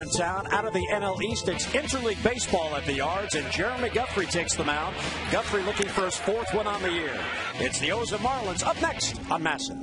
In town, out of the NL East, it's interleague baseball at the Yards, and Jeremy Guthrie takes the mound. Guthrie looking for his fourth win on the year. It's the O's and Marlins up next on Massive.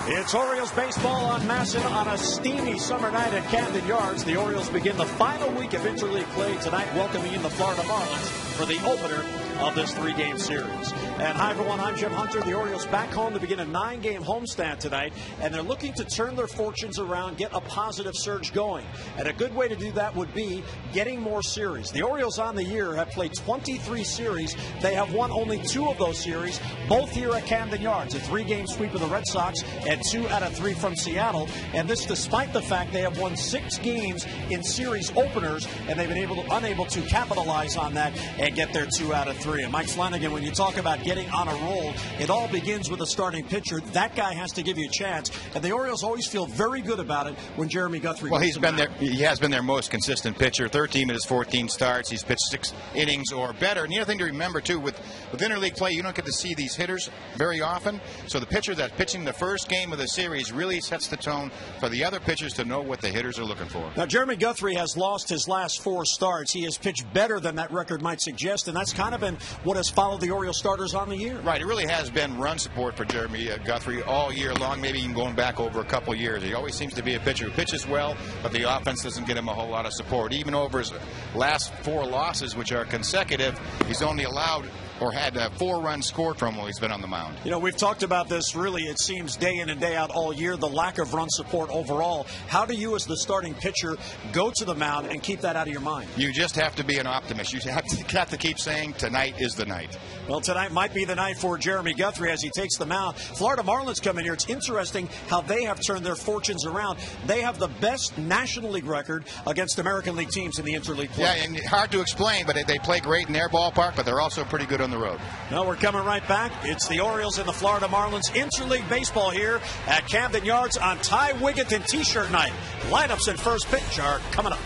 It's Orioles baseball on Masson on a steamy summer night at Camden Yards. The Orioles begin the final week of interleague play tonight, welcoming in the Florida Marlins for the opener of this three-game series. And hi, everyone. I'm Jim Hunter. The Orioles back home to begin a 9-game homestand tonight, and they're looking to turn their fortunes around, get a positive surge going. And a good way to do that would be getting more series. The Orioles on the year have played 23 series. They have won only 2 of those series, both here at Camden Yards. A 3-game sweep of the Red Sox and 2 out of 3 from Seattle. And this despite the fact they have won 6 games in series openers, and they've been unable to capitalize on that and get their 2 out of 3. And Mike Flanagan, when you talk about getting on a roll, it all begins with a starting pitcher. That guy has to give you a chance. And the Orioles always feel very good about it when Jeremy Guthrie. Well, he has been their most consistent pitcher. 13 of his 14 starts. He's pitched 6 innings or better. And the other thing to remember, too, with interleague play, you don't get to see these hitters very often. So the pitcher that's pitching the first game of the series really sets the tone for the other pitchers to know what the hitters are looking for. Now, Jeremy Guthrie has lost his last 4 starts. He has pitched better than that record might suggest, and that's kind of been what has followed the Orioles starters on the year. Right. It really has been run support for Jeremy Guthrie all year long, maybe even going back over a couple years. He always seems to be a pitcher who pitches well, but the offense doesn't get him a whole lot of support. Even over his last 4 losses, which are consecutive, he's only allowed or had 4 runs scored from while he's been on the mound. You know, we've talked about this really, it seems, day in and day out all year, the lack of run support overall. How do you, as the starting pitcher, go to the mound and keep that out of your mind? You just have to be an optimist. You have to keep saying, tonight is the night. Well, tonight might be the night for Jeremy Guthrie as he takes the mound. Florida Marlins come in here. It's interesting how they have turned their fortunes around. They have the best National League record against American League teams in the interleague play. Yeah, and hard to explain, but they play great in their ballpark, but they're also pretty good on the road. Well, we're coming right back. It's the Orioles and the Florida Marlins interleague baseball here at Camden Yards on Ty Wigginton T-shirt night. Lineups and first pitch are coming up.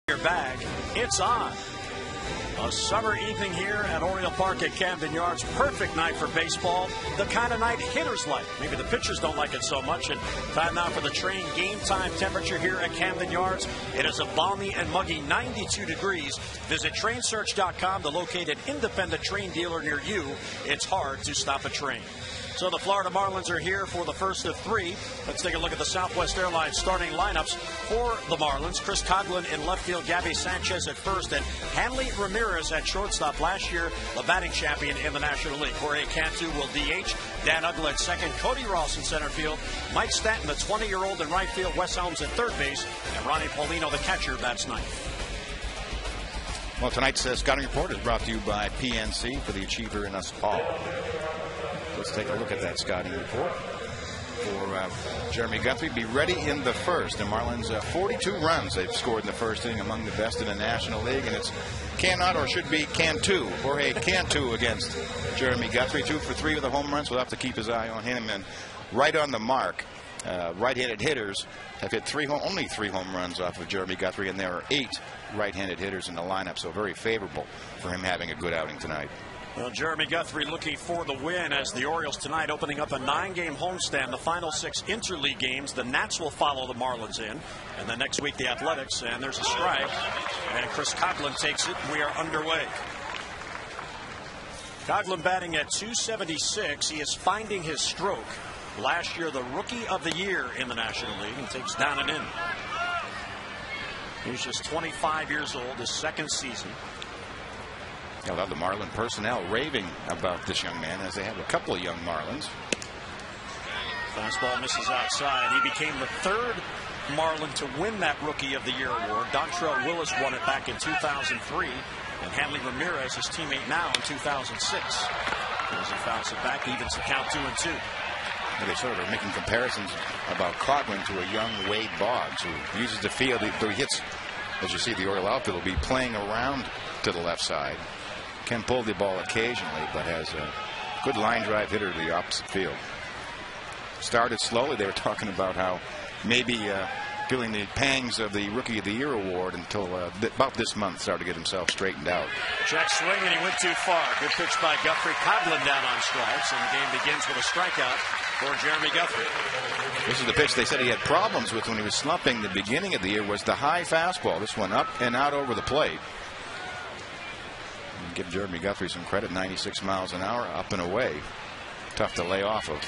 Your bag, it's on. A summer evening here at Oriole Park at Camden Yards. Perfect night for baseball. The kind of night hitters like. Maybe the pitchers don't like it so much. And time now for the Train game time temperature here at Camden Yards. It is a balmy and muggy 92 degrees. Visit trainsearch.com to locate an independent Train dealer near you. It's hard to stop a train. So the Florida Marlins are here for the first of three. Let's take a look at the Southwest Airlines starting lineups for the Marlins. Chris Coghlan in left field, Gabby Sanchez at first, and Hanley Ramirez at shortstop. Last year, the batting champion in the National League. Jorge Cantu will DH. Dan Uggla at second. Cody Ross in center field. Mike Stanton, the 20-year-old in right field. Wes Helms at third base. And Ronnie Paulino, the catcher, bats ninth. Well, tonight's scouting report is brought to you by PNC for the achiever in us all. Let's take a look at that scouting report for Jeremy Guthrie. Be ready in the first. The Marlins, 42 runs they've scored in the first inning, among the best in the National League. And it's cannot or should be Cantu. Jorge Cantu against Jeremy Guthrie. 2 for 3 with the home runs. We'll have to keep his eye on him. And right on the mark, right-handed hitters have hit only 3 home runs off of Jeremy Guthrie. And there are 8 right-handed hitters in the lineup. So very favorable for him having a good outing tonight. Well, Jeremy Guthrie looking for the win as the Orioles tonight opening up a 9-game homestand. The final 6 interleague games. The Nats will follow the Marlins in. And then next week the Athletics. And there's a strike. And Chris Coghlan takes it. We are underway. Coghlan batting at .276. He is finding his stroke. Last year the Rookie of the Year in the National League. And takes down and in. He's just 25 years old. His second season. A lot of the Marlin personnel raving about this young man, as they have a couple of young Marlins. Fastball misses outside. He became the 3rd Marlin to win that Rookie of the Year award. Dontrell Willis won it back in 2003. And Hanley Ramirez, his teammate now, in 2006. As he fouls it back, evens the count 2-2. They sort of making comparisons about Coghlan to a young Wade Boggs, who uses the field. Though he hits, as you see, the Oriole outfield will be playing around to the left side. Can pull the ball occasionally, but has a good line drive hitter to the opposite field. Started slowly. They were talking about how maybe feeling the pangs of the Rookie of the Year award until about this month started to get himself straightened out. Check swing, and he went too far. Good pitch by Guthrie. Coghlan down on strikes, and the game begins with a strikeout for Jeremy Guthrie. This is the pitch they said he had problems with when he was slumping the beginning of the year, was the high fastball. This one up and out over the plate. Give Jeremy Guthrie some credit. 96 miles an hour, up and away. Tough to lay off of.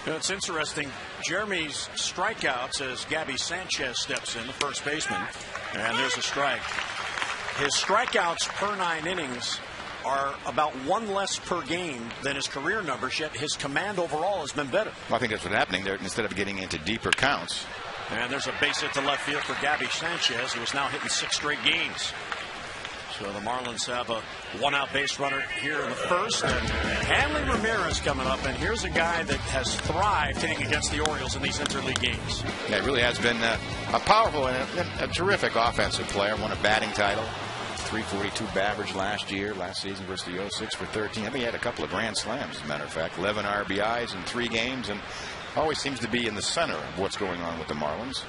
You know, it's interesting. Jeremy's strikeouts as Gabby Sanchez steps in, the first baseman, and there's a strike. His strikeouts per 9 innings are about 1 less per game than his career numbers, yet his command overall has been better. Well, I think that's what's happening there. Instead of getting into deeper counts. And there's a base hit to left field for Gabby Sanchez, who is now hitting 6 straight games. So the Marlins have a 1-out base runner here in the first. And Hanley Ramirez coming up. And here's a guy that has thrived hitting against the Orioles in these interleague games. Yeah, he really has been a powerful and a terrific offensive player. Won a batting title. 342 average last season versus the 06 for 13. I think he had a couple of grand slams, as a matter of fact. 11 RBIs in 3 games. And always seems to be in the center of what's going on with the Marlins.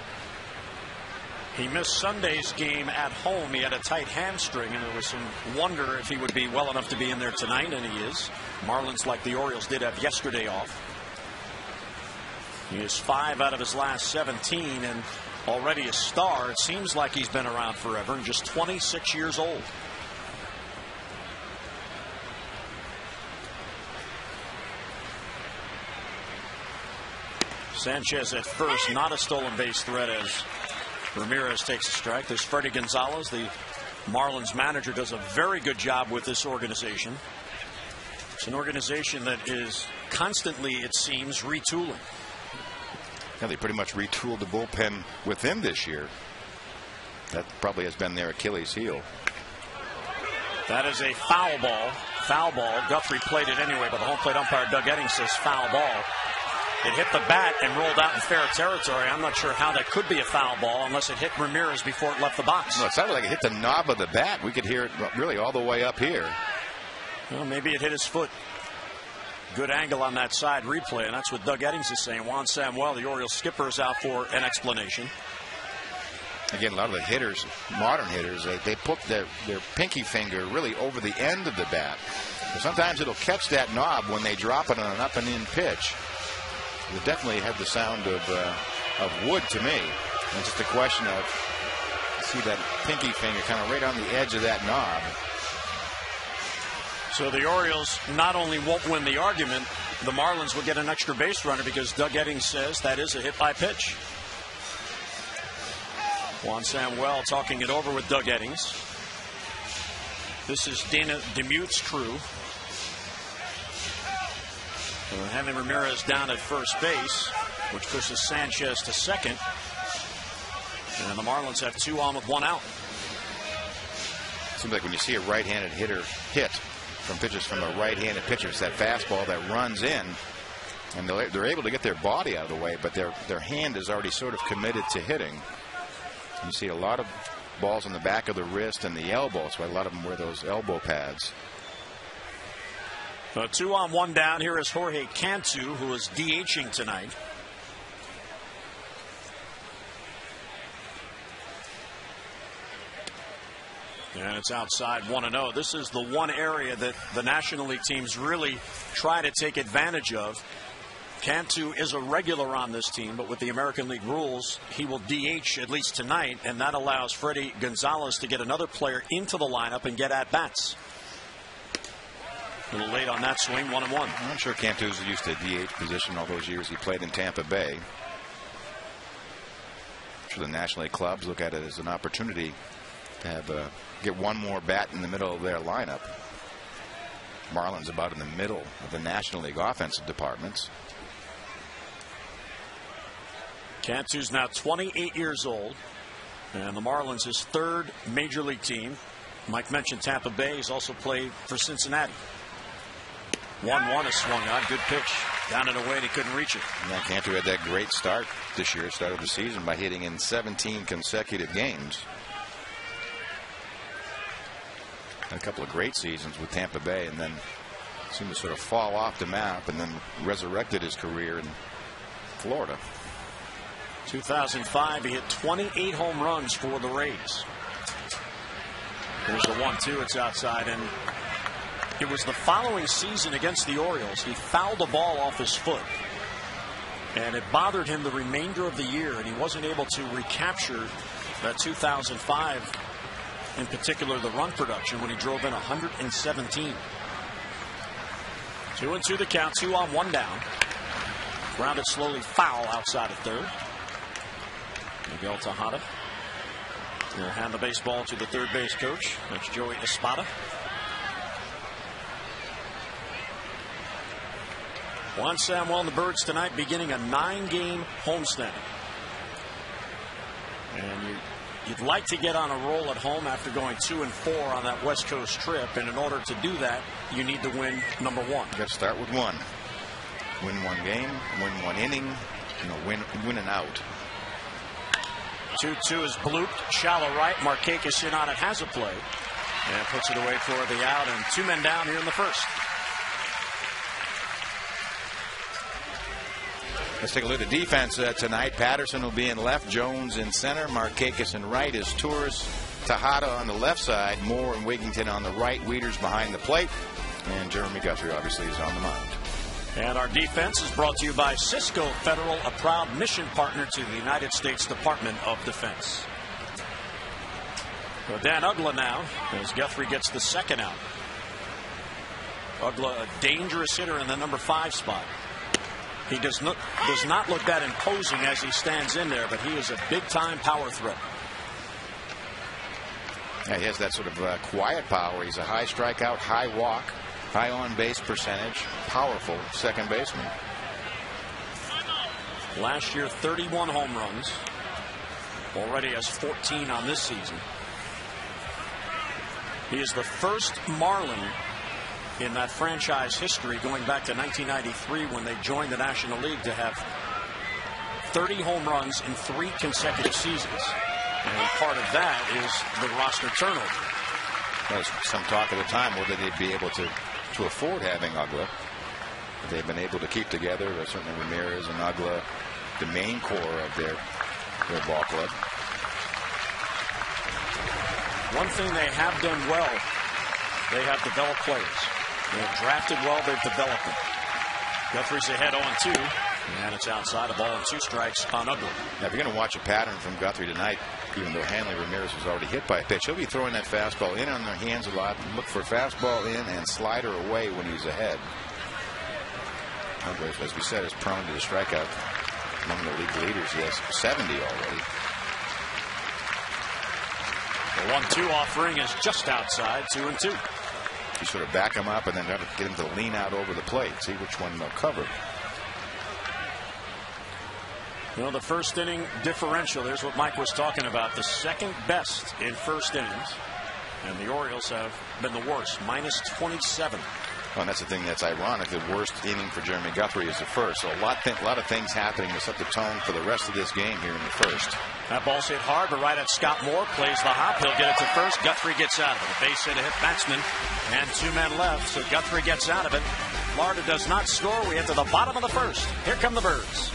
He missed Sunday's game at home. He had a tight hamstring, and there was some wonder if he would be well enough to be in there tonight, and he is. Marlins, like the Orioles, did have yesterday off. He is 5 out of his last 17, and already a star. It seems like he's been around forever, and just 26 years old. Sanchez at first, not a stolen base threat as Ramirez takes a strike. There's Freddie Gonzalez, the Marlins manager, does a very good job with this organization. It's an organization that is constantly, it seems, retooling. Yeah, they pretty much retooled the bullpen with him this year. That probably has been their Achilles heel. That is a foul ball. Foul ball. Guthrie played it anyway, but the home plate umpire, Doug Eddings, says foul ball. It hit the bat and rolled out in fair territory. I'm not sure how that could be a foul ball unless it hit Ramirez before it left the box. No, it sounded like it hit the knob of the bat. We could hear it really all the way up here. Well, maybe it hit his foot. Good angle on that side replay, and that's what Doug Eddings is saying. Juan Samuel, the Orioles skipper, is out for an explanation. Again, a lot of the hitters, modern hitters, they put their pinky finger really over the end of the bat. So sometimes it'll catch that knob when they drop it on an up and in pitch. It definitely had the sound of wood to me. And it's just a question of, see that pinky finger kind of right on the edge of that knob. So the Orioles not only won't win the argument, the Marlins will get an extra base runner because Doug Eddings says that is a hit by pitch. Juan Samuel talking it over with Doug Eddings. This is Dana Demute's crew. Henry Ramirez down at first base, which pushes Sanchez to second. And the Marlins have 2 on with 1 out. Seems like when you see a right-handed hitter hit from pitches from a right-handed pitcher, it's that fastball that runs in, and they're able to get their body out of the way, but their hand is already sort of committed to hitting. You see a lot of balls on the back of the wrist and the elbow. That's why a lot of them wear those elbow pads. 2 on 1 down. Here is Jorge Cantu, who is DHing tonight. And it's outside 1-0. This is the one area that the National League teams really try to take advantage of. Cantu is a regular on this team, but with the American League rules, he will DH at least tonight, and that allows Freddie Gonzalez to get another player into the lineup and get at bats. A little late on that swing, 1-1. I'm not sure Cantu's used to DH position all those years he played in Tampa Bay. I'm sure the National League clubs look at it as an opportunity to have get one more bat in the middle of their lineup. Marlins about in the middle of the National League offensive departments. Cantu's now 28 years old, and the Marlins his 3rd major league team. Mike mentioned Tampa Bay. He's also played for Cincinnati. 1-1 is swung on. Good pitch. Down and away, and he couldn't reach it. Yeah, Cantu had that great start this year, started the season by hitting in 17 consecutive games. Had a couple of great seasons with Tampa Bay, and then seemed to sort of fall off the map, and then resurrected his career in Florida. 2005, he hit 28 home runs for the Rays. There's the 1-2. It's outside, and it was the following season against the Orioles. He fouled the ball off his foot, and it bothered him the remainder of the year, and he wasn't able to recapture that 2005, in particular the run production, when he drove in 117. 2-2 the count, 2 on 1 down. Grounded slowly foul outside of third. Miguel Tejada will hand the baseball to the third base coach. That's Joey Espada. Juan Samuel and the Birds tonight beginning a 9-game homestand. And you'd like to get on a roll at home after going 2-4 on that West Coast trip. And in order to do that, you need to win number 1. You got to start with 1. Win 1 game, win 1 inning, win an out. 2-2 is blooped. Shallow right. Markakis in on it, has a play. And puts it away for the out. And 2 men down here in the first. Let's take a look at the defense tonight. Patterson will be in left. Jones in center. Markakis in right. Is Torres. Tejada on the left side. Moore and Wigington on the right. Weeders behind the plate. And Jeremy Guthrie obviously is on the mound. And our defense is brought to you by Cisco Federal, a proud mission partner to the United States Department of Defense. So Dan Uggla now, as Guthrie gets the second out. Uggla, a dangerous hitter in the number 5 spot. He does not look that imposing as he stands in there, but he is a big-time power threat. Yeah, he has that sort of quiet power. He's a high strikeout, high walk, high on-base percentage, powerful second baseman. Last year, 31 home runs. Already has 14 on this season. He is the first Marlin in that franchise history going back to 1993 when they joined the National League to have 30 home runs in 3 consecutive seasons. And part of that is the roster turnover. There was some talk at the time whether they'd be able to afford having Uggla. They've been able to keep together. Certainly Ramirez and Uggla, the main core of their ball club. One thing they have done well, they have developed players. They've drafted well, they've developed them. Guthrie's ahead 0-2, and it's outside. A ball and 2 strikes on Uggla. Now, if you're going to watch a pattern from Guthrie tonight, even though Hanley Ramirez was already hit by a pitch, he'll be throwing that fastball in on their hands a lot. Look for fastball in and slider away when he's ahead. Uggla, as we said, is prone to the strikeout. Among the league leaders, he has 70 already. The 1-2 offering is just outside, 2-2. You sort of back him up and then try to get him to lean out over the plate, see which one they'll cover. You know, the first inning differential, there's what Mike was talking about, the second best in first innings. And the Orioles have been the worst, -27. Well, and that's the thing that's ironic. The worst inning for Jeremy Guthrie is the first. So a lot of things happening to set the tone for the rest of this game here in the first. That ball's hit hard, but right at Scott Moore. Plays the hop. He'll get it to first. Guthrie gets out of it. A base hit, a hit batsman, and 2 men left. So Guthrie gets out of it. Florida does not score. We head to the bottom of the first. Here come the Birds.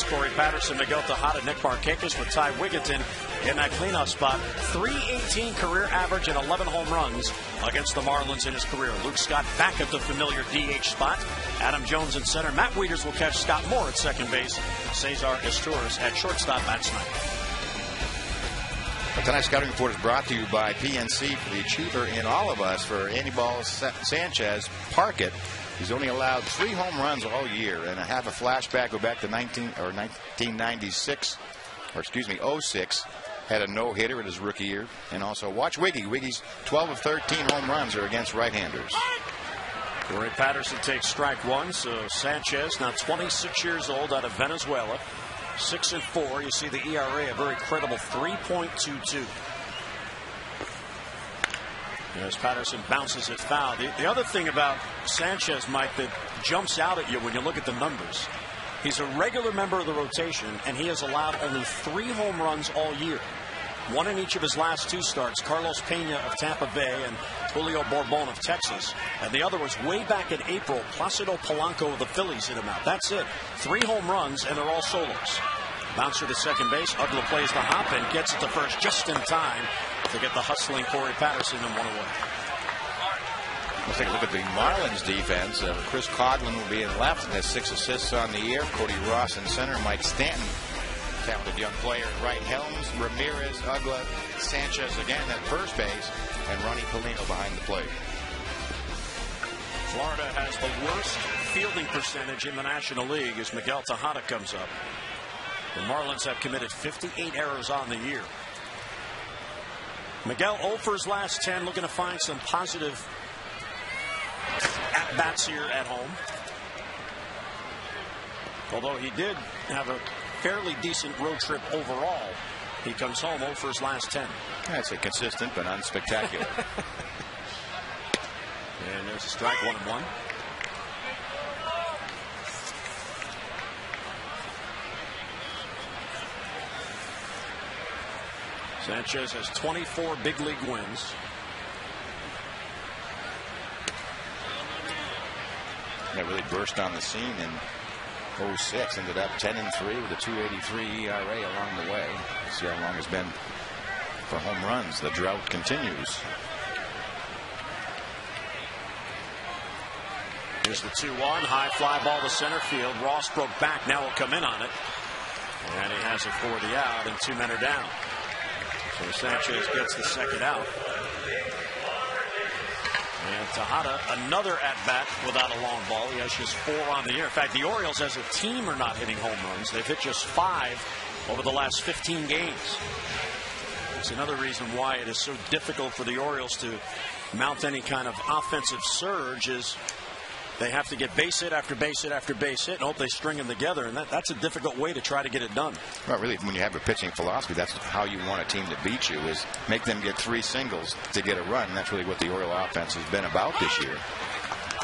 Corey Patterson, Miguel Tejada, Nick Markakis with Ty Wigginton in that cleanup spot. .318 career average and 11 home runs against the Marlins in his career. Luke Scott back at the familiar DH spot. Adam Jones in center. Matt Wieters will catch Scott Moore at second base. Cesar Estures at shortstop. Matt Snyder. Well, tonight's scouting report is brought to you by PNC for the achiever in all of us. For Anibal Sanchez, park it. He's only allowed 3 home runs all year, and I have a flashback go back to 1996, or excuse me, 06. Had a no-hitter in his rookie year, and also watch Wiggy. Wiggy's 12 of 13 home runs are against right-handers. Corey Patterson takes strike 1, so Sanchez, now 26 years old, out of Venezuela, 6-4. You see the ERA, a very credible 3.22. As Patterson bounces it foul. The other thing about Sanchez, Mike, that jumps out at you when you look at the numbers, he's a regular member of the rotation, and he has allowed only 3 home runs all year. 1 in each of his last 2 starts. Carlos Pena of Tampa Bay and Julio Borbon of Texas. And the other was way back in April. Placido Polanco of the Phillies hit him out. That's it. 3 home runs, and they're all solos. Bouncer to second base. Uggla plays the hop and gets it to first just in time to get the hustling Corey Patterson and 1 away. Let's take a look at the Marlins defense. Chris Coughlin will be in left and has 6 assists on the year. Cody Ross in center. Mike Stanton, talented young player at right. Helms, Ramirez, Uggla, Sanchez again at first base, and Ronnie Polino behind the plate. Florida has the worst fielding percentage in the National League as Miguel Tejada comes up. The Marlins have committed 58 errors on the year. Miguel 0 for his last 10, looking to find some positive at-bats here at home. Although he did have a fairly decent road trip overall, he comes home 0 for his last 10. That's a consistent but unspectacular. And there's a strike, 1-1. Sanchez has 24 big league wins. That really burst on the scene in 06. Ended up 10-3 with a 2.83 ERA along the way. See how long it's been for home runs. The drought continues. Here's the 2-1. High fly ball to center field. Ross broke back. Now will come in on it. And he has it for the out, and 2 men are down. So Sanchez gets the second out. And Tejada, another at-bat without a long ball. He has just 4 on the year. In fact, the Orioles as a team are not hitting home runs. They've hit just 5 over the last 15 games. It's another reason why it is so difficult for the Orioles to mount any kind of offensive surge is they have to get base hit after base hit after base hit and hope they string them together, and that's a difficult way to try to get it done. Well, really, when you have a pitching philosophy, that's how you want a team to beat you, is make them get 3 singles to get a run. And that's really what the Oriole offense has been about this year.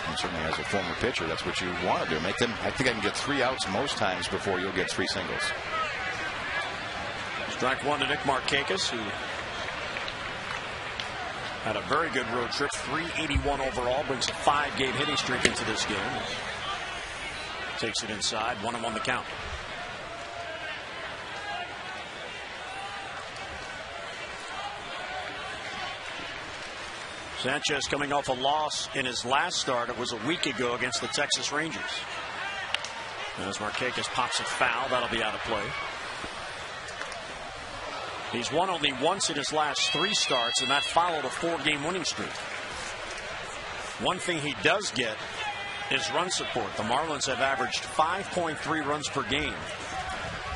And certainly as a former pitcher, that's what you want to do. Make them, I think I can get 3 outs most times before you'll get 3 singles. Strike 1 to Nick Markakis, who had a very good road trip, 381 overall, brings a 5-game hitting streak into this game. Takes it inside, 1-1 the count. Sanchez coming off a loss in his last start. It was a week ago against the Texas Rangers. As Markakis pops it foul, that'll be out of play. He's won only once in his last 3 starts, and that followed a 4-game winning streak. One thing he does get is run support. The Marlins have averaged 5.3 runs per game.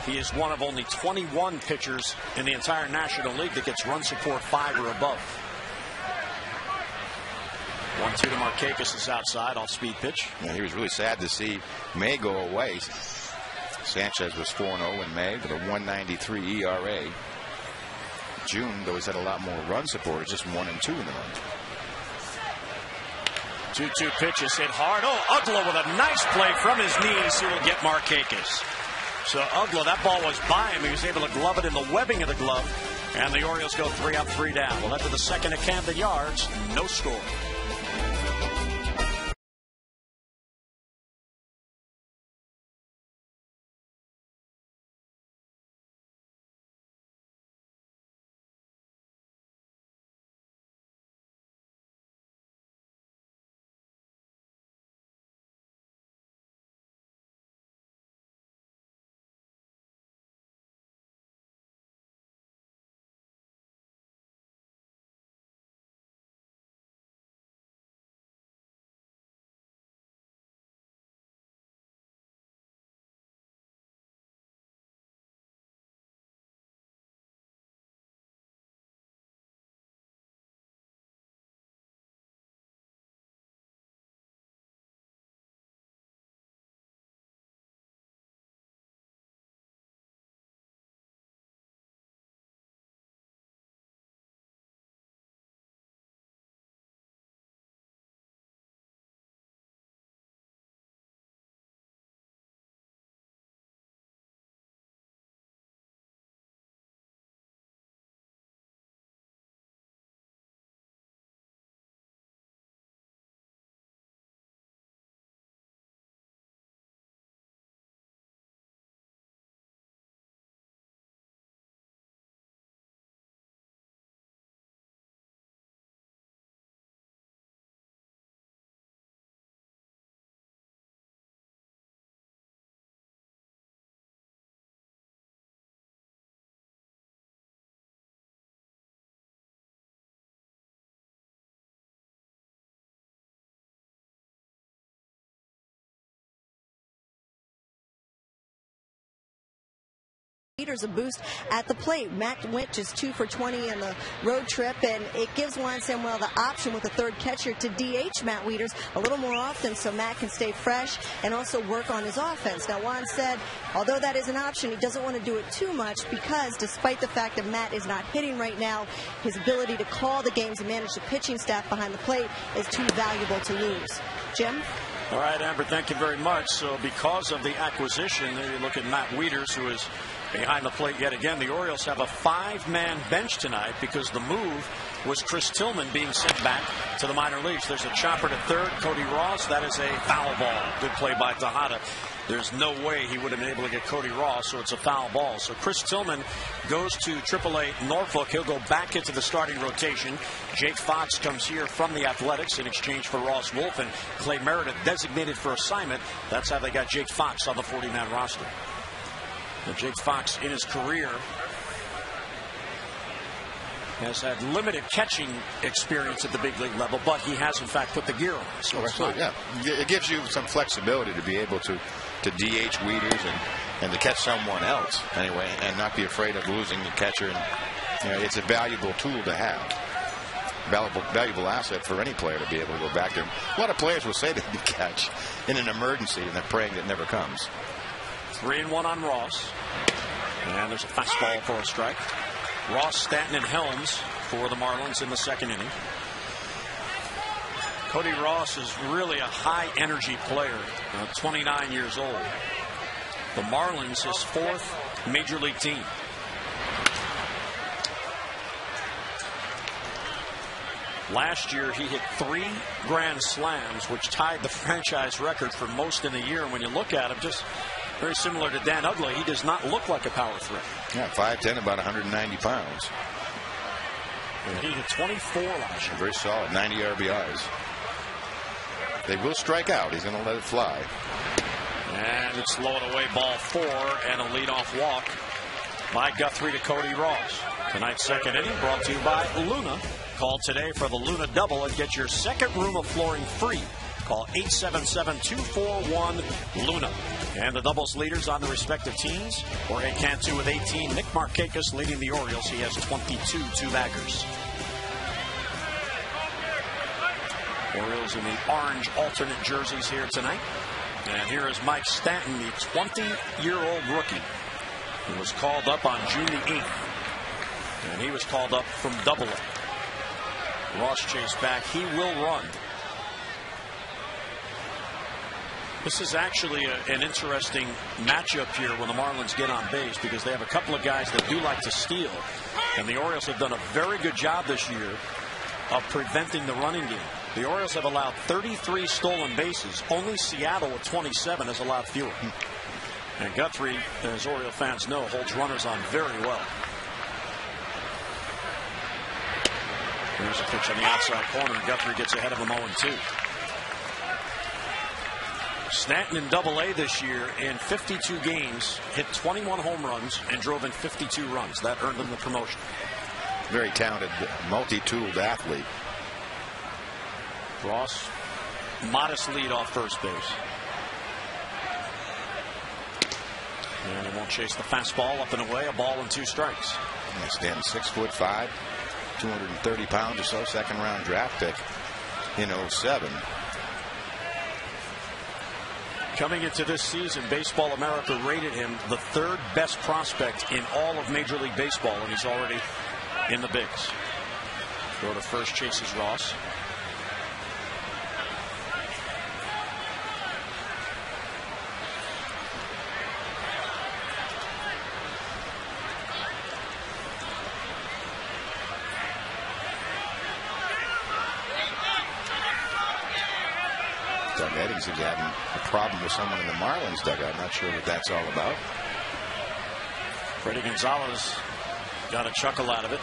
He is one of only 21 pitchers in the entire National League that gets run support 5 or above. 1-2 to Markakis is outside, off-speed pitch. Yeah, he was really sad to see May go away. Sanchez was 4-0 in May with a 1.93 ERA. June, though, he's had a lot more run support. It's just 1 and 2 in the run. 2-2 pitch is hit hard. Oh, Ugla with a nice play from his knees. He will get Markakis. So Ugla, that ball was by him. He was able to glove it in the webbing of the glove. And the Orioles go 3 up, 3 down. Well, after the second at Camden Yards, no score. a boost at the plate. Matt went just 2 for 20 in the road trip, and it gives Juan Samuel the option with the third catcher to DH Matt Wieters a little more often so Matt can stay fresh and also work on his offense. Now, Juan said, although that is an option, he doesn't want to do it too much because despite the fact that Matt is not hitting right now, his ability to call the games and manage the pitching staff behind the plate is too valuable to lose. Jim? All right, Amber, thank you very much. So because of the acquisition, you look at Matt Wieters, who is behind the plate yet again. The Orioles have a 5-man bench tonight because the move was Chris Tillman being sent back to the minor leagues. There's a chopper to third. Cody Ross, that is a foul ball. Good play by Tejada. There's no way he would have been able to get Cody Ross, so it's a foul ball. So Chris Tillman goes to AAA Norfolk. He'll go back into the starting rotation. Jake Fox comes here from the Athletics in exchange for Ross Wolf, and Clay Meredith designated for assignment. That's how they got Jake Fox on the 40-man roster. Now, Jake Fox in his career has had limited catching experience at the big league level, but he has in fact put the gear on. So yeah, it gives you some flexibility to be able to DH Wieters and to catch someone else anyway, and not be afraid of losing the catcher. And it's a valuable tool to have. Valuable asset for any player to be able to go back there. A lot of players will say they can catch in an emergency, and they're praying it never comes. 3-1 on Ross. And there's a fastball for a strike. Ross, Stanton, and Helms for the Marlins in the second inning. Cody Ross is really a high-energy player, 29 years old. The Marlins, his 4th major league team. Last year, he hit 3 grand slams, which tied the franchise record for most in a year. And when you look at him, just very similar to Dan Uggla, he does not look like a power threat. Yeah, 5'10", about 190 pounds. And he hit 24 last year. Very solid, 90 RBIs. They will strike out. He's going to let it fly. And it's lowered away, ball 4, and a leadoff walk by Guthrie to Cody Ross. Tonight's second inning brought to you by Luna. Call today for the Luna Double and get your second room of flooring free. Call 877-241-LUNA. And the doubles leaders on the respective teams. Jorge Cantu with 18. Nick Markakis leading the Orioles. He has 22 two-baggers. Orioles in the orange alternate jerseys here tonight. And here is Mike Stanton, the 20-year-old rookie, who was called up on June the 8th. And he was called up from AA. Ross chased back. He will run. This is actually an interesting matchup here when the Marlins get on base, because they have a couple of guys that do like to steal. And the Orioles have done a very good job this year of preventing the running game. The Orioles have allowed 33 stolen bases. Only Seattle at 27 has allowed fewer. And Guthrie, as Oriole fans know, holds runners on very well. Here's a pitch on the outside corner, and Guthrie gets ahead of him 0-2. Stanton in AA this year in 52 games hit 21 home runs and drove in 52 runs. That earned him the promotion. Very talented, multi-tooled athlete. Ross, modest lead off first base. And he won't chase the fastball, up and away, a ball and 2 strikes. Stanton 6'5", 230 pounds or so, second round draft pick in 07. Coming into this season, Baseball America rated him the 3rd best prospect in all of Major League Baseball, and he's already in the bigs. Throw to first, chases Ross. Doug Eddings is having a problem with someone in the Marlins dugout. Not sure what that's all about. Freddie Gonzalez got a chuckle out of it.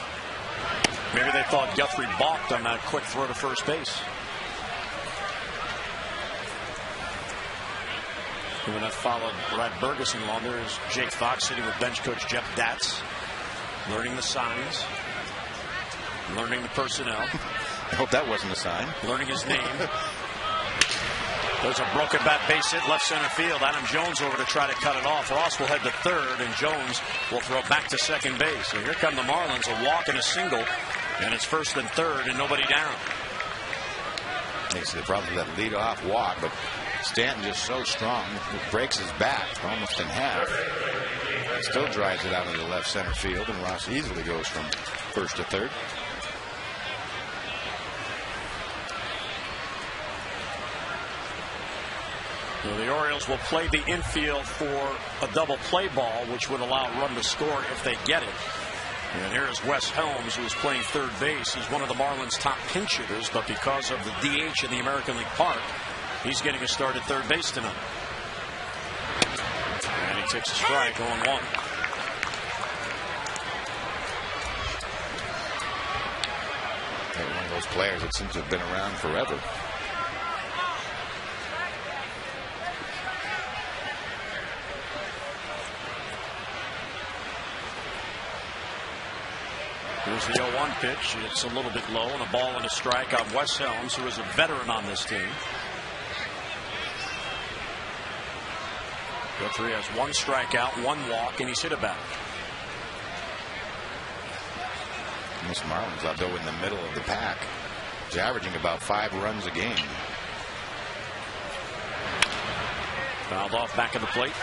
Maybe they thought Guthrie balked on that quick throw to first base. When that followed Brad Bergeson along, there's Jake Fox sitting with bench coach Jeff Datz, learning the signs, learning the personnel. I hope that wasn't a sign. Learning his name. There's a broken bat base hit left center field. Adam Jones over to try to cut it off. Ross will head to third, and Jones will throw back to second base. And here come the Marlins, a walk and a single, and it's first and third, and nobody down. Makes the problem with that leadoff walk, but Stanton just so strong, it breaks his back almost in half. He still drives it out into left center field, and Ross easily goes from first to third. So the Orioles will play the infield for a double play ball, which would allow a run to score if they get it. And here is Wes Helms, who is playing third base. He's one of the Marlins' top pinch hitters, but because of the DH in the American League Park, he's getting a start at third base tonight. And he takes a strike, 0-1. One of those players that seems to have been around forever. Here's the 0-1 pitch. It's a little bit low, and a ball and a strike on Wes Helms, who is a veteran on this team. Guthrie has one strikeout, one walk, and he's hit about. This Marlins, although in the middle of the pack, is averaging about 5 runs a game. Fouled off back of the plate.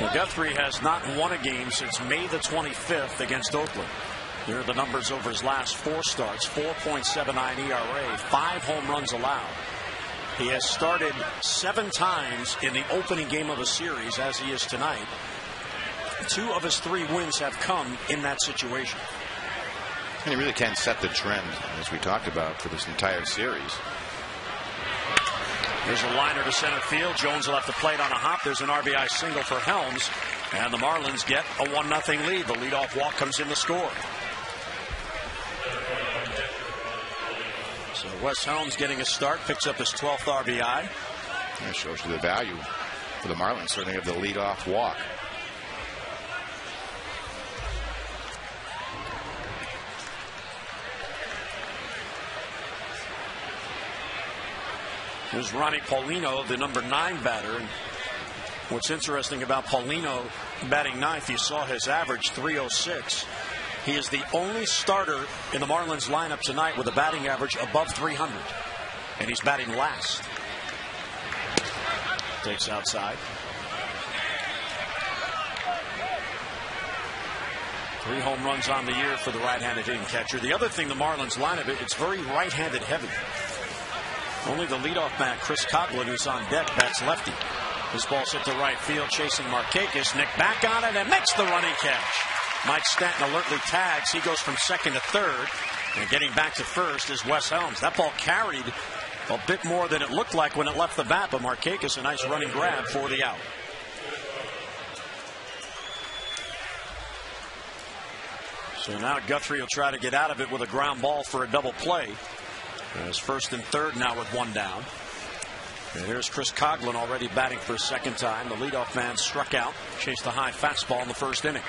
Well, Guthrie has not won a game since May the 25th against Oakland. Here are the numbers over his last 4 starts. 4.79 ERA, 5 home runs allowed. He has started 7 times in the opening game of a series, as he is tonight. 2 of his 3 wins have come in that situation. And he really can set the trend, as we talked about, for this entire series. There's a liner to center field. Jones will have to plate on a hop. There's an RBI single for Helms, and the Marlins get a 1-0 lead. The leadoff walk comes in to score. So Wes Helms getting a start, picks up his 12th RBI. That shows you the value for the Marlins, certainly, of the leadoff walk. Here's Ronnie Paulino, the number 9 batter. And what's interesting about Paulino batting 9th, you saw his average, 306. He is the only starter in the Marlins lineup tonight with a batting average above 300. And he's batting last. Takes outside. 3 home runs on the year for the right-handed hitting catcher. The other thing, the Marlins lineup, it's very right-handed heavy. Only the leadoff man, Chris Coghlan, who's on deck, bats lefty. This ball's hit to right field, chasing Markakis. Nick back on it and makes the running catch. Mike Stanton alertly tags. He goes from second to third. And getting back to first is Wes Helms. That ball carried a bit more than it looked like when it left the bat, but Markakis, a nice running grab for the out. So now Guthrie will try to get out of it with a ground ball for a double play. It's first and third now with 1 down. And here's Chris Coghlan already batting for a second time. The leadoff man struck out, chased a high fastball in the first inning.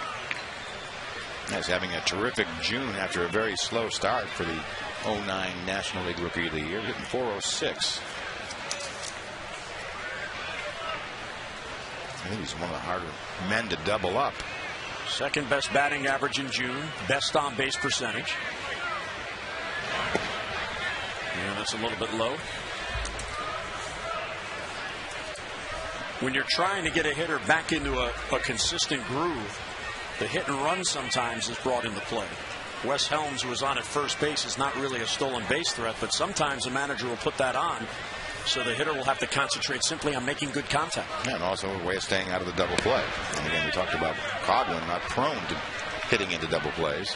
He's having a terrific June after a very slow start for the 09 National League Rookie of the Year, hitting 406. I think he's one of the harder men to double up. Second best batting average in June, best on base percentage. Yeah, that's a little bit low. When you're trying to get a hitter back into a consistent groove, the hit and run sometimes is brought into play. Wes Helms, who was on at first base, is not really a stolen base threat, but sometimes a manager will put that on, so the hitter will have to concentrate simply on making good contact. Yeah, and also a way of staying out of the double play. And again, we talked about Coghlan not prone to hitting into double plays.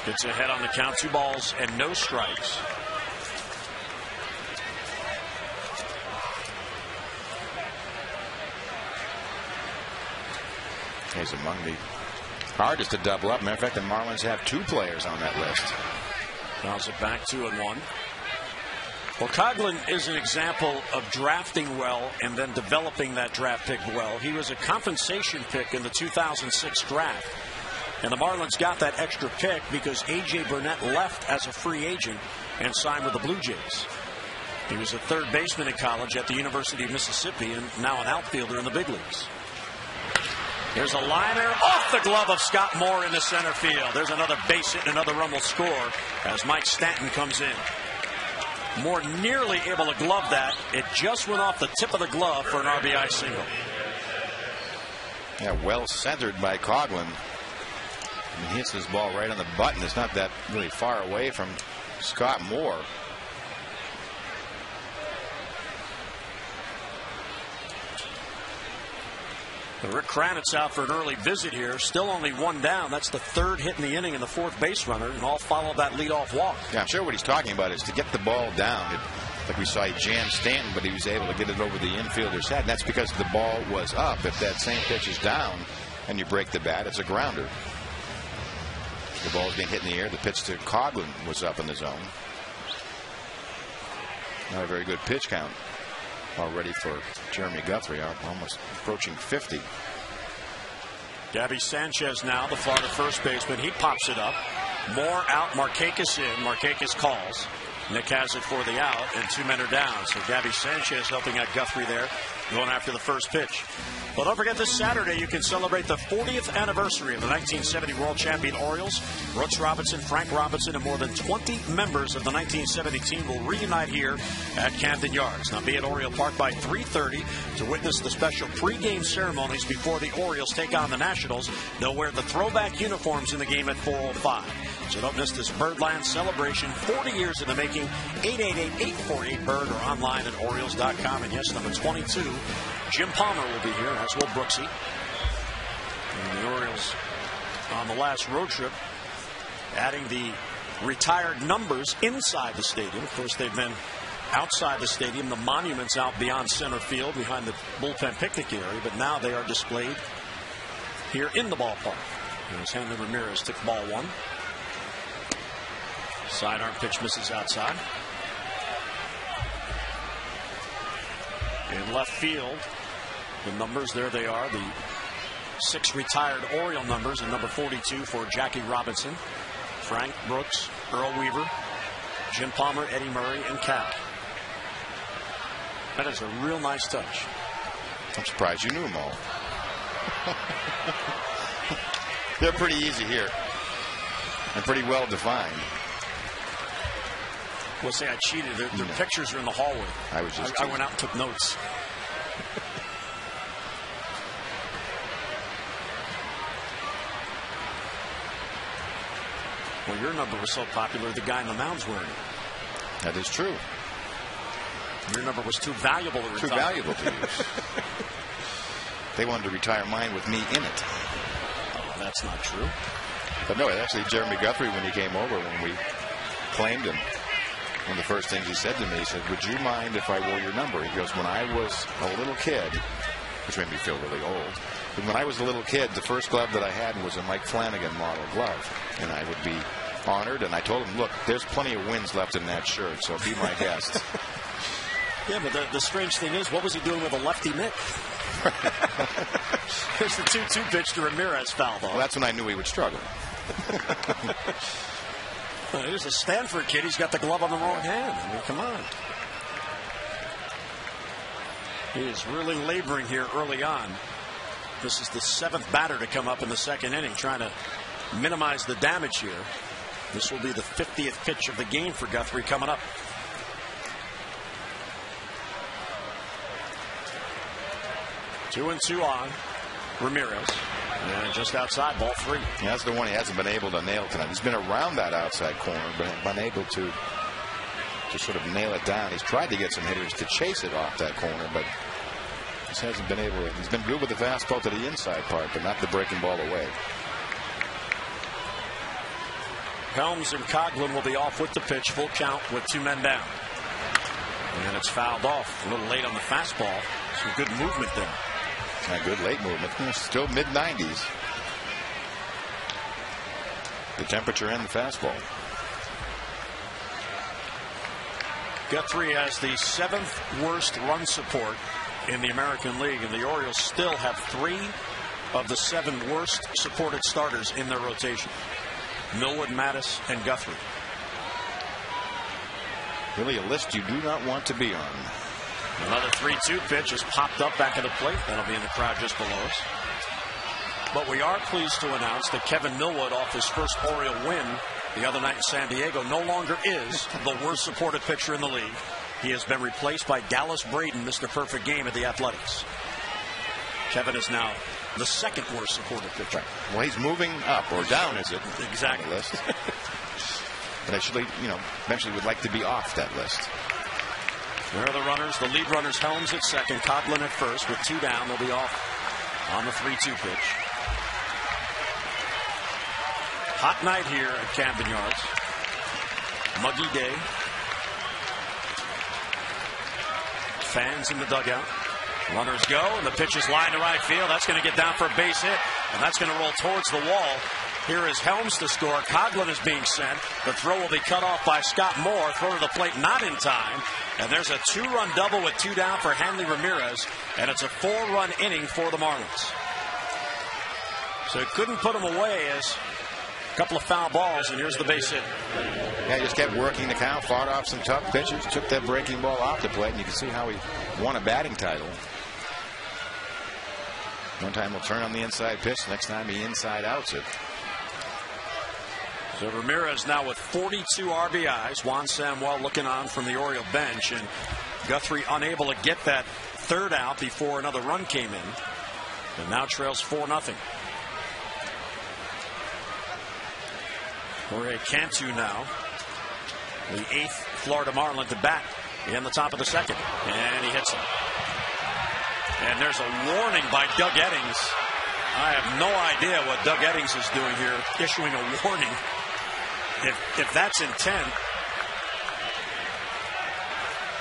Gets ahead on the count, 2 balls and no strikes. He's among the hardest to double up. Matter of fact, the Marlins have 2 players on that list. Bounce it back, 2-1. Well, Coghlan is an example of drafting well and then developing that draft pick well. He was a compensation pick in the 2006 draft. And the Marlins got that extra pick because A.J. Burnett left as a free agent and signed with the Blue Jays. He was a third baseman in college at the University of Mississippi and now an outfielder in the big leagues. There's a liner off the glove of Scott Moore into center field. There's another base hit and another run will score as Mike Stanton comes in. Moore nearly able to glove that. It just went off the tip of the glove for an RBI single. Yeah, well centered by Coghlan. He hits this ball right on the button. It's not that really far away from Scott Moore. Rick Kranitz out for an early visit here. Still only one down. That's the third hit in the inning and the fourth base runner, and all follow that leadoff walk. Yeah, I'm sure what he's talking about is to get the ball down. Like we saw, he jammed Stanton, but he was able to get it over the infielder's head. And that's because the ball was up. If that same pitch is down and you break the bat, it's a grounder. The ball's being hit in the air. The pitch to Coghlan was up in the zone. Not a very good pitch count already for Jeremy Guthrie, almost approaching 50. Gabby Sanchez now, the Florida first baseman. He pops it up. Moore out, Markakis in. Markakis calls. Nick has it for the out, and 2 men are down. So Gabby Sanchez helping out Guthrie there, going after the first pitch. Well, don't forget this Saturday you can celebrate the 40th anniversary of the 1970 World Champion Orioles. Brooks Robinson, Frank Robinson, and more than 20 members of the 1970 team will reunite here at Camden Yards. Now be at Oriole Park by 3:30 to witness the special pregame ceremonies before the Orioles take on the Nationals. They'll wear the throwback uniforms in the game at 4:05. So don't miss this Birdland celebration. 40 years in the making. 888-848-BIRD or online at Orioles.com. And yes, number 22, Jim Palmer will be here, as will Brooksy. And the Orioles on the last road trip adding the retired numbers inside the stadium. Of course, they've been outside the stadium. The monuments out beyond center field behind the bullpen picnic area. But now they are displayed here in the ballpark. As Henry Ramirez took ball one. Sidearm pitch misses outside. In left field, the numbers, there they are. The 6 retired Oriole numbers, and number 42 for Jackie Robinson, Frank Brooks, Earl Weaver, Jim Palmer, Eddie Murray, and Cal. That is a real nice touch. I'm surprised you knew them all. They're pretty easy here and pretty well defined. We'll say I cheated. Their pictures are in the hallway. I went out and took notes. Well, your number was so popular, the guy in the mound's wearing it. That is true. Your number was too valuable to retire. Too valuable to use. They wanted to retire mine with me in it. Oh, that's not true. But no, actually, Jeremy Guthrie, when he came over, when we claimed him, one of the first things he said to me, he said, "Would you mind if I wore your number?" He goes, "When I was a little kid," which made me feel really old, but when I was a little kid, the first glove that I had was a Mike Flanagan model glove, and I would be honored. And I told him, "Look, there's plenty of wins left in that shirt, so be my guest." Yeah, but the strange thing is, what was he doing with a lefty mitt? Here's the 2-2 pitch to Ramirez, fouled off. Well, that's when I knew he would struggle. Here's a Stanford kid. He's got the glove on the wrong hand. I mean, come on. He is really laboring here early on. This is the 7th batter to come up in the second inning, trying to minimize the damage here. This will be the 50th pitch of the game for Guthrie coming up. 2-2 on Ramirez. And just outside, ball 3. Yeah, that's the one he hasn't been able to nail tonight. He's been around that outside corner, but been able to sort of nail it down. He's tried to get some hitters to chase it off that corner, but just hasn't been able to. He's been good with the fastball to the inside part, but not the breaking ball away. Helms and Coghlan will be off with the pitch. Full count with 2 men down. And it's fouled off. A little late on the fastball. Some good movement there. A good late movement. Still mid-90s. The temperature and the fastball. Guthrie has the 7th worst run support in the American League, and the Orioles still have 3 of the 7 worst supported starters in their rotation. Millwood, Mattis, and Guthrie. Really a list you do not want to be on. Another 3-2 pitch is popped up back at the plate. That'll be in the crowd just below us. But we are pleased to announce that Kevin Millwood, off his first Oriole win the other night in San Diego, no longer is the worst supported pitcher in the league. He has been replaced by Dallas Braden, Mr. Perfect Game at the Athletics. Kevin is now the 2nd worst supported pitcher. Well, he's moving up or down, is it? Exactly. On the list. But actually, eventually would like to be off that list. There are the runners. The lead runners, Helms at second, Coughlin at first. With 2 down, they'll be off on the 3-2 pitch. Hot night here at Camden Yards. Muggy day. Fans in the dugout. Runners go, and the pitch is lined to right field. That's going to get down for a base hit, and that's going to roll towards the wall. Here is Helms to score. Coughlin is being sent. The throw will be cut off by Scott Moore. Throw to the plate, not in time. And there's a 2-run double with 2 down for Hanley Ramirez, and it's a 4-run inning for the Marlins. So it couldn't put him away as a couple of foul balls, and here's the base hit. Yeah, he just kept working the count, fought off some tough pitches, took that breaking ball off the plate, and you can see how he won a batting title. One time he'll turn on the inside pitch, next time he inside outs it. So Ramirez now with 42 RBIs. Juan Samuel looking on from the Oriole bench, and Guthrie unable to get that 3rd out before another run came in. And now trails 4-0. Jorge Cantu now, the 8th Florida Marlin to bat in the top of the 2nd. And he hits him. And there's a warning by Doug Eddings. I have no idea what Doug Eddings is doing here, issuing a warning. If that's intent,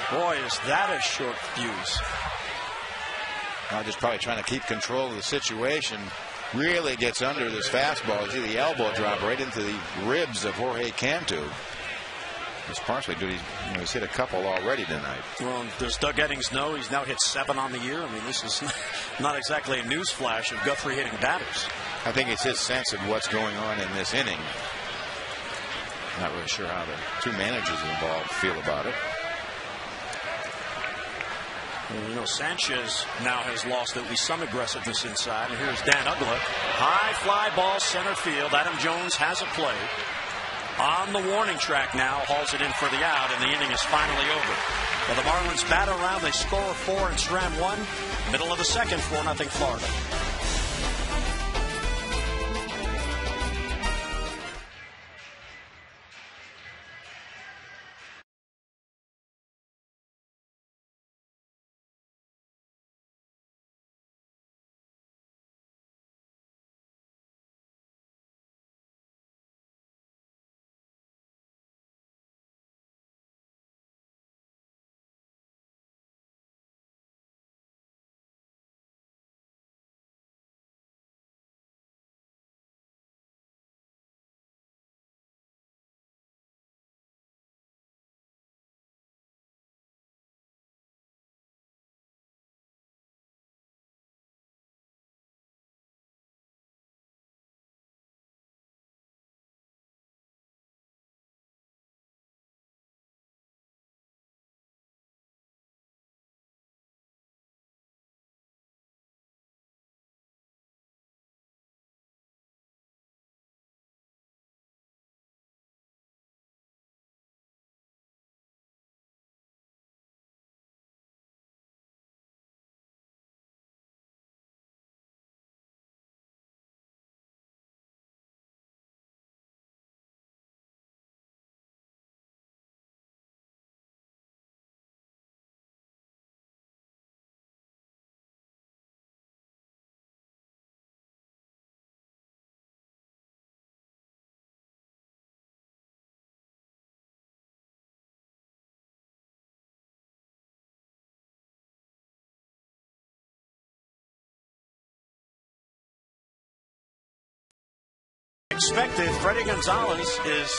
boy, is that a short fuse. Just probably trying to keep control of the situation. Really gets under this fastball. You see the elbow drop right into the ribs of Jorge Cantu. It's partially due to he's hit a couple already tonight. Well, does Doug Eddings know he's now hit 7 on the year? I mean, this is not exactly a news flash of Guthrie hitting batters. I think it's his sense of what's going on in this inning. Not really sure how the 2 managers involved feel about it. Well, Sanchez now has lost at least some aggressiveness inside. And here's Dan Uggla. High fly ball center field. Adam Jones has a play. On the warning track now, hauls it in for the out, and the inning is finally over. Well, the Marlins bat around, they score 4 and slam 1. Middle of the 2nd, 4-0 Florida. expected, Freddie Gonzalez is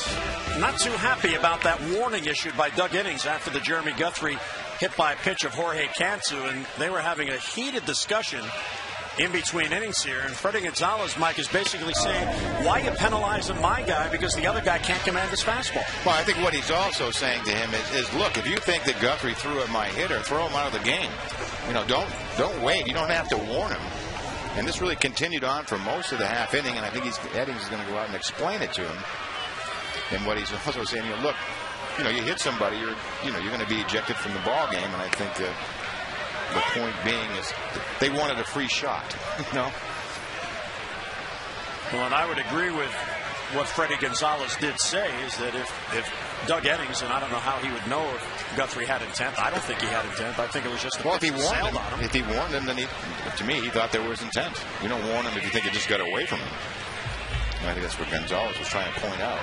not too happy about that warning issued by Doug Innings after the Jeremy Guthrie hit by pitch of Jorge Cantu, and they were having a heated discussion in between innings here. And Freddie Gonzalez, Mike, is basically saying, why are you penalizing my guy because the other guy can't command his fastball? Well, I think what he's also saying to him is look, if you think that Guthrie threw at my hitter, throw him out of the game. You know, don't wait. You don't have to warn him. And this really continued on for most of the half inning, and I think Eddings is going to go out and explain it to him. And what he's also saying, look, you hit somebody, you're going to be ejected from the ball game, and I think the point being is they wanted a free shot. Well, and I would agree with what Freddie Gonzalez did say, is that if Doug Eddings, and I don't know how he would know if Guthrie had intent. I don't think he had intent. I think it was just if he warned him, then to me, he thought there was intent. You don't warn him if you think it just got away from him. And I think that's what Gonzalez was trying to point out.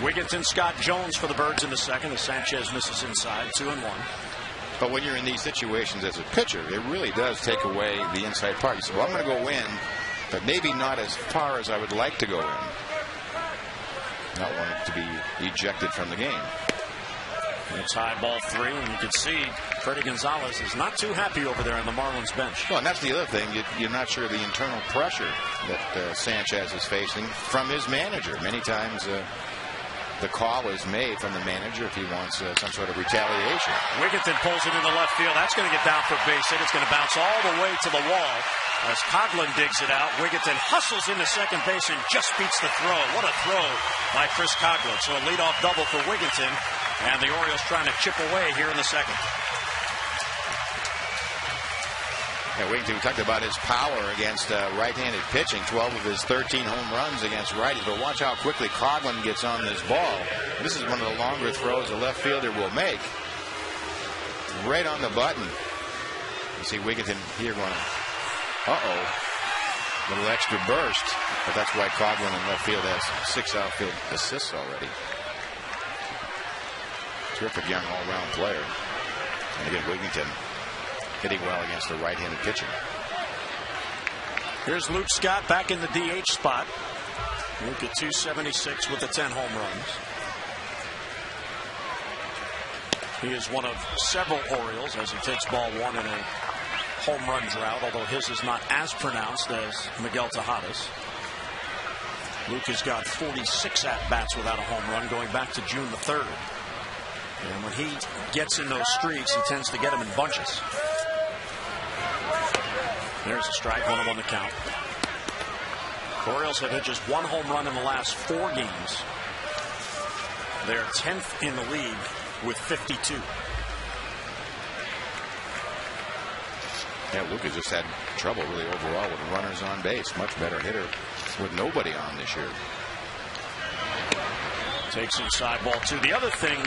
Wigginton, Scott Jones for the Birds in the second as Sanchez misses inside, 2-1. But when you're in these situations as a pitcher, it really does take away the inside part. You say, well, I'm going to go in, but maybe not as far as I would like to go in. Not wanting to be ejected from the game. It's high ball 3, and you can see Freddie Gonzalez is not too happy over there on the Marlins bench. Well, and that's the other thing. You're not sure the internal pressure that Sanchez is facing from his manager. Many times the call is made from the manager if he wants some sort of retaliation. Wigginton pulls it into left field. That's going to get down for a base hit. It's going to bounce all the way to the wall as Coghlan digs it out. Wigginton hustles into second base and just beats the throw. What a throw by Chris Coghlan. So a leadoff double for Wigginton, and the Orioles trying to chip away here in the second. Yeah, Wigginton, we talked about his power against right-handed pitching. 12 of his 13 home runs against righties. But watch how quickly Coghlan gets on this ball. This is one of the longer throws a left fielder will make. Right on the button. You see Wigginton here going, little extra burst. But that's why Coghlan in left field has 6 outfield assists already. Terrific young all-round player. And again, Wigginton hitting well against the right-handed pitcher. Here's Luke Scott back in the DH spot. Luke at 276 with the 10 home runs. He is one of several Orioles as he takes ball 1 in a home run drought, although his is not as pronounced as Miguel Tejada's. Luke has got 46 at-bats without a home run going back to June the 3rd. And when he gets in those streaks, he tends to get them in bunches. There's a strike, 1-1 the count. The Orioles have hit just 1 home run in the last 4 games. They're 10th in the league with 52. Yeah, Luke has just had trouble really overall with runners on base. Much better hitter with nobody on this year. Takes inside ball 2. The other thing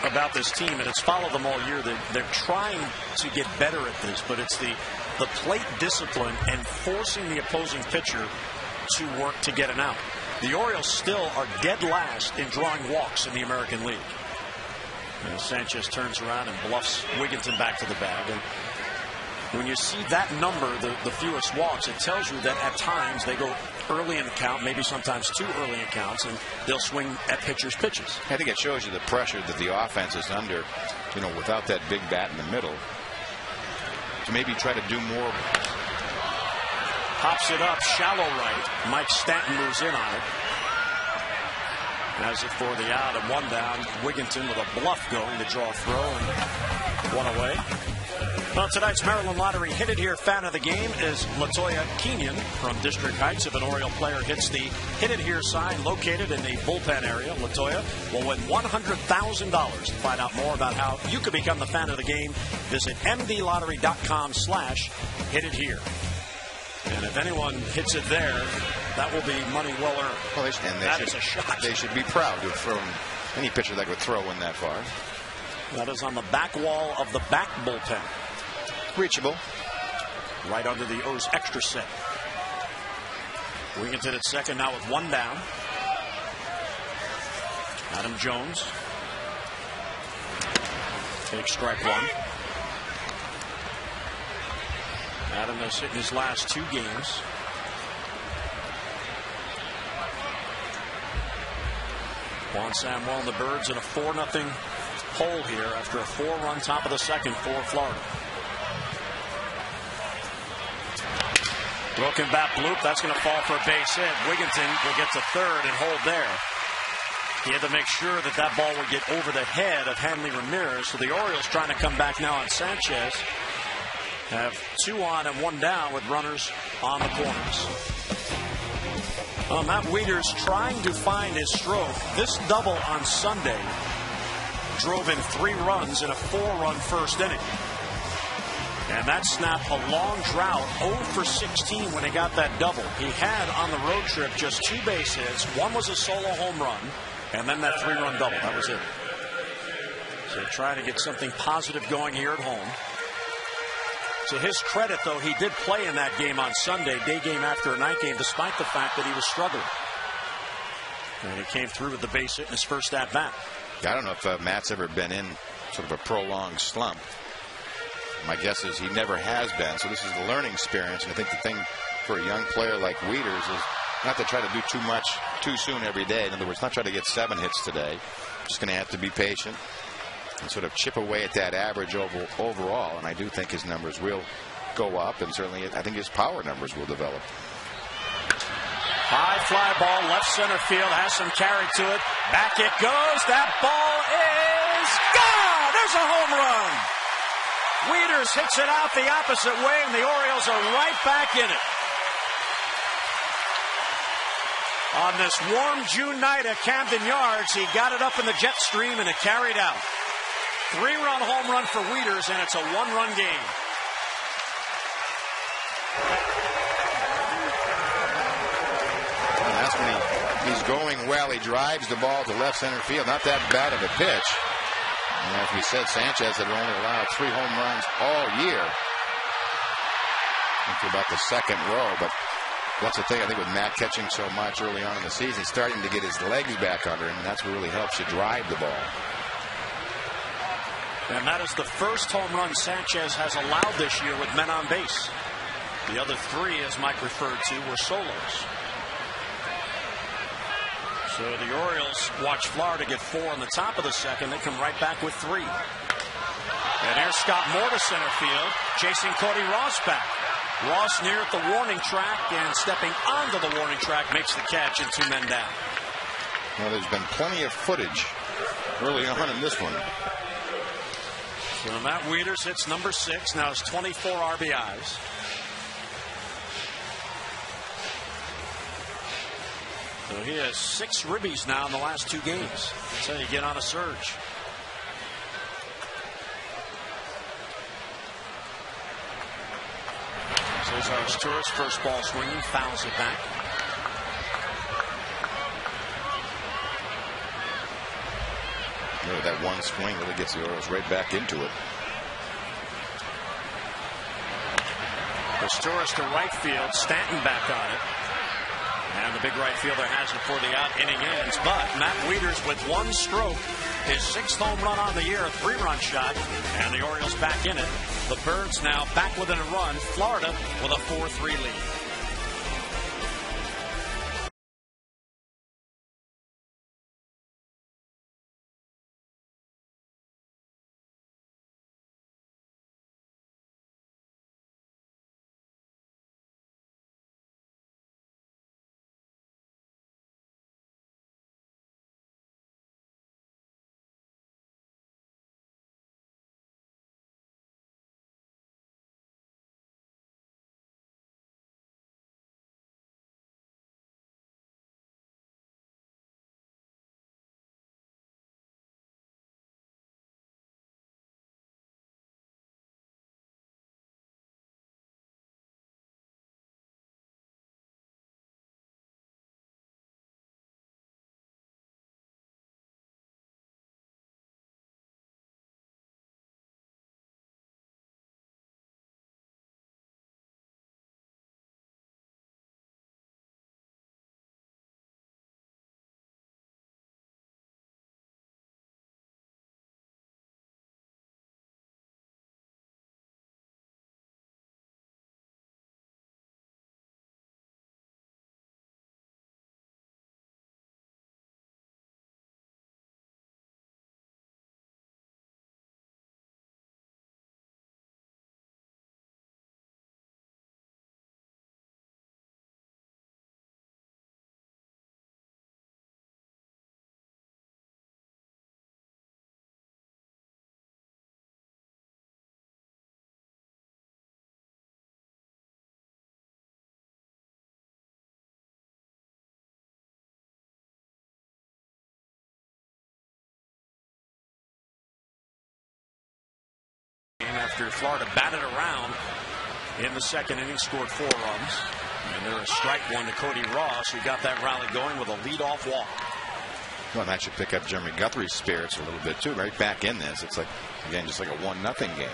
about this team, and it's followed them all year, they're trying to get better at this, but it's the plate discipline and forcing the opposing pitcher to work to get an out. The Orioles still are dead last in drawing walks in the American League. And Sanchez turns around and bluffs Wigginton back to the bag. And when you see that number, the fewest walks, it tells you that at times they go early in the count, maybe sometimes too early in counts, and they'll swing at pitchers' pitches. I think it shows you the pressure that the offense is under, without that big bat in the middle, to maybe try to do more. Pops it up, shallow right. Mike Stanton moves in on it. Has it for the out and 1 down. Wigginton with a bluff going to draw a throw and 1 away. Well, tonight's Maryland Lottery Hit It Here fan of the game is Latoya Kenyon from District Heights. If an Oriole player hits the Hit It Here sign located in the bullpen area, Latoya will win $100,000. To find out more about how you could become the fan of the game, visit mdlottery.com/Hit It Here. And if anyone hits it there, that will be money well earned. Well, that is a shot. They should be proud to have thrown any pitcher that could throw in that far. That is on the back wall of the back bullpen. Reachable. Right under the O's extra set. Wigginton at second now with 1 down. Adam Jones takes strike 1. Adam has hit in his last 2 games. Juan Samuel and the Birds in a 4-0 hole here after a 4-run top of the second for Florida. Broken bat bloop. That's going to fall for a base hit. Wigginton will get to third and hold there. He had to make sure that that ball would get over the head of Hanley Ramirez. So the Orioles trying to come back now on Sanchez. Have 2 on and 1 down with runners on the corners. Well, Matt Wieters trying to find his stroke. This double on Sunday drove in 3 runs in a 4-run first inning. And that snapped a long drought, 0 for 16 when he got that double. He had on the road trip just 2 base hits. One was a solo home run, and then that 3-run double. That was it. So trying to get something positive going here at home. To his credit, though, he did play in that game on Sunday, day game after a night game, despite the fact that he was struggling. And he came through with the base hit in his first at-bat. I don't know if Matt's ever been in sort of a prolonged slump. My guess is he never has been, so this is the learning experience. And I think the thing for a young player like Wieters is not to try to do too much too soon every day. In other words, not try to get 7 hits today. Just going to have to be patient and sort of chip away at that average overall. And I do think his numbers will go up, and certainly I think his power numbers will develop. High fly ball, left center field, has some carry to it. Back it goes. That ball is gone. There's a home run. Wieters hits it out the opposite way, and the Orioles are right back in it. On this warm June night at Camden Yards, he got it up in the jet stream, and it carried out. 3-run home run for Wieters, and it's a 1-run game. And that's when he's going well. He drives the ball to left center field. Not that bad of a pitch. And as we said, Sanchez had only allowed 3 home runs all year. Into about the second row, but that's the thing. I think with Matt catching so much early on in the season, he's starting to get his legs back under him, and that's what really helps you drive the ball. And that is the first home run Sanchez has allowed this year with men on base. The other 3, as Mike referred to, were solos. So the Orioles watch Florida get 4 on the top of the second. They come right back with 3. And here's Scott Moore to center field, chasing Cody Ross back. Ross near at the warning track, and stepping onto the warning track makes the catch, and 2 men down. Well, there's been plenty of footage early on in this one. So Matt Wieters hits number 6. Now it's 24 RBIs. So he has 6 ribbies now in the last 2 games. That's how you get on a surge. So here's Arias, first ball swinging, fouls it back. Really, that one swing really gets the Orioles right back into it. Arias to right field, Stanton back on it. And the big right fielder has it before the inning ends. But Matt Wieters with 1 stroke, his 6th home run on the year, a 3-run shot, and the Orioles back in it. The Birds now back within a run. Florida with a 4-3 lead. After Florida batted around in the second inning, scored 4 runs. And there is strike one to Cody Ross, who got that rally going with a leadoff walk. Well, that should pick up Jeremy Guthrie's spirits a little bit too. Right back in this. It's like, again, just like a 1-0 game.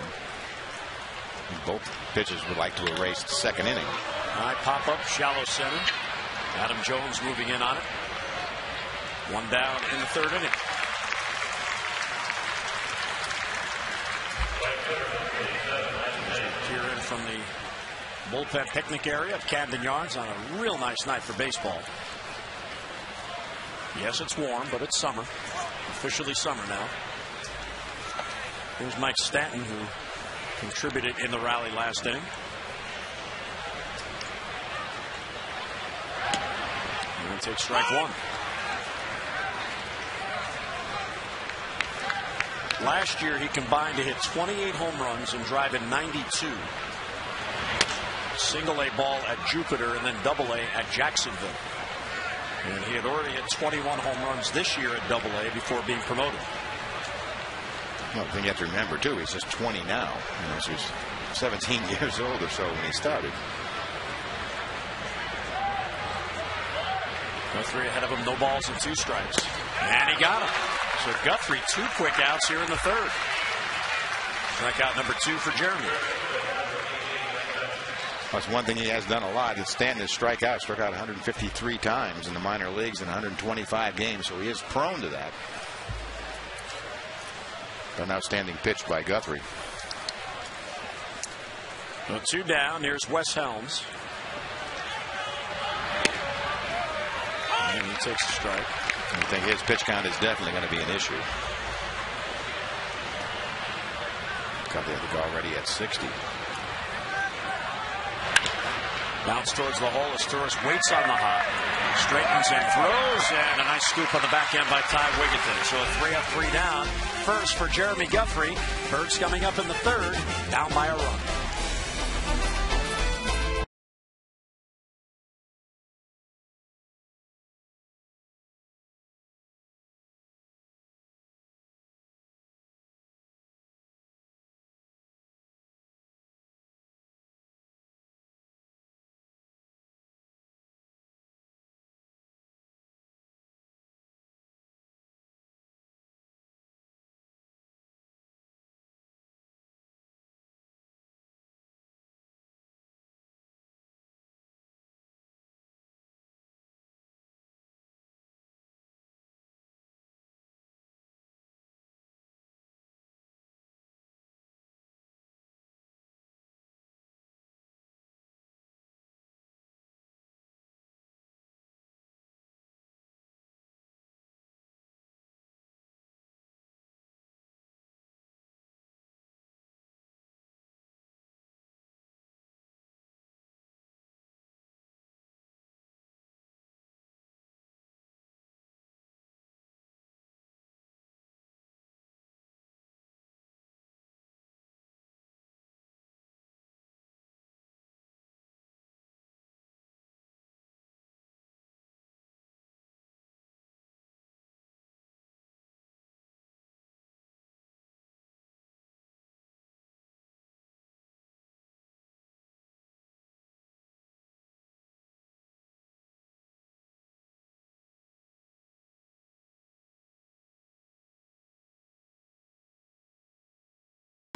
And both pitchers would like to erase the second inning. High pop up, shallow center. Adam Jones moving in on it. 1 down in the 3rd inning. Here in from the bullpen picnic area at Camden Yards on a real nice night for baseball. Yes, it's warm, but it's summer. Officially summer now. Here's Mike Stanton, who contributed in the rally last inning. And he takes strike 1. Last year, he combined to hit 28 home runs and drive in 92. Single A ball at Jupiter and then double A at Jacksonville. And he had already hit 21 home runs this year at double A before being promoted. Well, the thing you have to remember, too, he's just 20 now. You know, so he's 17 years old or so when he started. Guthrie ahead of him, no balls and 2 strikes. And he got him. So Guthrie 2 quick outs here in the 3rd. Strikeout number 2 for Jeremy. That's one thing he has done a lot. Is Stanton has struck out 153 times in the minor leagues in 125 games, so he is prone to that. An outstanding pitch by Guthrie. Well, 2 down. Here's Wes Helms. And he takes a strike. I think his pitch count is definitely going to be an issue. Guthrie, I think, already at 60. Bounce towards the hole as Torres waits on the hop. Straightens and throws, and a nice scoop on the back end by Ty Wigginton. So a 3 up, 3 down. First for Jeremy Guthrie. Birds coming up in the 3rd, down by a run.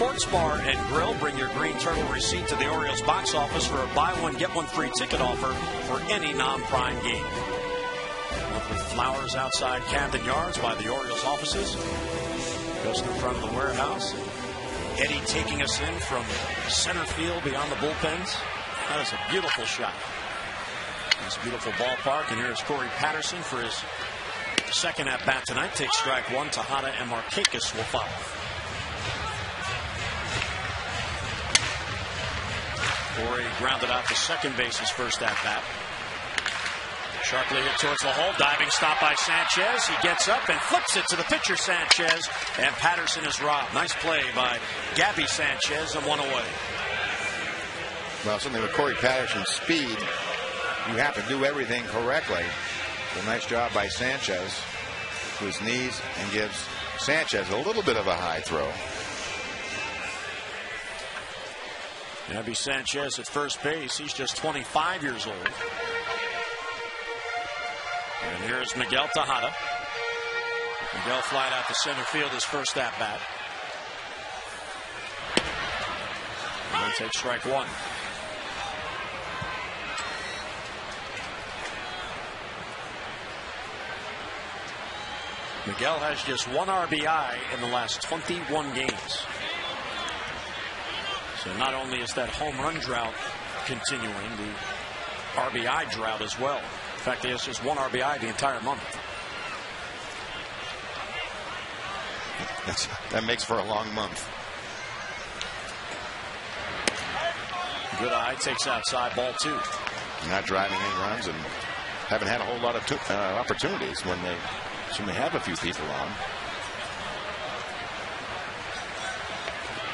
Sports Bar and Grill. Bring your Green Turtle receipt to the Orioles box office for a buy one, get one free ticket offer for any non-prime game. With flowers outside Camden Yards by the Orioles offices. Just in front of the warehouse. Eddie taking us in from center field beyond the bullpens. That is a beautiful shot. This beautiful ballpark. And here's Corey Patterson for his second at bat tonight. Takes strike 1. Tejada and Markakis will follow. Corey grounded out to second base his first at bat. Sharply hit towards the hole. Diving stop by Sanchez. He gets up and flips it to the pitcher Sanchez. And Patterson is robbed. Nice play by Gabby Sanchez and 1 away. Well, certainly with Corey Patterson's speed, you have to do everything correctly. So nice job by Sanchez to his knees and gives Sanchez a little bit of a high throw. Abby Sanchez at first base. He's just 25 years old. And here's Miguel Tejada. Miguel flied out to center field his first at bat. And then takes strike one. Miguel has just one RBI in the last 21 games. So not only is that home run drought continuing, the RBI drought as well. In fact, he has just one RBI the entire month. That makes for a long month. Good eye, takes outside, ball two. Not driving in runs and haven't had a whole lot of opportunities when they have a few people on.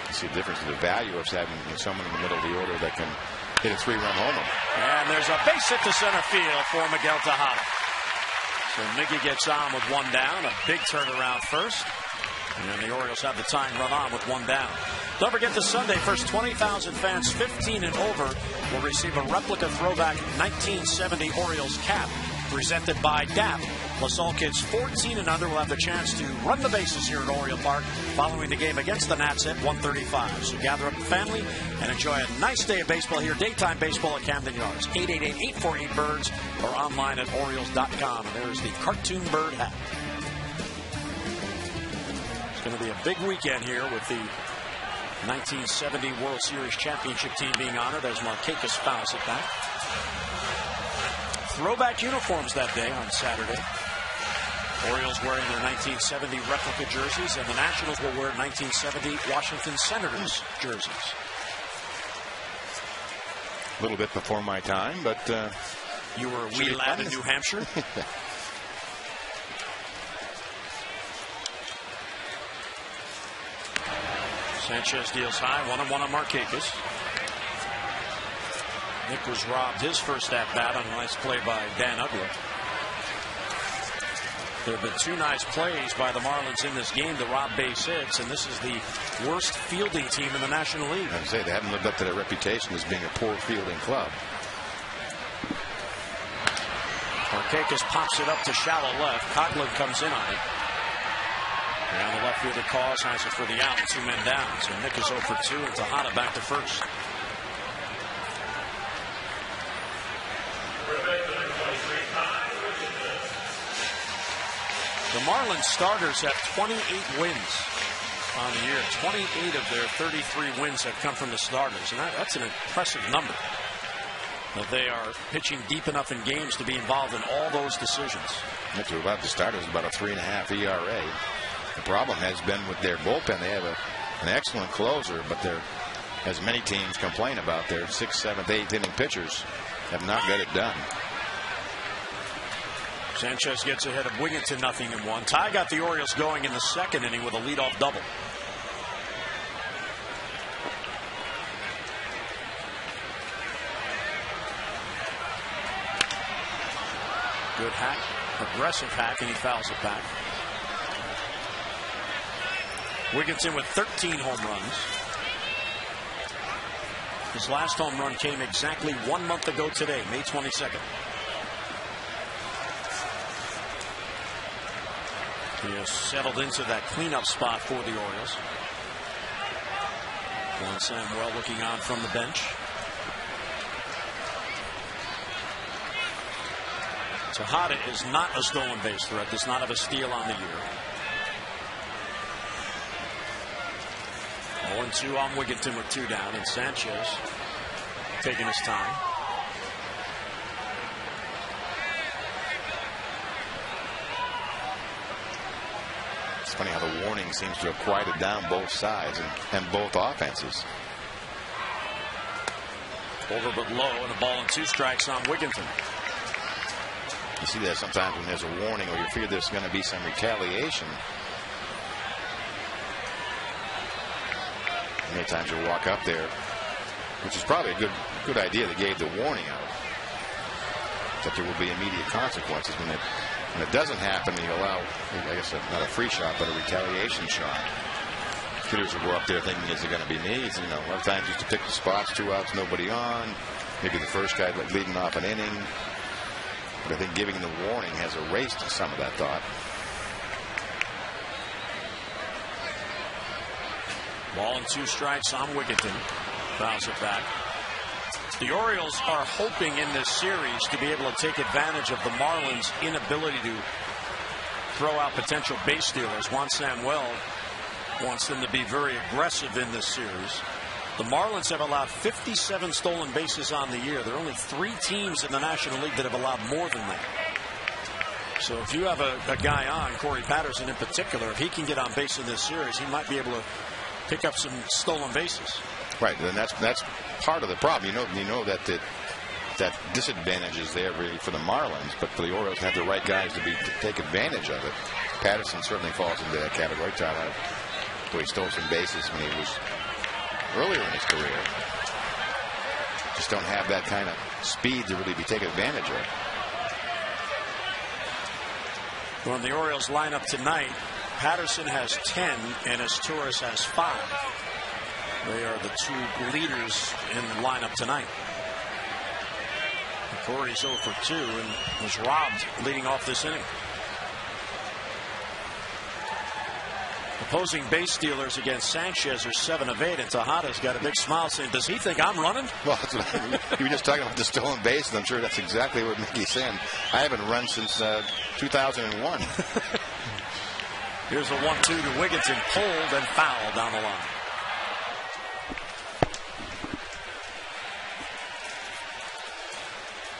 You see the difference in the value of having someone in the middle of the order that can hit a three-run homer. And there's a base hit to center field for Miguel Tejada. So Miggy gets on with one down, a big turnaround first. And then the Orioles have the tying run on with one down. Don't forget this Sunday, first 20,000 fans 15 and over will receive a replica throwback 1970 Orioles cap presented by DAP. Plus, all kids 14 and under will have the chance to run the bases here at Oriole Park following the game against the Nats at 1:35. So gather up the family and enjoy a nice day of baseball here. Daytime baseball at Camden Yards. 888-848-BIRDS or online at Orioles.com. And there's the cartoon bird hat. It's going to be a big weekend here with the 1970 World Series championship team being honored as Markakis fouls it back. Throwback uniforms that day on Saturday. Orioles wearing their 1970 replica jerseys, and the Nationals will wear 1970 Washington Senators jerseys. A little bit before my time, but you were a wee lad in New Hampshire. Sanchez deals high, 1-1 on Markakis. Nick was robbed his first at bat on a nice play by Dan Ugler. There have been two nice plays by the Marlins in this game to rob base hits, and this is the worst fielding team in the National League. I would say they haven't lived up to their reputation as being a poor fielding club. Markakis pops it up to shallow left. Coughlin comes in on it. And the left fielder calls, has it for the out, 2 men down. So Nick is 0 for 2, and Tejada back to first. The Marlins starters have 28 wins on the year. 28 of their 33 wins have come from the starters, and that's an impressive number. That they are pitching deep enough in games to be involved in all those decisions. That's about the starters, about a 3.5 ERA. The problem has been with their bullpen. They have an excellent closer, but as many teams complain about, their 6th, 7th, 8th inning pitchers have not got it done. Sanchez gets ahead of Wigginton 0-1. Ty got the Orioles going in the second inning with a leadoff double. Good hack, aggressive hack, and he fouls it back. Wigginton with 13 home runs. His last home run came exactly 1 month ago today, May 22nd. He has settled into that cleanup spot for the Orioles. Juan Samuel looking on from the bench. Tejada is not a stolen base threat, does not have a steal on the year. 0-2 on Wigginton with 2 down, and Sanchez taking his time. It's funny how the warning seems to have quieted down both sides and both offenses. Over but low, and a ball and 2 strikes on Wigginton. You see that sometimes when there's a warning or you figure there's going to be some retaliation. Many times you walk up there, which is probably a good idea. They gave the warning out that there will be immediate consequences. When it doesn't happen, you allow, I guess, not a free shot, but a retaliation shot. hitters will go up there thinking, is it going to be me? You know, a lot of times used to pick the spots, 2 outs, nobody on. Maybe the first guy leading off an inning. But I think giving the warning has erased some of that thought. Ball and 2 strikes on Wigginton. Fouls it back. The Orioles are hoping in this series to be able to take advantage of the Marlins' inability to throw out potential base stealers. Juan Samuel wants them to be very aggressive in this series. The Marlins have allowed 57 stolen bases on the year. There are only 3 teams in the National League that have allowed more than that. So if you have a guy on, Corey Patterson in particular, if he can get on base in this series, he might be able to pick up some stolen bases. Right, and that's part of the problem. You know that disadvantage is there really for the Marlins, but for the Orioles, have the right guys to take advantage of it. Patterson certainly falls into that category. Tyler, he stole some bases when he was earlier in his career. Just don't have that kind of speed to really be taken advantage of. Well, in the Orioles lineup tonight, Patterson has 10 and Asturias has 5. They are the 2 leaders in the lineup tonight. Corey's 0 for 2 and was robbed leading off this inning. Opposing base stealers against Sanchez are 7 of 8, and Tejada's got a big smile saying, does he think I'm running? Well, you were just talking about the stolen base, and I'm sure that's exactly what Mickey's saying. I haven't run since 2001. Here's a 1-2 to Wigginton, pulled and fouled down the line.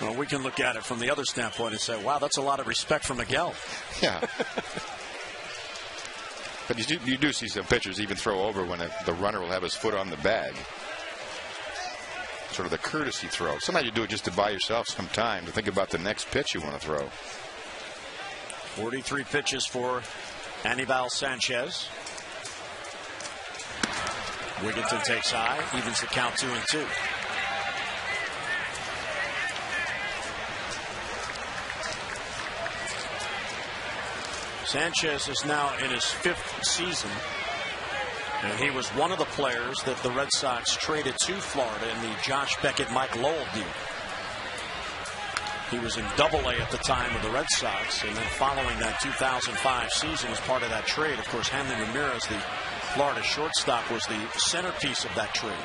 Well, we can look at it from the other standpoint and say, wow, that's a lot of respect for Miguel. Yeah. But you do see some pitchers even throw over when the runner will have his foot on the bag. Sort of the courtesy throw. Sometimes you do it just to buy yourself some time to think about the next pitch you want to throw. 43 pitches for Anibal Sanchez. Wigginton takes high, evens the count 2-2. Sanchez is now in his 5th season, and he was one of the players that the Red Sox traded to Florida in the Josh Beckett-Mike Lowell deal. He was in Double-A at the time of the Red Sox, and then following that 2005 season as part of that trade, of course, Hanley Ramirez, the Florida shortstop, was the centerpiece of that trade.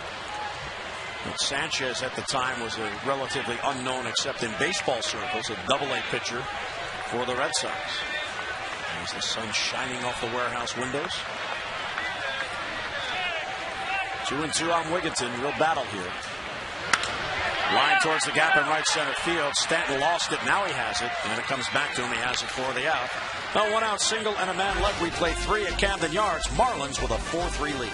But Sanchez at the time was a relatively unknown, except in baseball circles, a Double-A pitcher for the Red Sox. As the sun shining off the warehouse windows. 2-2 on Wigginton. Real battle here. Line towards the gap in right center field. Stanton lost it. Now he has it. And it comes back to him. He has it for the out. A 1-out single and a man left. We play 3 at Camden Yards. Marlins with a 4-3 lead.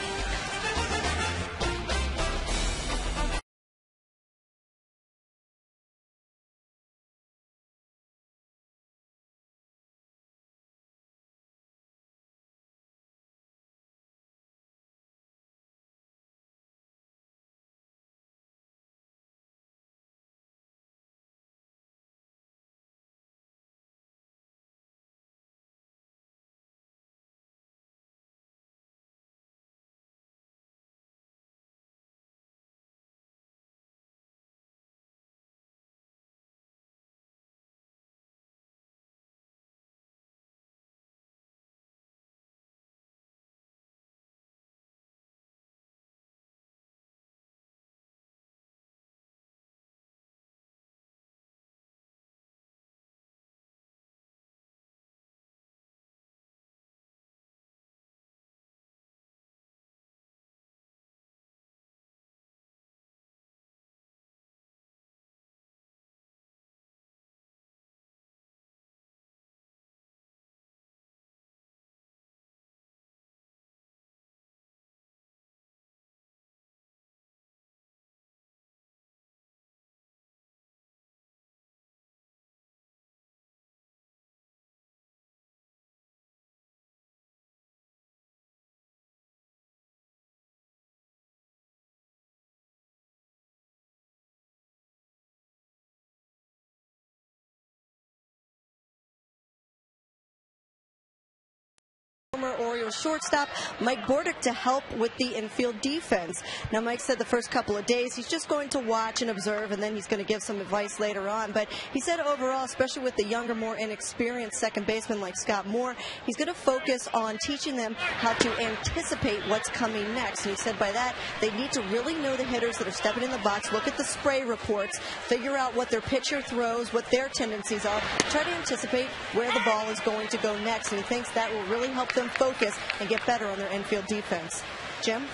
former Orioles shortstop Mike Bordick to help with the infield defense. Now, Mike said the first couple of days he's just going to watch and observe, and then he's going to give some advice later on. But he said overall, especially with the younger, more inexperienced second baseman like Scott Moore, he's going to focus on teaching them how to anticipate what's coming next. And he said by that, they need to really know the hitters that are stepping in the box, look at the spray reports, figure out what their pitcher throws, what their tendencies are, try to anticipate where the ball is going to go next. And he thinks that will really help them focus and get better on their infield defense. Jim?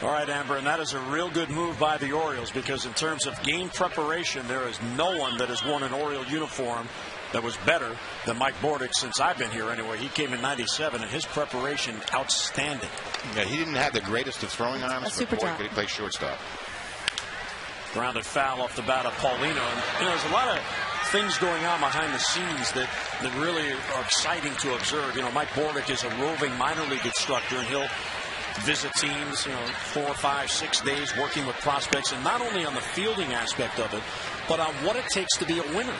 All right, Amber, and that is a real good move by the Orioles, because in terms of game preparation, there is no one that has worn an Oriole uniform that was better than Mike Bordick since I've been here anyway. He came in '97, and his preparation outstanding. Yeah, he didn't have the greatest of throwing arms, but boy, could he play shortstop. Grounded foul off the bat of Paulino. And, there's a lot of things going on behind the scenes that really are exciting to observe. Mike Bordick is a roving minor league instructor, and he'll visit teams, 4, 5, 6 days working with prospects, and not only on the fielding aspect of it, but on what it takes to be a winner.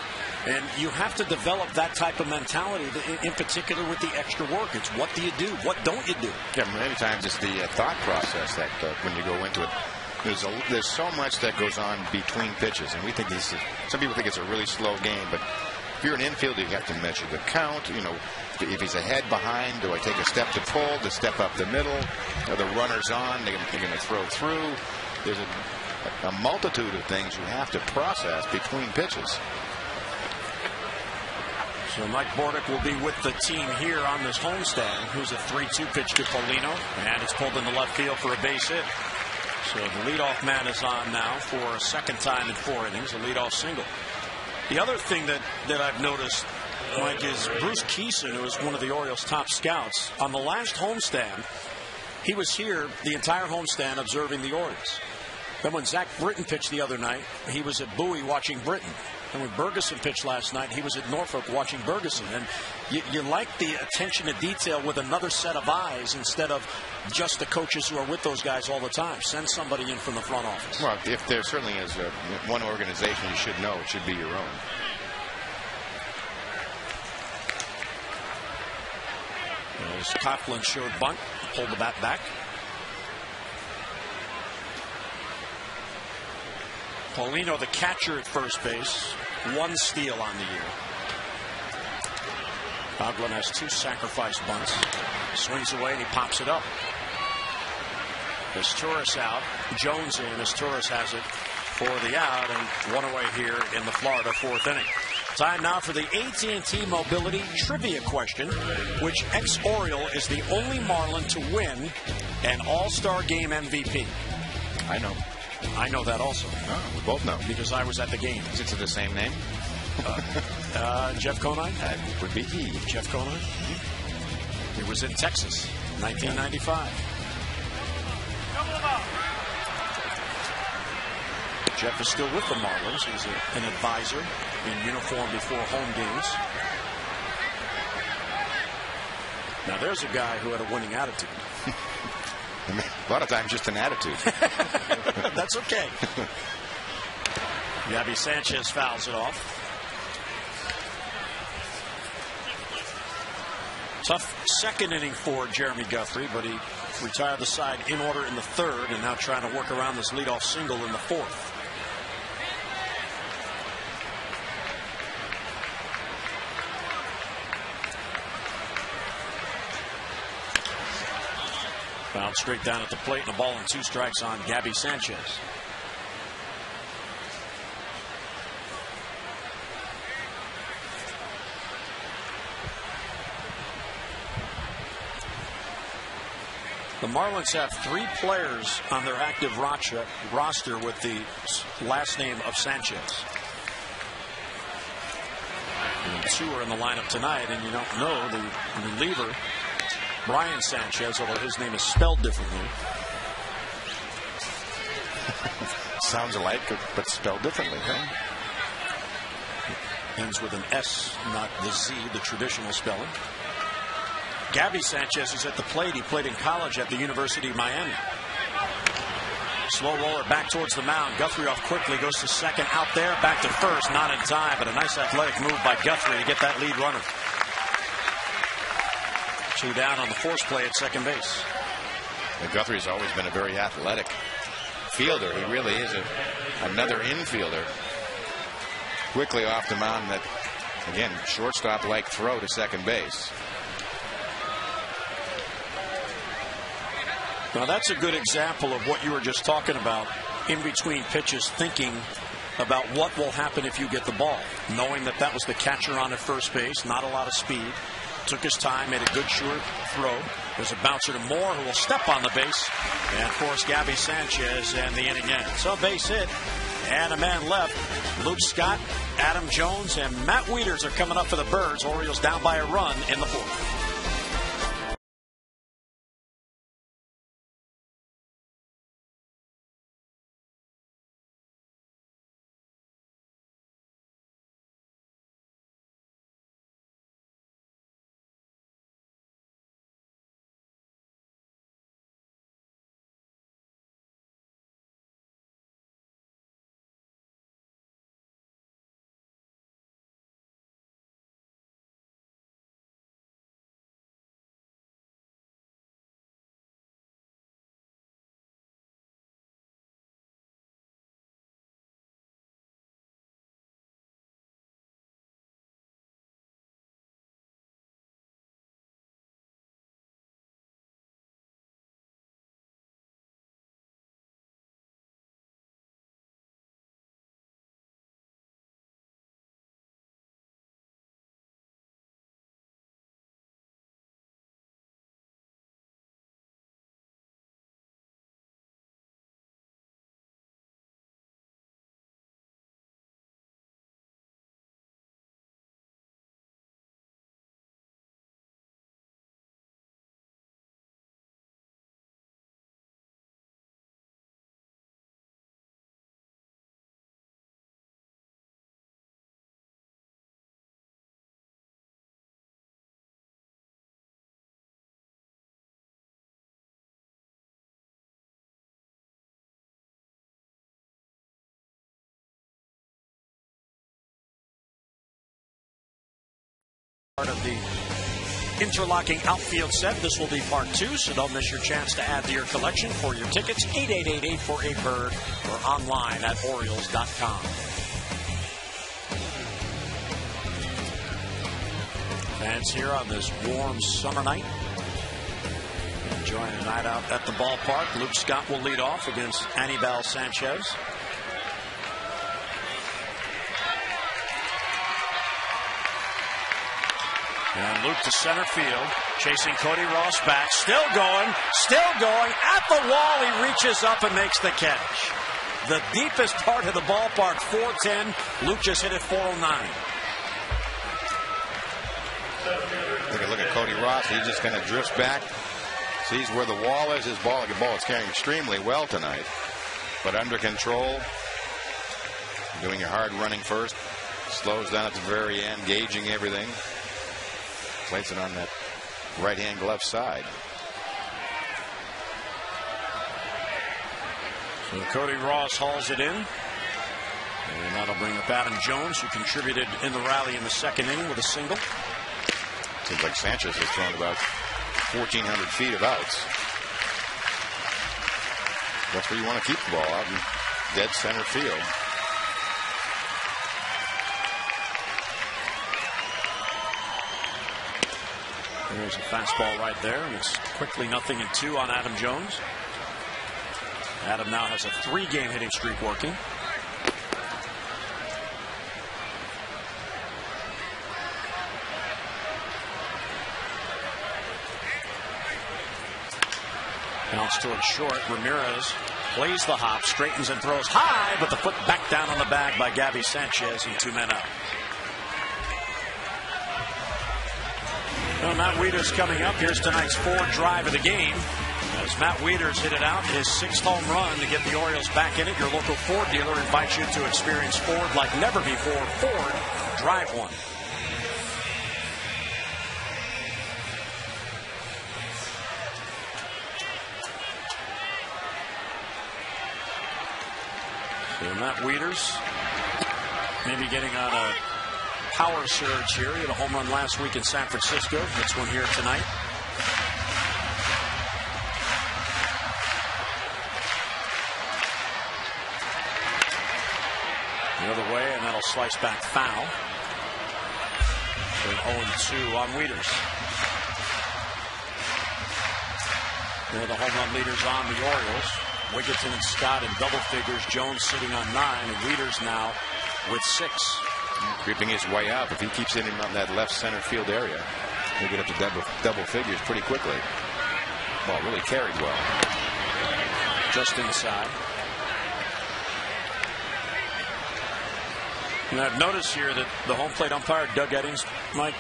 And you have to develop that type of mentality, in particular with the extra work. It's what do you do? What don't you do? Yeah, many times it's the thought process that when you go into it. There's so much that goes on between pitches, and we think some people think it's a really slow game, but if you're an infielder, you have to measure the count. If he's ahead, behind, do I take a step to pull, to step up the middle? Are the runners on? They're going to throw through. There's a multitude of things you have to process between pitches. So Mike Bordick will be with the team here on this homestand. Here's a 3-2 pitch to Paulino, and it's pulled in the left field for a base hit. So the leadoff man is on now for a second time in 4 innings, a leadoff single. The other thing that I've noticed, Mike, is Bruce Keeson, who is one of the Orioles' top scouts, on the last homestand, he was here the entire homestand observing the Orioles. Then when Zach Britton pitched the other night, he was at Bowie watching Britton. And when Bergeson pitched last night, he was at Norfolk watching Bergeson. And you like the attention to detail with another set of eyes instead of just the coaches who are with those guys all the time. Send somebody in from the front office. Well, if there certainly is one organization you should know, it should be your own. As Coughlin showed bunt, pulled the bat back. Paulino, the catcher at first base, 1 steal on the year. Coughlin has 2 sacrifice bunts. Swings away and he pops it up. As Torres out, Jones in as Torres has it for the out, and 1 away here in the Florida 4th inning. Time now for the AT&T Mobility Trivia question. Which ex-Oriole is the only Marlin to win an All-Star Game MVP? I know. I know that also. Oh, we both know. Because I was at the game. Is it the same name? Jeff Conine? That would be he. Jeff Conine? He was in Texas, 1995. Jeff is still with the Marlins. He's an advisor in uniform before home games. Now there's a guy who had a winning attitude. A lot of times just an attitude. That's okay. Gabby Sanchez fouls it off. Tough second inning for Jeremy Guthrie, but he retired the side in order in the 3rd and now trying to work around this leadoff single in the 4th. Fouled straight down at the plate, and a ball and 2 strikes on Gabby Sanchez. The Marlins have 3 players on their active roster with the last name of Sanchez. And 2 are in the lineup tonight, and you don't know the reliever, Brian Sanchez, although his name is spelled differently. Sounds alike, but spelled differently, huh? Ends with an S, not the Z, the traditional spelling. Gabby Sanchez is at the plate. He played in college at the University of Miami. Slow roller back towards the mound. Guthrie off quickly, goes to second, out there, back to first, not in time, but a nice athletic move by Guthrie to get that lead runner. two down on the force play at second base. Guthrie's always been a very athletic fielder. He really is another infielder. Quickly off the mound, that again shortstop-like throw to second base. Now that's a good example of what you were just talking about. In between pitches, thinking about what will happen if you get the ball, knowing that that was the catcher on at first base, not a lot of speed. Took his time, made a good short throw. There's a bouncer to Moore, who will step on the base and force Gabby Sanchez, and the inning ends. So base hit and a man left. Luke Scott, Adam Jones, and Matt Wieters are coming up for the Birds. Orioles down by a run in the fourth. Part of the interlocking outfield set. This will be part 2, so don't miss your chance to add to your collection. For your tickets, 888-848-BIRD or online at Orioles.com. Fans here on this warm summer night, enjoying a night out at the ballpark. Luke Scott will lead off against Anibal Sanchez. And Luke to center field, chasing Cody Ross back, still going, at the wall, he reaches up and makes the catch. The deepest part of the ballpark, 410, Luke just hit it 409. Look at Cody Ross, he just kind of drifts back, sees where the wall is, his ball is carrying extremely well tonight, but under control, doing your hard running first, slows down at the very end, gauging everything. Plays it on that right-hand glove side. So Cody Ross hauls it in. And that'll bring up Adam Jones, who contributed in the rally in the second inning with a single. Seems like Sanchez has thrown about 1,400 feet of outs. That's where you want to keep the ball, out in dead center field. There's a fastball right there, and it's quickly 0-2 on Adam Jones. Adam now has a 3-game hitting streak working. Bounce to it short. Ramirez plays the hop, straightens and throws high, but the foot back down on the bag by Gabby Sanchez, and 2 men out. Well, Matt Wieters coming up. Here's tonight's 4th drive of the game, as Matt Wieters hit it out, his 6th home run to get the Orioles back in it. Your local Ford dealer invites you to experience Ford like never before. Ford, drive one. So Matt Wieters maybe getting on a power surge here. He had a home run last week in San Francisco. That's one here tonight. slice back foul. An 0-2 on Wieters. They're the home run leaders on the Orioles. Wigginton and Scott in double figures. Jones sitting on 9, and Wieters now with 6. Creeping his way up. If he keeps hitting on that left center field area, he'll get up to double figures pretty quickly. Ball really carried well. Just inside. And I've noticed here that the home plate umpire, Doug Eddings, Mike,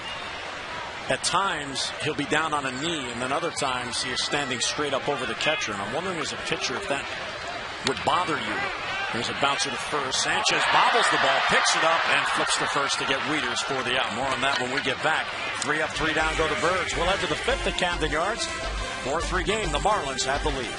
at times he'll be down on a knee, and then other times he is standing straight up over the catcher. And I'm wondering as a pitcher if that would bother you. There's a bouncer to first. Sanchez bobbles the ball, picks it up, and flips to first to get Wieters for the out. More on that when we get back. 3 up, 3 down go the Birds. We'll head to the 5th at Camden Yards. 4-3 game. The Marlins have the lead.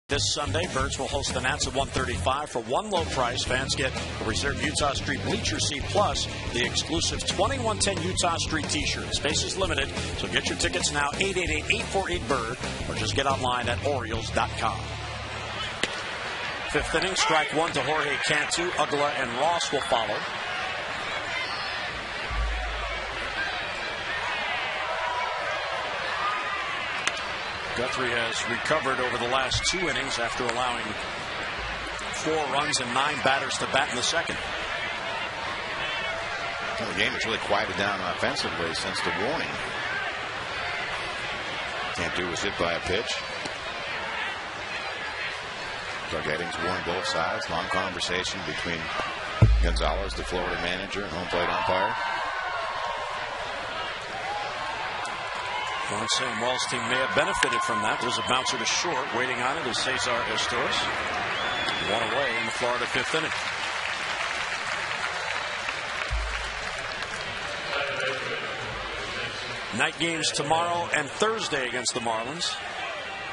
This Sunday, Birds will host the Nats at 1:35 for one low price. Fans get a reserved Utah Street bleacher seat plus the exclusive 2110 Utah Street t-shirt. Space is limited, so get your tickets now, 888-848-BIRD, or just get online at Orioles.com. 5th inning, strike 1 to Jorge Cantu. Ugla and Ross will follow. Guthrie has recovered over the last 2 innings after allowing 4 runs and 9 batters to bat in the second. Well, the game has really quieted down offensively since the warning. Cantu was hit by a pitch. Doug Eddings warned both sides. Long conversation between Gonzalez, the Florida manager, and home plate umpire. Well, Sam Well's team may have benefited from that. There's a bouncer to short. Waiting on it is Cesar Estorz. 1 away in the Florida 5th inning. Night games tomorrow and Thursday against the Marlins.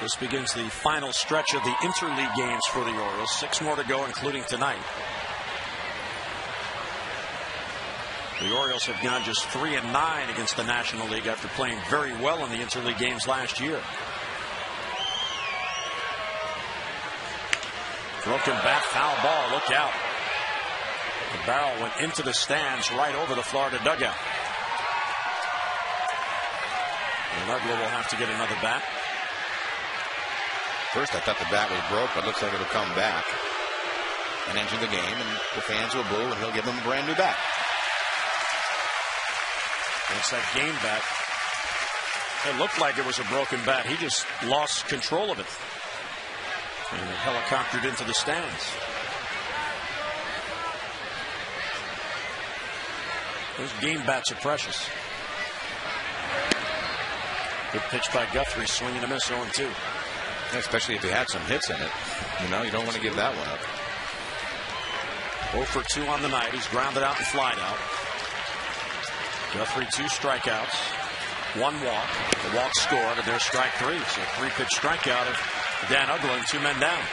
This begins the final stretch of the interleague games for the Orioles. 6 more to go, including tonight. The Orioles have gone just 3-9 against the National League after playing very well in the interleague games last year. Broken bat, foul ball. Look out. The barrel went into the stands right over the Florida dugout. And Ugla will have to get another bat. First, I thought the bat was broke, but it looks like it'll come back and enter the game, and the fans will boo, and he'll give them a brand new bat. It's that game bat. It looked like it was a broken bat. He just lost control of it. And it helicoptered into the stands. Those game bats are precious. Good pitch by Guthrie, swing and a miss, 0-2. Yeah, especially if he had some hits in it. You know, you don't want to give that one up. 0 for 2 on the night. He's grounded out and flied out. Guthrie 2 strikeouts, 1 walk. The walk scored, and there's strike 3. So 3-pitch strikeout of Dan Uggla, 2 men down.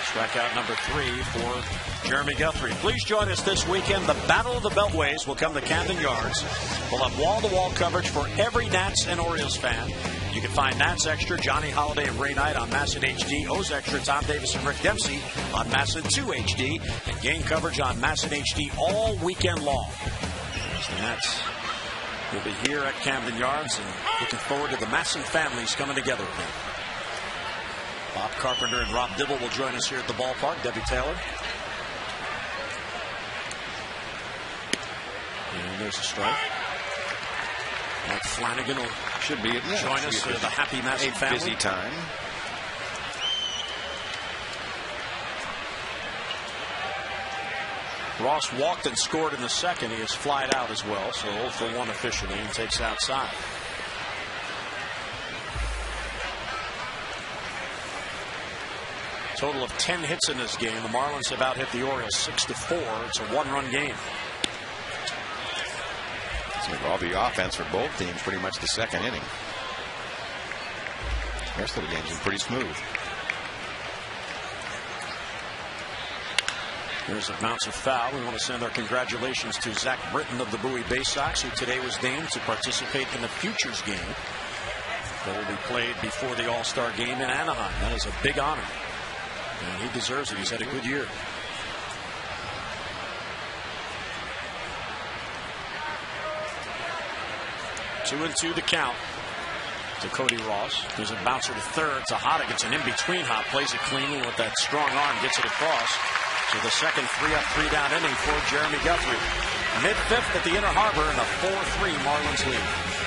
Strikeout number 3 for Jeremy Guthrie. Please join us this weekend. The Battle of the Beltways will come to Camden Yards. We'll have wall-to-wall coverage for every Nats and Orioles fan. You can find Nats Extra, Johnny Holiday and Ray Knight on MASN HD, O's Extra, Tom Davis and Rick Dempsey on MASN 2 HD, and game coverage on MASN HD all weekend long. So the Nats will be here at Camden Yards, and looking forward to the MASN families coming together again. Bob Carpenter and Rob Dibble will join us here at the ballpark. Debbie Taylor. And there's a strike. Mike Flanagan will join us for the happy MASN family. Busy time. Ross walked and scored in the second. He has flied out as well, so 0 for 1 officially, and takes outside. Total of 10 hits in this game. The Marlins have out-hit the Orioles 6-4. It's a 1-run game. So all the offense for both teams pretty much the second inning. The rest of the game's been pretty smooth. There's a bouncer foul. We want to send our congratulations to Zach Britton of the Bowie Bay Sox, who today was named to participate in the Futures game that will be played before the All-Star game in Anaheim. That is a big honor, and he deserves it. He's had a good year. Two and 2 to count to Cody Ross. There's a bouncer to third. Tejada gets an in-between hop, plays it cleanly with that strong arm, gets it across. So the second 3-up, 3-down inning for Jeremy Guthrie. Mid-fifth at the Inner Harbor in a 4-3 Marlins lead.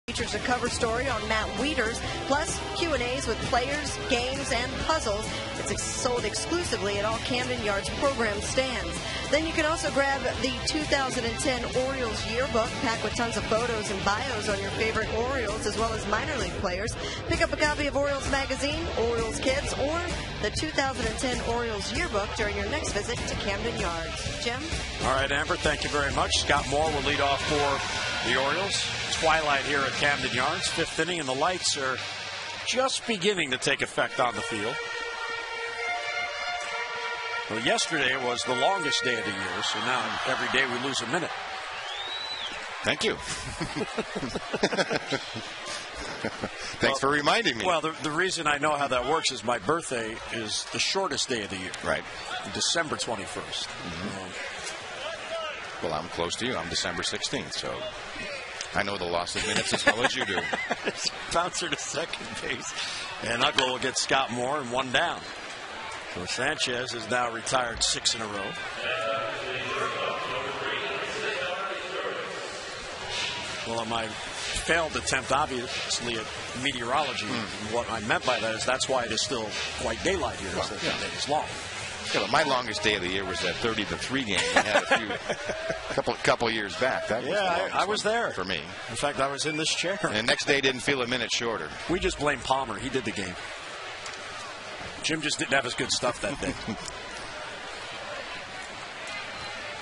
Features a cover story on Matt Wieters, plus Q&As with players, games, and puzzles. It's sold exclusively at all Camden Yards program stands. Then you can also grab the 2010 Orioles yearbook, packed with tons of photos and bios on your favorite Orioles, as well as minor league players. Pick up a copy of Orioles Magazine, Orioles Kids, or the 2010 Orioles yearbook during your next visit to Camden Yards. Jim? All right, Amber, thank you very much. Scott Moore will lead off for the Orioles. Twilight here at Camden Yards, 5th inning, and the lights are just beginning to take effect on the field. Well, yesterday was the longest day of the year, so now every day we lose a minute. Thank you. Thanks for reminding me. Well, the reason I know how that works is my birthday is the shortest day of the year. Right. December 21st. Well, I'm close to you. I'm December 16th, so I know the loss of minutes as well as you do. Bouncer to second base. And Uggla will get Scott Moore and 1 down. So Sanchez is now retired 6 in a row. Well, on my failed attempt, obviously, at meteorology, what I meant by that is that's why it is still quite daylight here. Well, the day is long. Yeah, but my longest day of the year was that 30-3 game we had a couple years back. That was I was there for me. In fact, I was in this chair. And the next day didn't feel a minute shorter. We just blame Palmer. He did the game. Jim just didn't have his good stuff that day.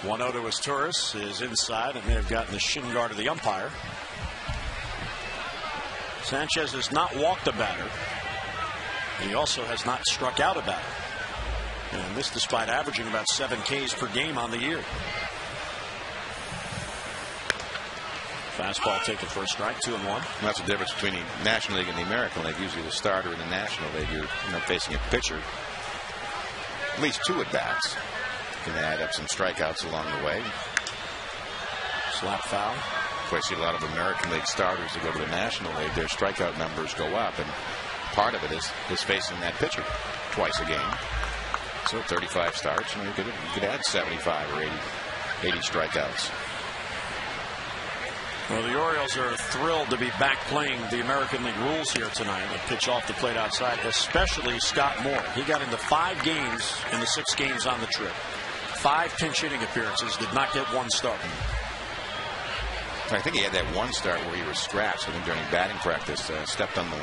1-0 to Asturias is inside and may have gotten the shin guard of the umpire. Sanchez has not walked a batter. He also has not struck out a batter. And this despite averaging about 7 Ks per game on the year. Fastball taken for a strike, 2-1. That's the difference between the National League and the American League. Usually the starter in the National League, you're facing a pitcher. At least 2 at-bats. Can add up some strikeouts along the way. Slap foul. So I see a lot of American League starters that go to the National League. Their strikeout numbers go up, and part of it is facing that pitcher twice a game. So 35 starts, and you could add 75 or 80 strikeouts. Well, the Orioles are thrilled to be back playing the American League rules here tonight. A pitch off the plate outside, especially Scott Moore. He got into 5 games in the 6 games on the trip. 5 pinch hitting appearances, did not get 1 start. I think he had that 1 start where he was scratched during batting practice, stepped on the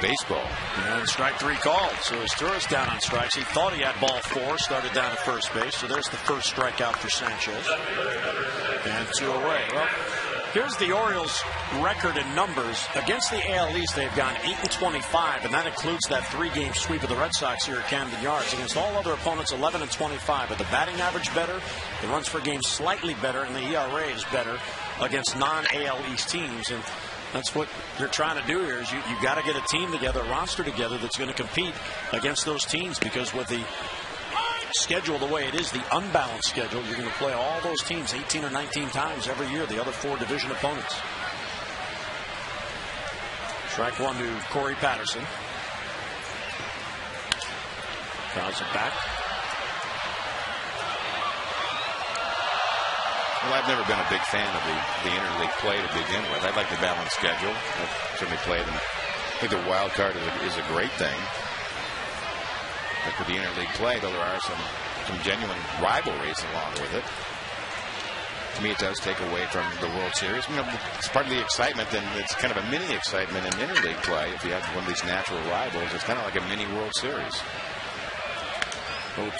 baseball. And strike 3 called. So Asturias down on strikes. He thought he had ball 4, started down at first base. So there's the first strikeout for Sanchez. And 2 away. Well, here's the Orioles' record in numbers. Against the AL East, they've gone 8-25, and that includes that 3-game sweep of the Red Sox here at Camden Yards. Against all other opponents, 11-25. But the batting average better, the runs per game slightly better, and the ERA is better against non-AL East teams. And that's what you're trying to do here is you got to get a team together, a roster together that's going to compete against those teams, because with the schedule the way it is, the unbalanced schedule, you're going to play all those teams 18 or 19 times every year, the other 4 division opponents. Strike 1 to Corey Patterson. Fouls it back. Well, I've never been a big fan of the interleague play to begin with. I like the balanced schedule. I've certainly played them. I think the wild card is a great thing. But with the interleague play, though, there are some genuine rivalries along with it. To me, it does take away from the World Series. It's part of the excitement, and it's kind of a mini excitement in interleague play. If you have one of these natural rivals, it's kind of like a mini World Series.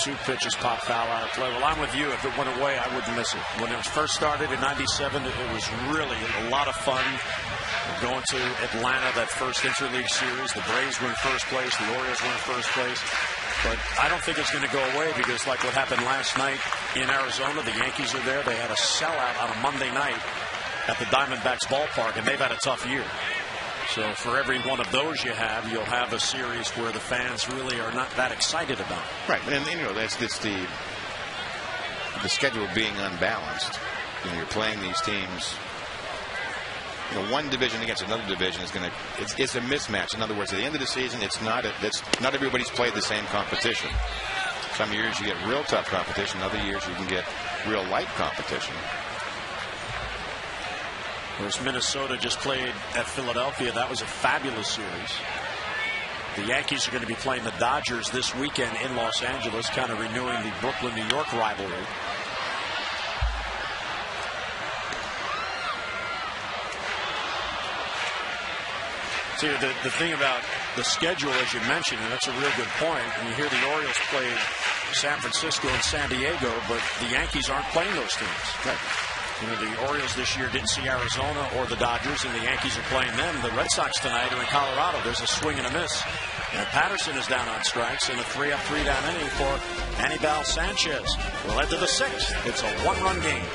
2 pitches pop foul out of play. Well, I'm with you. If it went away, I wouldn't miss it. When it was first started in '97, it was really a lot of fun. Going to Atlanta, that first interleague series, the Braves were in first place, the Orioles were in first place. But I don't think it's going to go away, because like what happened last night in Arizona, the Yankees are there. They had a sellout on a Monday night at the Diamondbacks ballpark, and they've had a tough year. So for every one of those you'll have a series where the fans really are not that excited about. Right, and that's the schedule being unbalanced. You're playing these teams. One division against another division is it's a mismatch. In other words, at the end of the season, not everybody's played the same competition. Some years you get real tough competition. Other years you can get real light competition. Whereas Minnesota just played at Philadelphia. That was a fabulous series. The Yankees are going to be playing the Dodgers this weekend in Los Angeles, kind of renewing the Brooklyn-New York rivalry. See, the thing about the schedule, as you mentioned, and that's a real good point, and you hear the Orioles played San Francisco and San Diego, but the Yankees aren't playing those teams. Right. The Orioles this year didn't see Arizona or the Dodgers, and the Yankees are playing them. The Red Sox tonight are in Colorado. There's a swing and a miss. And Patterson is down on strikes in a 3-up, 3-down inning for Anibal Sanchez. We'll head to the 6th. It's a 1-run game.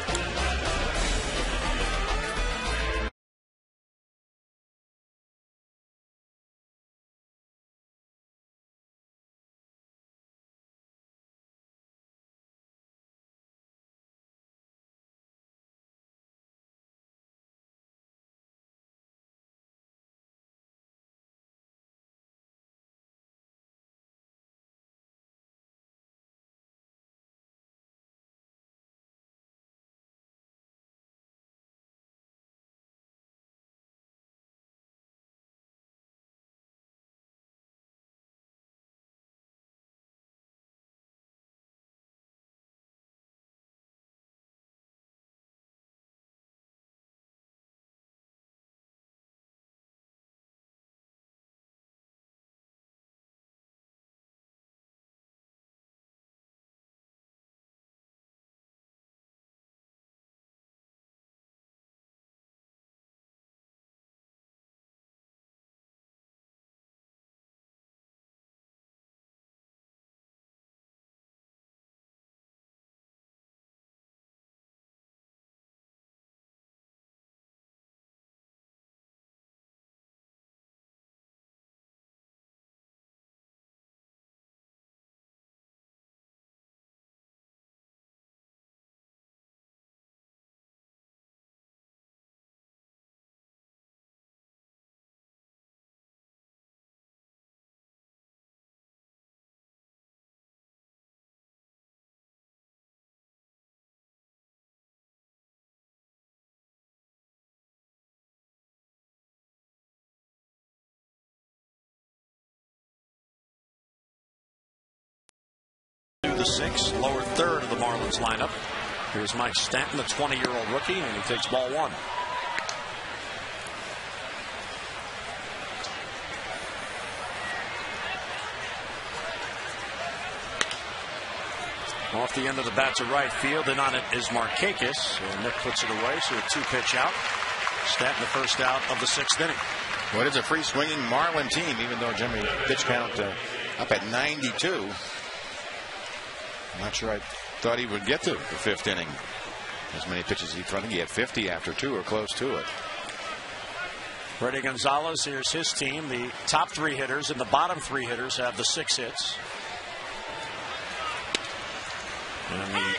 6, lower third of the Marlins lineup. Here's Mike Stanton, the 20-year-old rookie, and he takes ball 1. Off the end of the bat to right field, and on it is Markakis. And Nick puts it away, so a 2-pitch out. Stanton the first out of the 6th inning. Well, it is a free-swinging Marlin team, even though Jimmy pitch count up at 92. I'm not sure I thought he would get to the 5th inning. As many pitches he threw. I think he had 50 after 2 or close to it. Freddie Gonzalez, here's his team. The top 3 hitters and the bottom 3 hitters have the 6 hits. And the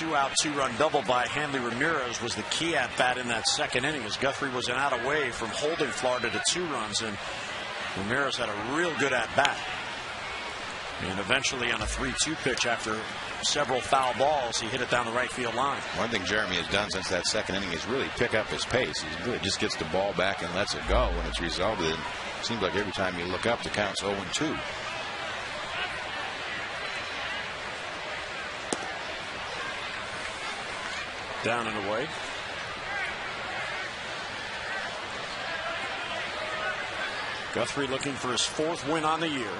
2-out, 2-run double by Hanley Ramirez was the key at bat in that 2nd inning, as Guthrie was an out away from holding Florida to 2 runs, and Ramirez had a real good at bat. And eventually on a 3-2 pitch after several foul balls, he hit it down the right field line. One thing Jeremy has done since that 2nd inning is really pick up his pace. He really just gets the ball back and lets it go when it's resulted in. It seems like every time you look up, the count's 0-2. Down and away. Guthrie looking for his 4th win on the year,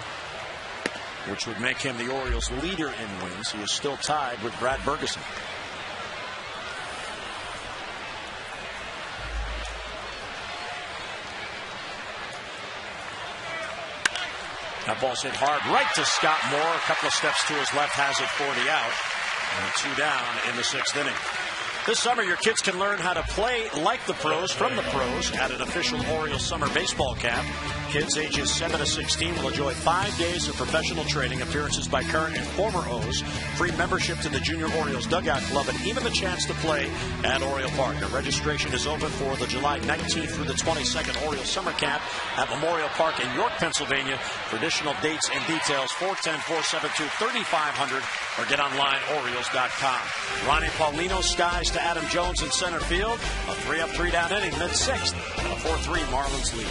which would make him the Orioles leader in wins. He is still tied with Brad Bergeson. That ball's hit hard right to Scott Moore. A couple of steps to his left has it for the out. And 2 down in the 6th inning. This summer, your kids can learn how to play like the pros from the pros at an official Orioles summer baseball camp. Kids ages 7 to 16 will enjoy 5 days of professional training, appearances by current and former O's, free membership to the Junior Orioles Dugout Club, and even the chance to play at Oriole Park. The registration is open for the July 19th through the 22nd Orioles Summer Camp at Memorial Park in York, Pennsylvania. For additional dates and details, 410-472-3500 or get online, Orioles.com. Ronnie Paulino skies to Adam Jones in center field. A 3-up, 3-down inning, mid-6th. A 4-3 Marlins lead.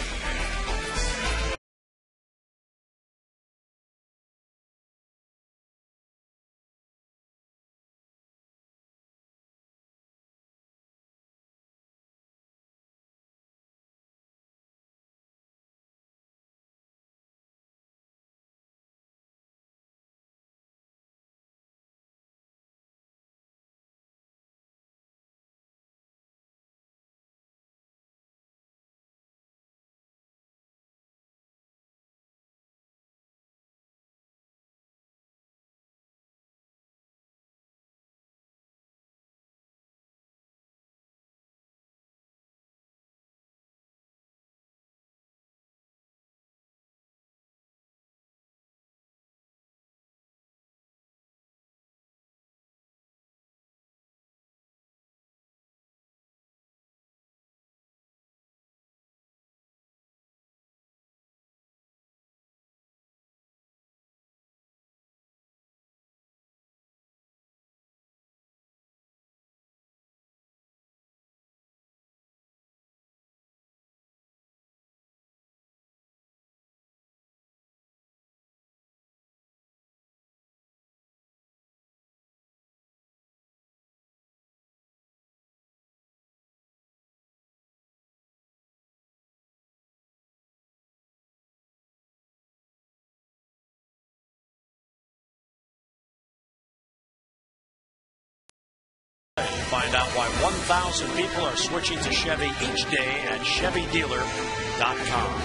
Find out why 1,000 people are switching to Chevy each day at ChevyDealer.com.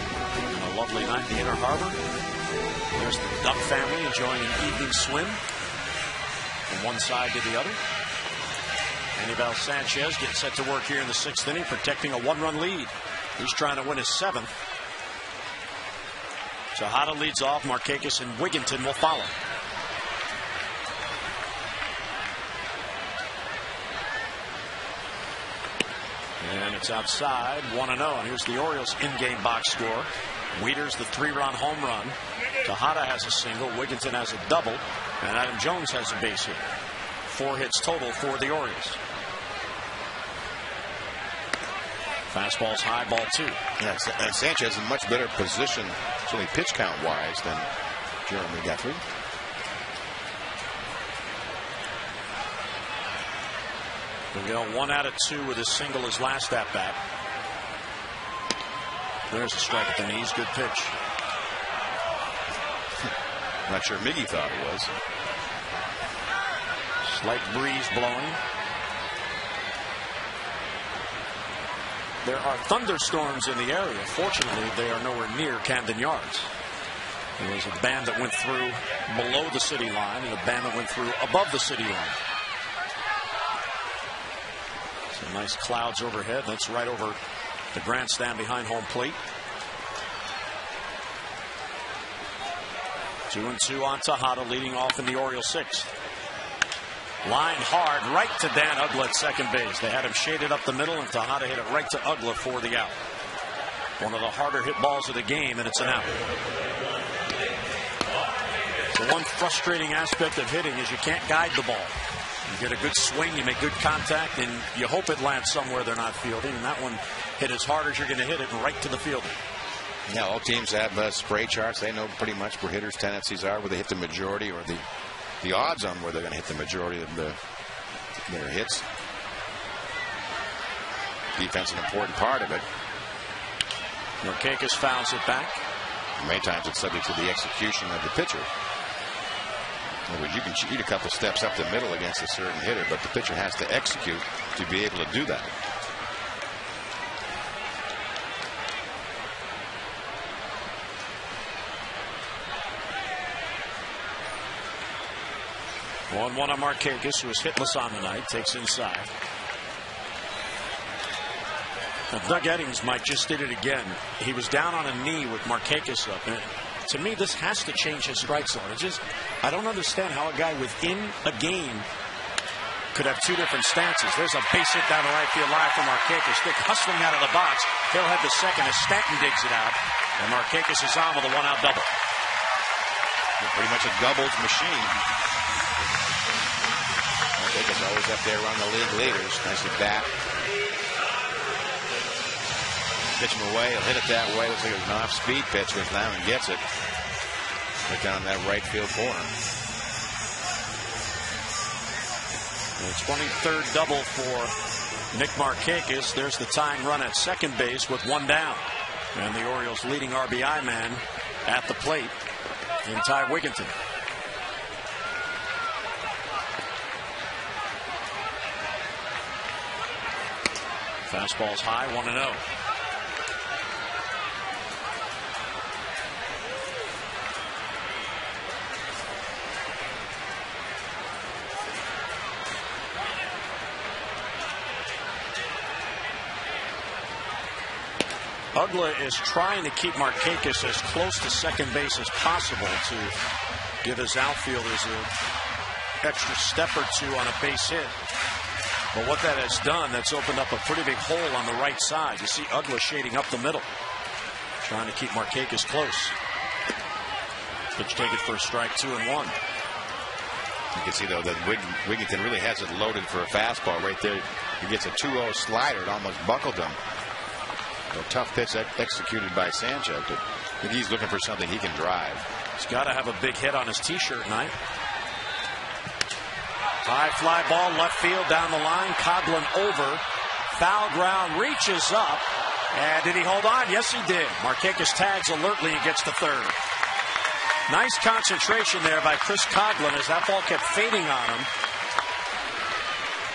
A lovely night in the Inner Harbor. There's the Duck family enjoying an evening swim from one side to the other. Anibal Sanchez gets set to work here in the 6th inning, protecting a 1-run lead. He's trying to win his 7th. Tejada leads off. Markakis and Wigginton will follow. And it's outside, 1-0. And here's the Orioles in-game box score. Wieters the 3-run home run. Tejada has a single. Wigginton has a double. And Adam Jones has a base hit. 4 hits total for the Orioles. Fastball's high, ball 2. Yeah, and Sanchez in much better position, certainly pitch count-wise, than Jeremy Guthrie. He'll go 1 out of 2 with his single his last at bat. There's a strike at the knees. Good pitch. Not sure Miggy thought it was. Slight breeze blowing. There are thunderstorms in the area. Fortunately, they are nowhere near Camden Yards. There was a band that went through below the city line and a band that went through above the city line. Some nice clouds overhead. That's right over the grandstand behind home plate. 2-2 on Tejada, leading off in the Orioles 6th. Line hard right to Dan Uggla at second base. They had him shaded up the middle, and Tejada hit it right to Uggla for the out. One of the harder hit balls of the game, and it's an out. The one frustrating aspect of hitting is you can't guide the ball. You get a good swing, you make good contact, and you hope it lands somewhere they're not fielding. And that one hit as hard as you're going to hit it and right to the fielder. Yeah, all teams have spray charts. They know pretty much where hitters' tendencies are, where they hit the majority or the odds on where they're going to hit the majority of their hits. Defense an important part of it. Markakis fouls it back. Many times it's subject to the execution of the pitcher. In other words, you can cheat a couple steps up the middle against a certain hitter, but the pitcher has to execute to be able to do that. One on Markakis, who is hitless on the night, takes inside. Now, Doug Eddings, Mike, just did it again. He was down on a knee with Markakis up. And to me, this has to change his strike zone. It's just, I don't understand how a guy within a game could have two different stances. There's a base hit down the right field line from Markakis. Stick hustling out of the box. He'll head to second as Stanton digs it out. And Markakis is on with a one-out double. Pretty much a doubles machine. Markakis always up there around the league leaders. Nicely bat. Pitch him away. He'll hit it that way. Looks like it was an off-speed pitch, goes down and gets it. Right down that right field corner. The 23rd double for Nick Markakis. There's the tying run at second base with one down. And the Orioles' leading RBI man at the plate in Ty Wigginton. Fastball's high, 1-0. Uggla is trying to keep Markakis as close to second base as possible to give his outfielders an extra step or two on a base hit. But what that has done, that's opened up a pretty big hole on the right side. You see Uggla shading up the middle, trying to keep Markakis close. Pitch taken for a strike, 2-1. You can see, though, that Wigginton really has it loaded for a fastball right there. He gets a 2-0 slider. It almost buckled him. A tough pitch executed by Sanchez, but I think he's looking for something he can drive. He's got to have a big hit on his t-shirt tonight. High fly ball, left field, down the line. Coghlan over. Foul ground, reaches up. And did he hold on? Yes, he did. Markakis tags alertly and gets to third. Nice concentration there by Chris Coghlan as that ball kept fading on him.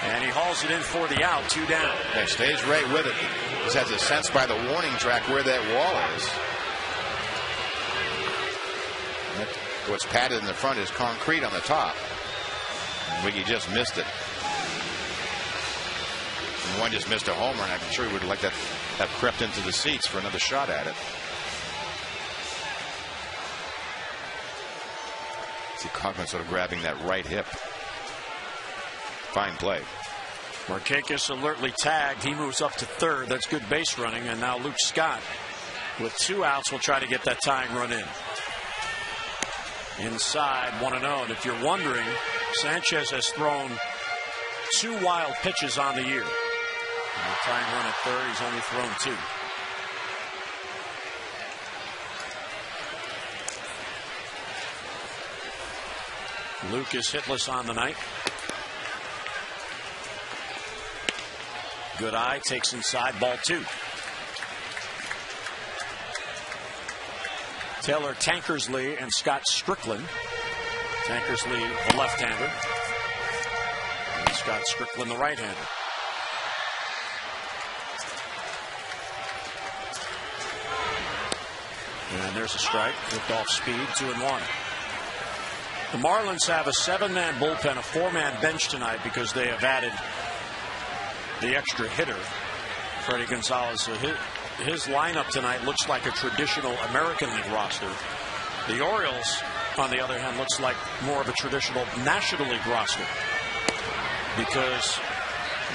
And he hauls it in for the out, 2 down. Yeah, stays right with it. Just has a sense by the warning track where that wall is. What's padded in the front is concrete on the top. And Wiggy just missed it. And one just missed a homer, and I'm sure he would like that have crept into the seats for another shot at it. See Coghlan sort of grabbing that right hip. Fine play. Markakis alertly tagged. He moves up to third. That's good base running. And now Luke Scott, with 2 outs, will try to get that tying run in. Inside, 1-0. And if you're wondering, Sanchez has thrown 2 wild pitches on the year. And the tying run at third, he's only thrown 2. Luke is hitless on the night. Good eye, takes inside, ball 2. Taylor Tankersley and Scott Strickland. Tankersley, the left-hander, and Scott Strickland, the right-hander. And there's a strike, whipped off speed, 2-1. The Marlins have a 7-man bullpen, a 4-man bench tonight because they have added the extra hitter, Freddie Gonzalez. So his lineup tonight looks like a traditional American League roster. The Orioles, on the other hand, looks like more of a traditional National League roster because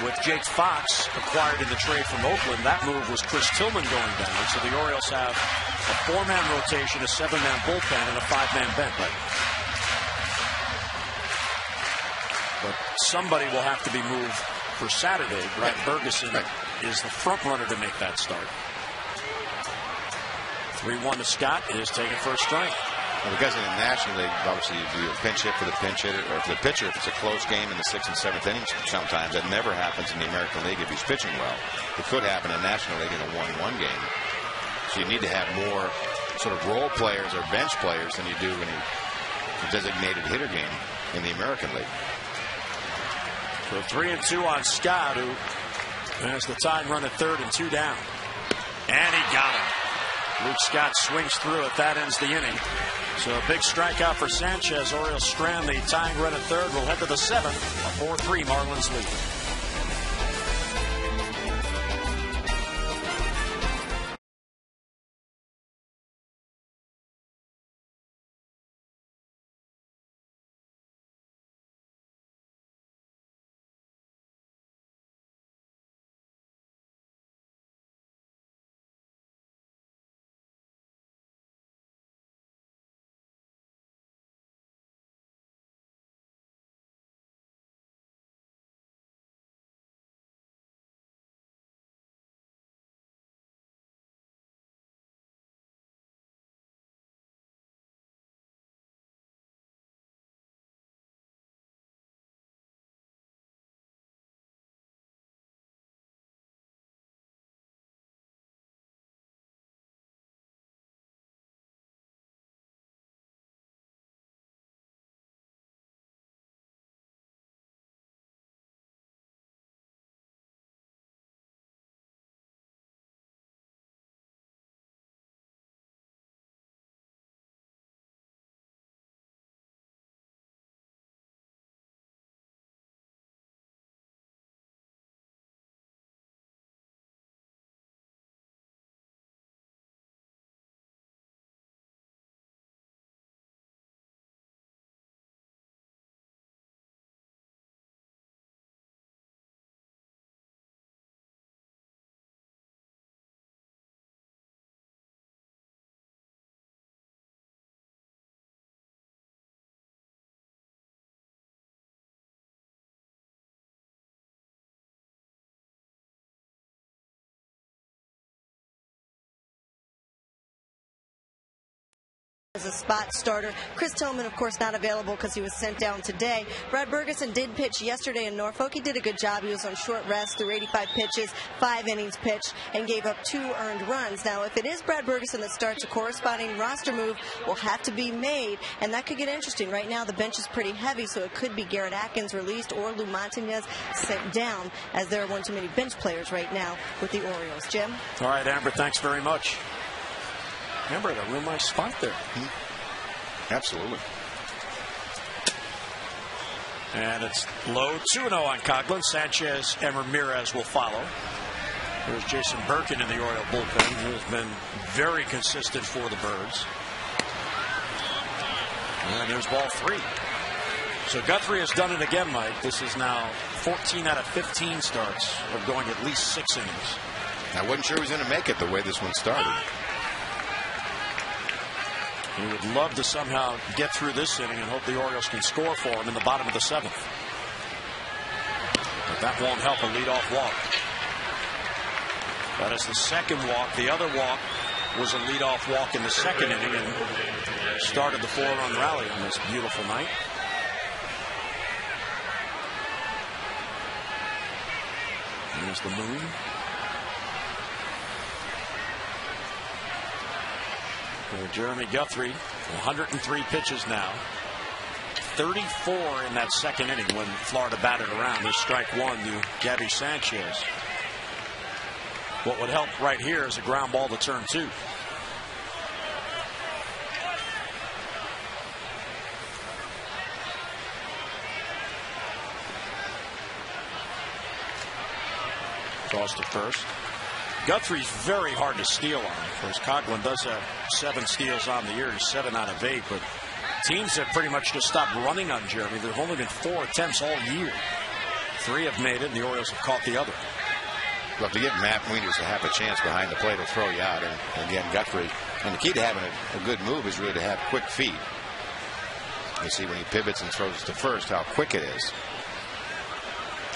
with Jake Fox acquired in the trade from Oakland, that move was Chris Tillman going down. So the Orioles have a 4-man rotation, a 7-man bullpen, and a 5-man bench. But somebody will have to be moved for Saturday. Brad Bergeson is the front runner to make that start. 3-1 to Scott is taking first strike. Well, because in the National League, obviously you do a pinch hit for the pinch hitter, or for the pitcher if it's a close game in the 6th and 7th innings. Sometimes that never happens in the American League if he's pitching well. It could happen in the National League in a 1-1 game. So you need to have more sort of role players or bench players than you do in a designated hitter game in the American League. So 3-2 on Scott, who has the tying run at third and 2 down. And he got him. Luke Scott swings through it. That ends the inning. So a big strikeout for Sanchez. Orioles strand the tying run at third. We'll head to the 7th. A 4-3 Marlins lead. As a spot starter. Chris Tillman, of course, not available because he was sent down today. Brad Bergeson did pitch yesterday in Norfolk. He did a good job. He was on short rest through 85 pitches, 5 innings pitched, and gave up 2 earned runs. Now, if it is Brad Bergeson that starts, a corresponding roster move will have to be made, and that could get interesting. Right now, the bench is pretty heavy, so it could be Garrett Atkins released or Lou Montañez sent down, as there are one too many bench players right now with the Orioles. Jim? All right, Amber, thanks very much. Amber had a real nice spot there. Absolutely. And it's low, 2-0 on Coghlan. Sanchez and Ramirez will follow. There's Jason Birkin in the Oriole bullpen, who has been very consistent for the Birds. And there's ball 3. So Guthrie has done it again, Mike. This is now 14 out of 15 starts of going at least 6 innings. I wasn't sure he was going to make it the way this one started. He would love to somehow get through this inning and hope the Orioles can score for him in the bottom of the 7th. But that won't help a leadoff walk. That is the second walk. The other walk was a leadoff walk in the 2nd inning and started the 4-run rally on this beautiful night. as the moon. Jeremy Guthrie, 103 pitches now. 34 in that second inning when Florida batted around. This strike one to Gabby Sanchez. What would help right here is a ground ball to turn two. Toss to first. Guthrie's very hard to steal on. Of course, Coghlan does have 7 steals on the year. He's 7 out of 8, but teams have pretty much just stopped running on Jeremy. There have only been 4 attempts all year. 3 have made it, and the Orioles have caught the other. Well, to give Matt Wieters to have a chance behind the plate will throw you out. And again, Guthrie, and the key to having a good move is really to have quick feet. You see when he pivots and throws to first how quick it is.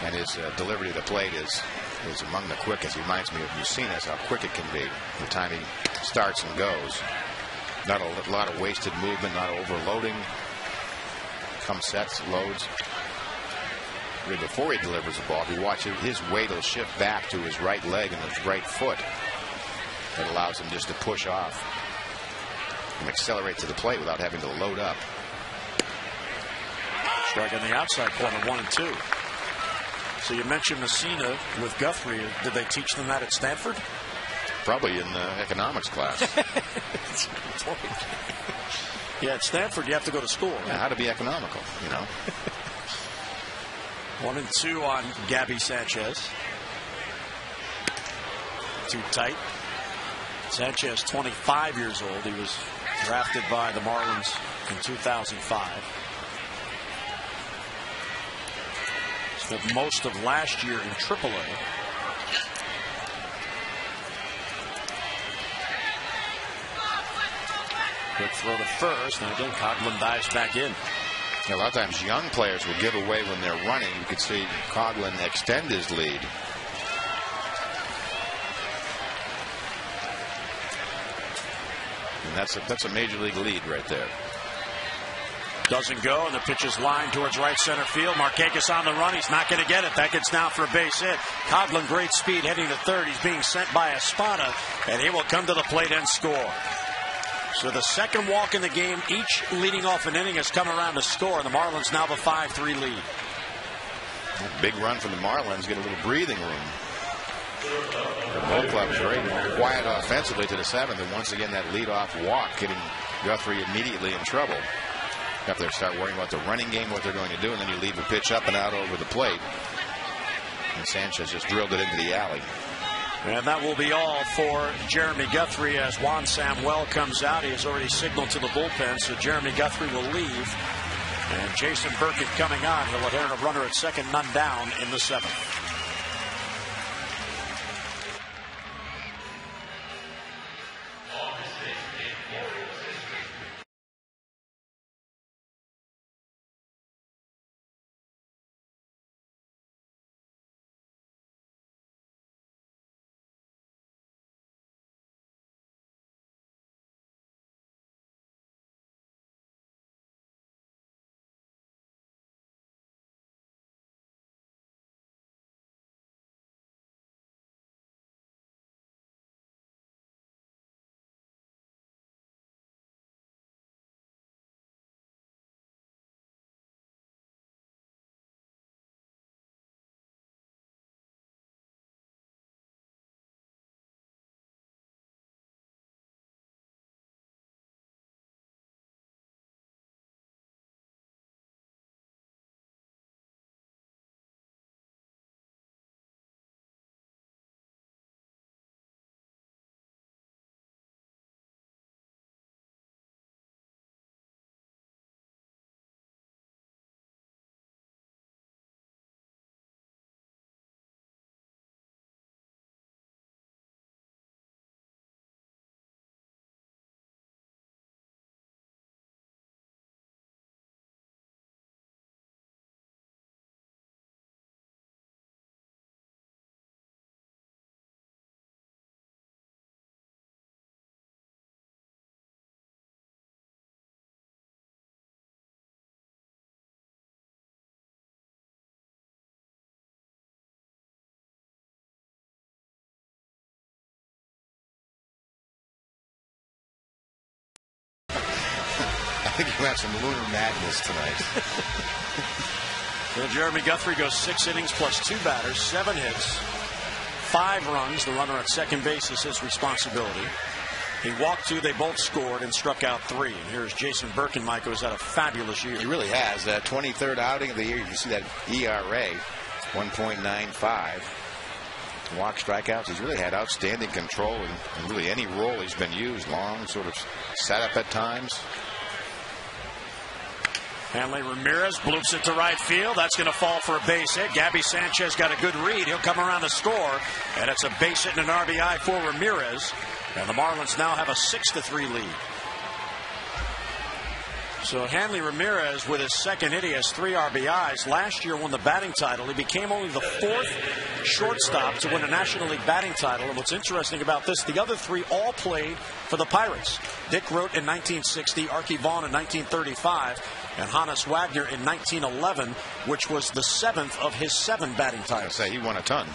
And his delivery to the plate is among the quickest. He reminds me of Mucinas, how quick it can be. The time he starts and goes. Not a lot of wasted movement, not overloading. Comes sets, loads. Really before he delivers the ball, if you watch it, his weight will shift back to his right leg and his right foot. That allows him just to push off and accelerate to the plate without having to load up. Strike on the outside corner, 1-2. So you mentioned Messina with Guthrie. Did they teach them that at Stanford? Probably in the economics class. Yeah, at Stanford you have to go to school. Yeah, how to be economical, you know. 1-2 on Gabby Sanchez. Too tight. Sanchez, 25 years old. He was drafted by the Marlins in 2005. Spent most of last year in AAA. Quick throw to first, and again Coghlan dives back in. A lot of times young players will give away when they're running. You can see Coghlan extend his lead. And that's a major league lead right there. Doesn't go, and the pitch is lined towards right center field. Markakis on the run. He's not going to get it. That gets down for a base hit. Coghlan, great speed, heading to third. He's being sent by Espada, and he will come to the plate and score. So the second walk in the game, each leading off an inning, has come around to score, and the Marlins now have a 5-3 lead. Big run from the Marlins, get a little breathing room. The ball club is very quiet offensively to the 7th, and once again that leadoff walk getting Guthrie immediately in trouble. You have to start worrying about the running game, what they're going to do, and then you leave the pitch up and out over the plate. And Sanchez just drilled it into the alley. And that will be all for Jeremy Guthrie as Juan Samuel comes out. He has already signaled to the bullpen, so Jeremy Guthrie will leave. And Jason Burkett coming on. He'll inherit a runner at second, none down in the 7th. think you have some lunar madness tonight. Well, Jeremy Guthrie goes 6 innings plus 2 batters, 7 hits, 5 runs. The runner at second base is his responsibility. He walked 2, they both scored, and struck out 3. And here's Jason Birkenmeier, who's had a fabulous year. He really has. That 23rd outing of the year, you can see that ERA, 1.95. Walk, strikeouts. He's really had outstanding control in really any role he's been used. Long, sort of set up at times. Hanley Ramirez bloops it to right field. That's going to fall for a base hit. Gabby Sanchez got a good read. He'll come around to score. And it's a base hit and an RBI for Ramirez. And the Marlins now have a 6-3 lead. So Hanley Ramirez, with his second hit, he has 3 RBIs. Last year won the batting title. He became only the 4th shortstop to win a National League batting title. And what's interesting about this, the other 3 all played for the Pirates. Dick Rote in 1960, Archie Vaughan in 1935, and Hannes Wagner in 1911, which was the 7th of his 7 batting titles. I'd say he won a ton.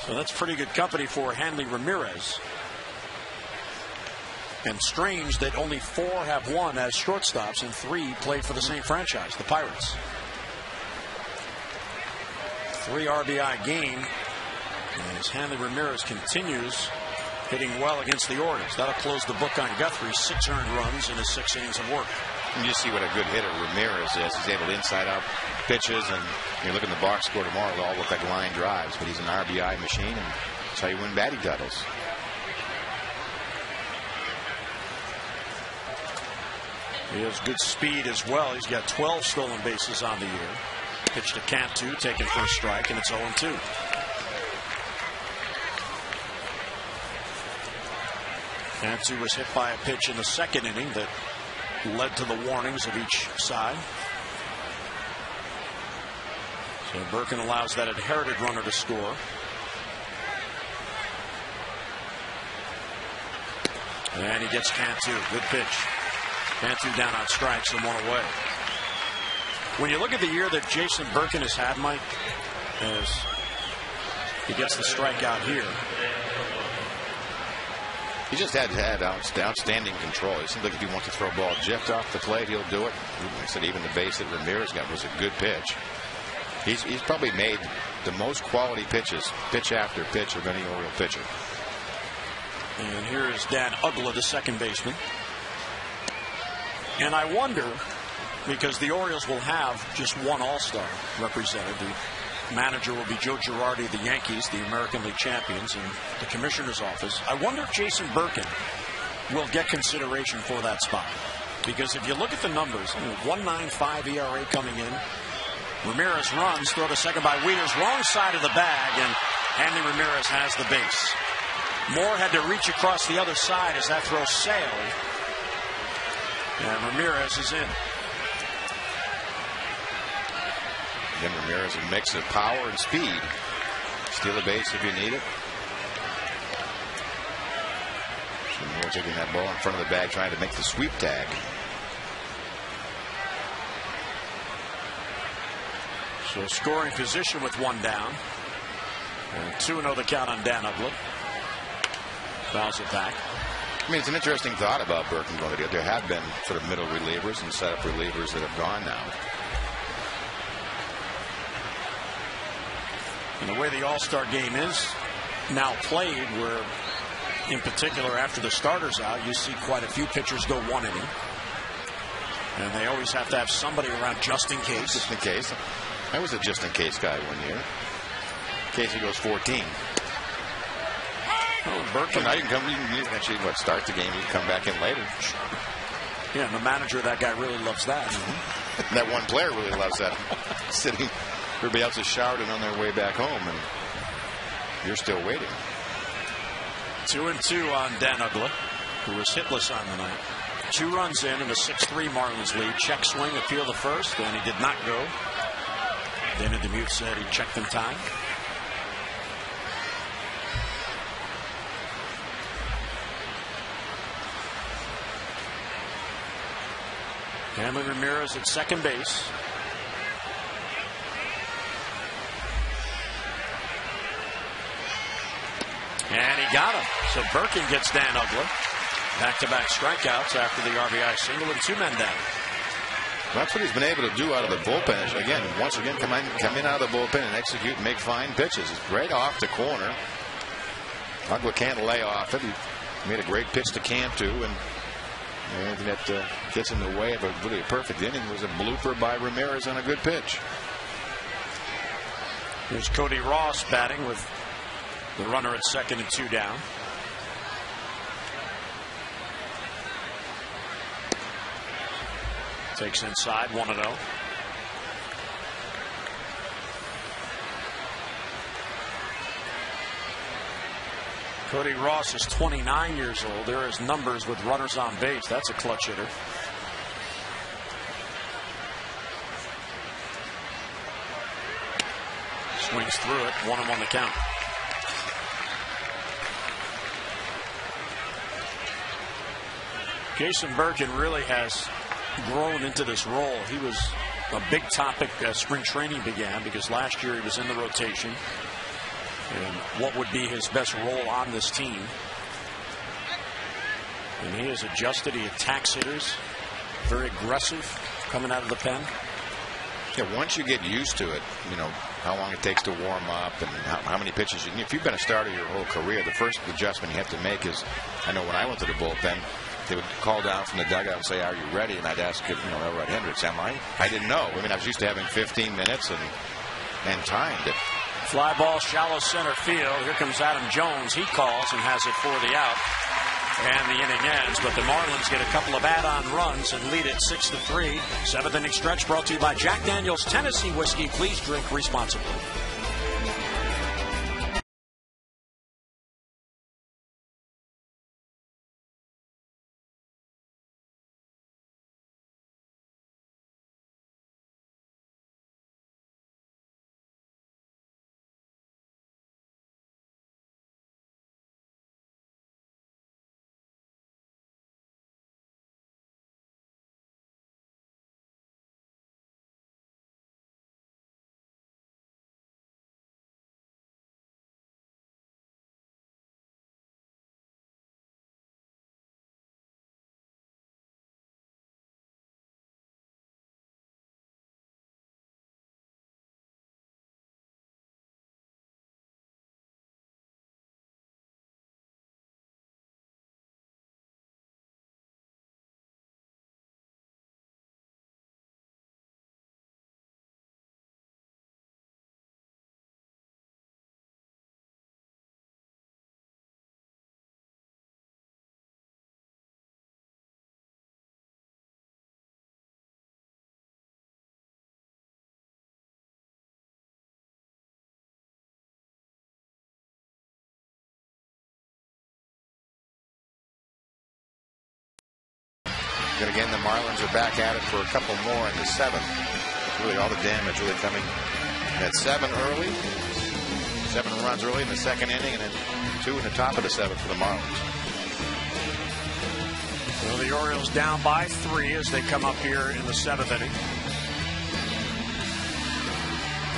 So that's pretty good company for Hanley Ramirez. And strange that only 4 have won as shortstops and 3 played for the same franchise, the Pirates. 3 RBI game as Hanley Ramirez continues hitting well against the Orioles. That'll close the book on Guthrie. 6 earned runs in his 6 innings of work. You just see what a good hitter Ramirez is. He's able to inside out pitches, and you look in the box score tomorrow, they'll all look like line drives, but he's an RBI machine, and that's how you win batting titles. He has good speed as well. He's got 12 stolen bases on the year. Pitch to Cantu, taken for a strike, and it's 0-2. Cantu was hit by a pitch in the second inning that led to the warnings of each side. So Birkin allows that inherited runner to score. And he gets Cantu. Good pitch. Cantu down on strikes and 1 away. When you look at the year that Jason Birkin has had, Mike, as he gets the strikeout here. He just had outstanding control. It seems like if he wants to throw a ball just off the plate, he'll do it. I said even the base that Ramirez got was a good pitch. He's probably made the most quality pitches, pitch after pitch, of any Oriole pitcher. And here is Dan Uggla, the second baseman. And I wonder, because the Orioles will have just one All-Star represented. The manager will be Joe Girardi of the Yankees, the American League champions, and the commissioner's office. I wonder if Jason Birkin will get consideration for that spot. Because if you look at the numbers, 1.95 ERA coming in. Ramirez runs, throw to second by Wieters, wrong side of the bag, and Hanley Ramirez has the base. Moore had to reach across the other side as that throw sailed. And Ramirez is in. Again, Ramirez, a mix of power and speed. Steal a base if you need it. So Moore taking that ball in front of the bag, trying to make the sweep tag. So scoring position with 1 down. And 2-0 the count on Dan Uggla. Fouls it back. I mean, it's an interesting thought about Birkin going to. There have been sort of middle relievers and setup relievers that have gone now. And the way the All-Star game is now played, where in particular after the starter's out, you see quite a few pitchers go 1 inning. And they always have to have somebody around just in case. Just in case. I was a just-in-case guy one year. In case he goes 14. Oh, Birkin. Now you can actually start the game. You can come back in later. Yeah, and the manager of that guy really loves that. Mm-hmm. That one player really loves that. Sitting, everybody else is showered and on their way back home, and you're still waiting. 2-2 on Dan Uggla, who was hitless on the night. 2 runs in a 6-3 Marlins lead. Check swing, appeal to first, and he did not go. Danny DeMute said he checked in time. Hanley Ramirez at second base. And he got him. So Birkin gets Dan Uggla. Back-to-back strikeouts after the RBI single and 2 men down. That's what he's been able to do out of the bullpen. Again, once again, come in out of the bullpen and execute and make fine pitches. It's right off the corner. Uggla can't lay off it. He made a great pitch to Cantu, and anything that gets in the way of a really perfect inning was a blooper by Ramirez on a good pitch. Here's Cody Ross batting with the runner at second and 2 down. Takes inside, 1-0. Cody Ross is 29 years old. There are his numbers with runners on base. That's a clutch hitter. Swings through it, 1-1 the count. Jason Bergen really has grown into this role. He was a big topic as spring training began because last year he was in the rotation. And what would be his best role on this team? And he has adjusted. He attacks hitters. Very aggressive coming out of the pen. Yeah, once you get used to it, you know how long it takes to warm up and how many pitches. If you've been a starter your whole career, the first adjustment you have to make is, I know when I went to the bullpen, they would call down from the dugout and say, "Are you ready?" And I'd ask, Elrod Hendricks, "Am I?" I didn't know. I mean, I was used to having 15 minutes and timed it. Fly ball, shallow center field. Here comes Adam Jones. He calls and has it for the out. And the inning ends, but the Marlins get a couple of add-on runs and lead it 6-3. 7th inning stretch brought to you by Jack Daniel's Tennessee Whiskey. Please drink responsibly. And again, the Marlins are back at it for a couple more in the 7th. Really, all the damage really coming at 7 early. 7 runs early in the 2nd inning, and then 2 in the top of the 7th for the Marlins. Well, the Orioles down by 3 as they come up here in the 7th inning.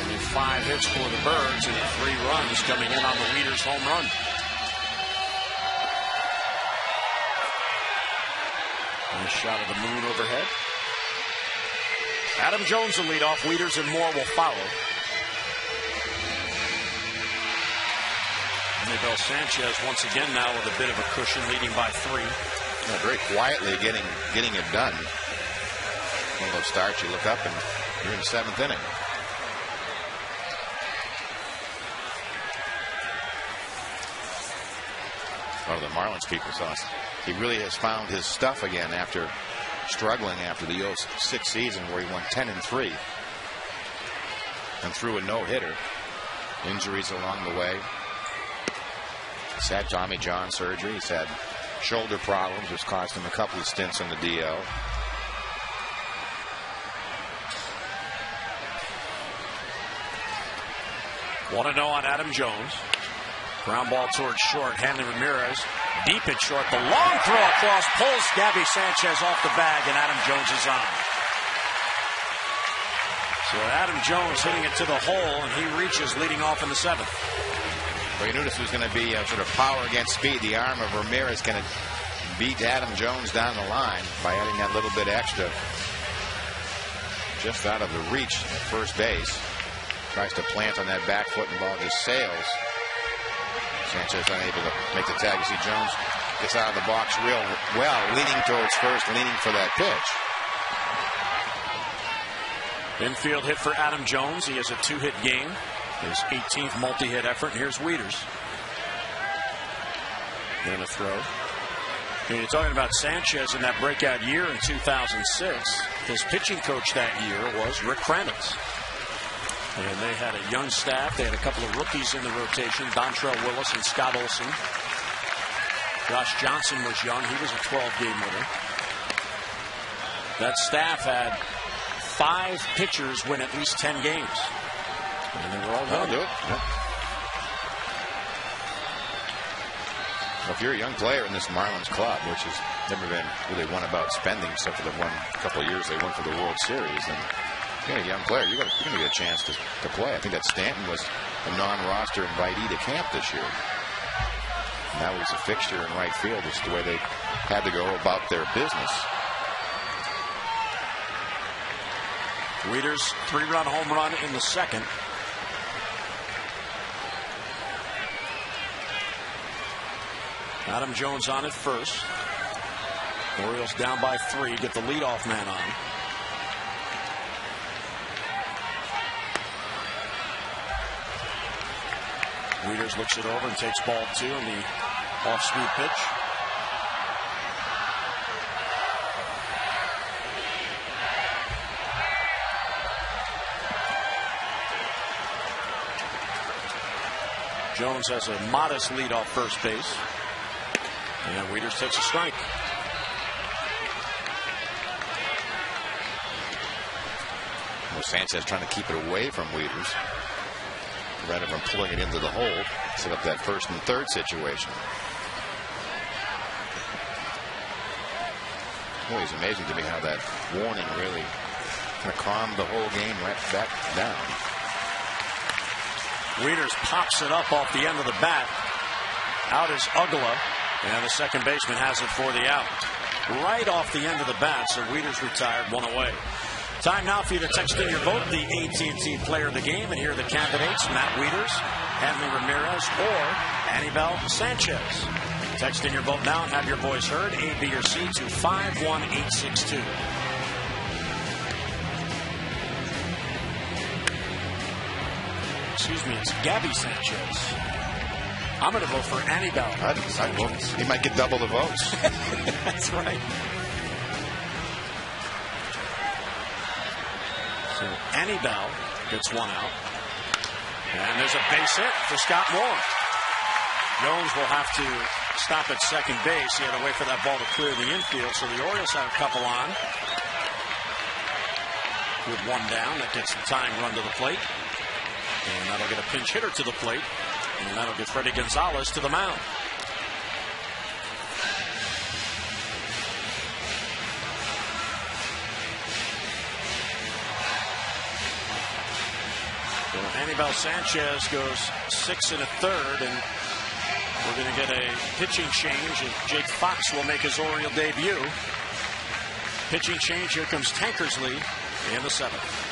Only 5 hits for the Birds and 3 runs coming in on the Wieters home run. Nice shot of the moon overhead. Adam Jones will lead off. Wieters and Moore will follow. Anibal Sanchez once again now with a bit of a cushion, leading by 3. Yeah, very quietly getting it done. One of those starts you look up and you're in the 7th inning. One of the Marlins people saw us. He really has found his stuff again after struggling after the 06 season where he went 10-3 and threw a no-hitter. Injuries along the way. He's had Tommy John surgery. He's had shoulder problems, which cost him a couple of stints in the DL. Want to know on Adam Jones. Ground ball towards short. Hanley Ramirez deep at short. The long throw across pulls Gabby Sanchez off the bag, and Adam Jones is on. So Adam Jones hitting it to the hole, and he reaches leading off in the 7th. Well, you knew this was going to be a sort of power against speed. The arm of Ramirez kind of beat Adam Jones down the line by adding that little bit extra. Just out of the reach at first base. Tries to plant on that back foot and ball just sails. Sanchez unable to make the tag. You see Jones gets out of the box real well, leaning towards first, leaning for that pitch. Infield hit for Adam Jones. He has a 2-hit game. His 18th multi-hit effort. And here's Wieters. And a throw. And you're talking about Sanchez in that breakout year in 2006. His pitching coach that year was Rick Kranitz. And they had a young staff. They had a couple of rookies in the rotation, Dontrell Willis and Scott Olson. Josh Johnson was young. He was a 12-game winner. That staff had 5 pitchers win at least 10 games. And they were all done. Do it. Yep. Well, if you're a young player in this Marlins club, which has never been really one about spending, except for the one couple of years they went for the World Series, and you're a young player, you're going to get a chance to play. I think that Stanton was a non-roster invitee to camp this year. And that was a fixture in right field. It's the way they had to go about their business. Wieters' 3-run home run in the second. Adam Jones on at first. Orioles down by 3. Get the leadoff man on. Wieters looks it over and takes ball 2 on the off-speed pitch. Jones has a modest lead off first base. And Wieters takes a strike. Well, Sanchez trying to keep it away from Wieters, rather than pulling it into the hole, set up that first and third situation. Boy, it's amazing to me how that warning really kind of calmed the whole game right back down. Wieters pops it up off the end of the bat. Out is Uggla, and the second baseman has it for the out. Right off the end of the bat, so Wieters retired, 1 away. Time now for you to text in your vote, the AT&T Player of the Game, and here are the candidates: Matt Wieters, Hanley Ramirez, or Anibal Sanchez. Text in your vote now and have your voice heard, A, B, or C, to 51862. Excuse me, it's Gabby Sanchez. I'm going to vote for Anibal. I'd vote. He might get double the votes. That's right. So Anibal gets 1 out. And there's a base hit for Scott Moore. Jones will have to stop at second base. He had to wait for that ball to clear the infield. So the Orioles have a couple on. With 1 down, that gets the tying run to the plate. And that'll get a pinch hitter to the plate. And that'll get Freddie Gonzalez to the mound. So Anibal Sanchez goes 6 1/3, and we're going to get a pitching change, and Jake Fox will make his Oriole debut. Pitching change, here comes Tankersley in the 7th.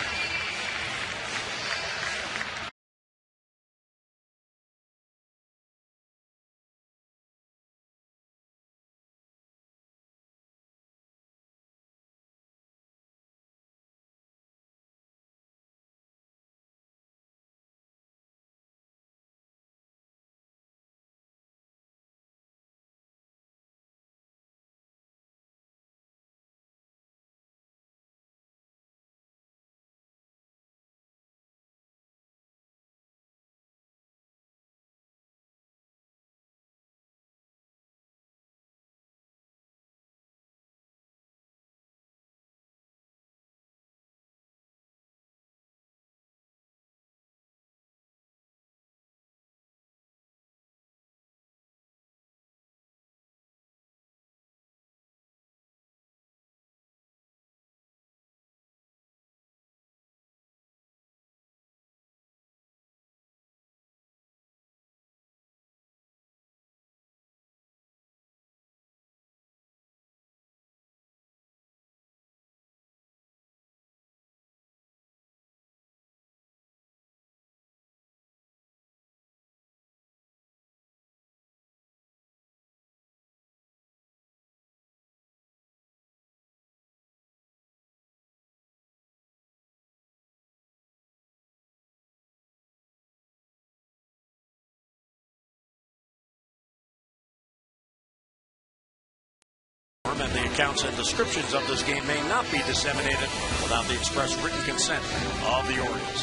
and the accounts and descriptions of this game may not be disseminated without the express written consent of the Orioles.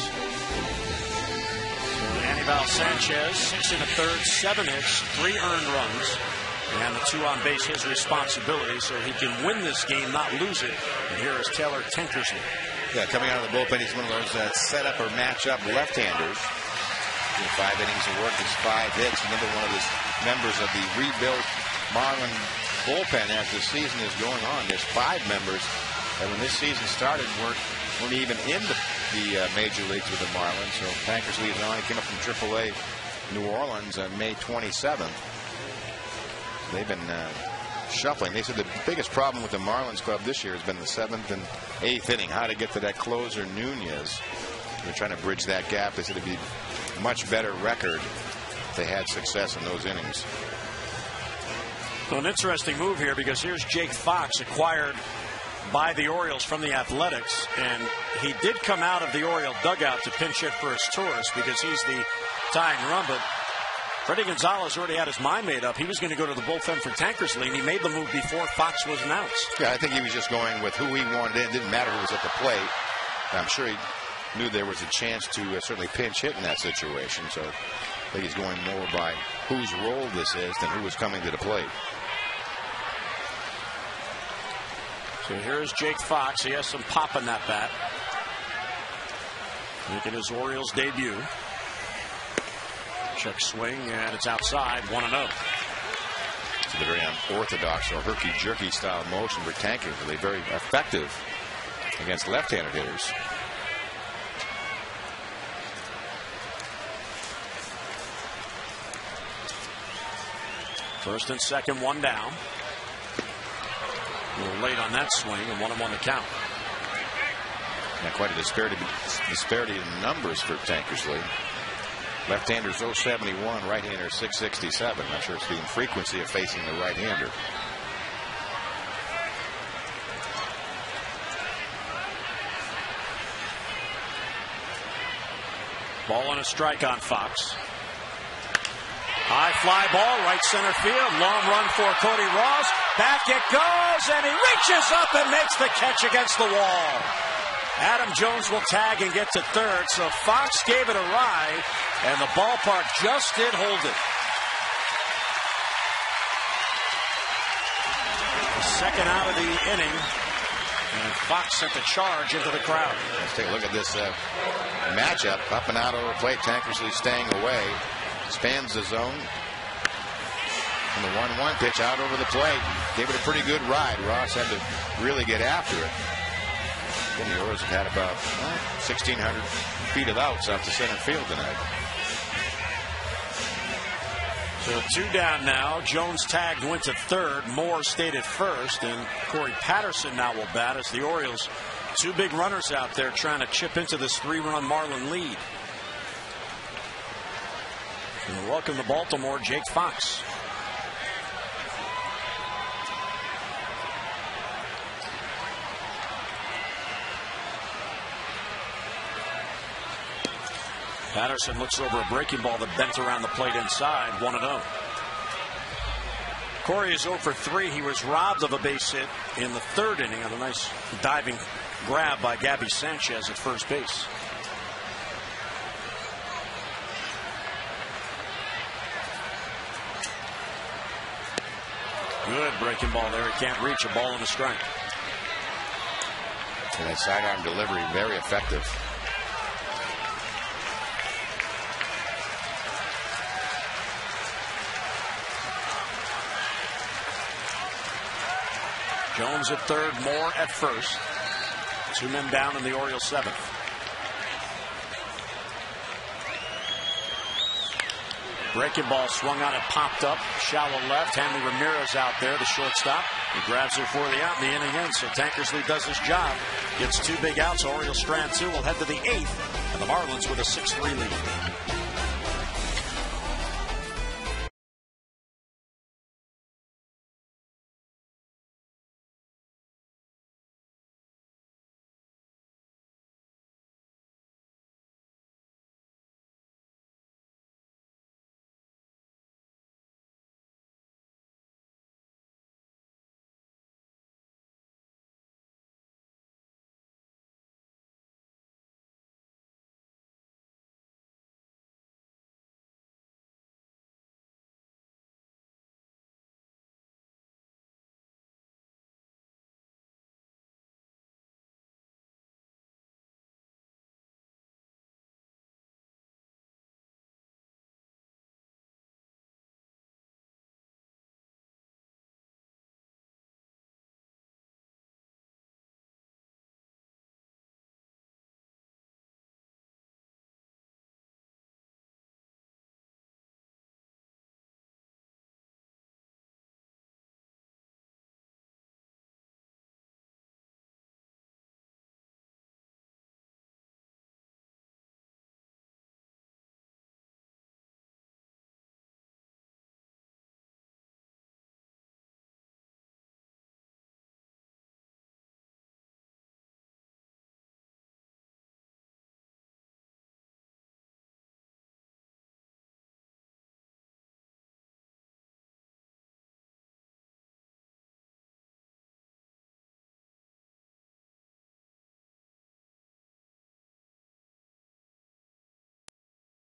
So Anibal Sanchez, 6 1/3, 7 hits, 3 earned runs, and the 2 on base his responsibility, so he can win this game, not lose it. And here is Taylor Tankersley. Yeah, coming out of the bullpen, he's one of those set-up or match-up left-handers. 5 innings of work, is 5 hits. Another one of his members of the rebuilt Marlin bullpen as the season is going on. There's 5 members that when this season started weren't even in the major leagues with the Marlins. So Tankersley is on. He came up from AAA New Orleans on May 27th. They've been shuffling. They said the biggest problem with the Marlins club this year has been the 7th and 8th inning. How to get to that closer Nunez. They're trying to bridge that gap. They said it'd be a much better record if they had success in those innings. Well, an interesting move here, because here's Jake Fox, acquired by the Orioles from the Athletics, and he did come out of the Oriole dugout to pinch hit for his tourist because he's the tying run, but Freddie Gonzalez already had his mind made up. He was going to go to the bullpen for Tankersley, and he made the move before Fox was announced. Yeah, I think he was just going with who he wanted in. It didn't matter who was at the plate. I'm sure he knew there was a chance to certainly pinch hit in that situation. So I think he's going more by whose role this is than who was coming to the plate. So here's Jake Fox. He has some pop in that bat. Making his Orioles debut. Check swing, and it's outside, 1-0. It's a very unorthodox or herky-jerky style motion for Tankersley. Very effective against left-handed hitters. First and second, 1 down. A little late on that swing, and 1-1 the count. Not quite a disparity in numbers for Tankersley. Left-handers 071, right-hander 667. Not sure it's the infrequency of facing the right-hander. Ball and a strike on Fox. High fly ball, right center field. Long run for Cody Ross. Back it goes, and he reaches up and makes the catch against the wall. Adam Jones will tag and get to third, so Fox gave it a ride, and the ballpark just did hold it. The second out of the inning, and Fox sent the charge into the crowd. Let's take a look at this matchup. Up and out over the plate. Tankersley staying away. Spans the zone. And the 1-1 pitch out over the plate. Gave it a pretty good ride. Ross had to really get after it. The Orioles have had about 1,600 feet of outs out to center field tonight. So 2 down now. Jones tagged, went to third. Moore stayed at first, and Corey Patterson now will bat as the Orioles. 2 big runners out there trying to chip into this 3-run Marlin lead. And welcome to Baltimore, Jake Fox. Patterson looks over a breaking ball that bent around the plate inside, 1-0. Corey is 0 for 3. He was robbed of a base hit in the 3rd inning on a nice diving grab by Gabby Sanchez at first base. Good breaking ball there. He can't reach, a ball and a strike. And that sidearm delivery, very effective. Jones at third, Moore at first. 2 men down in the Orioles 7th. Breaking ball swung on it, popped up, shallow left. Hanley Ramirez out there, the shortstop. He grabs it for the out, and the inning ends. So Tankersley does his job. Gets 2 big outs. Orioles strand 2. Will head to the 8th, and the Marlins with a 6-3 lead.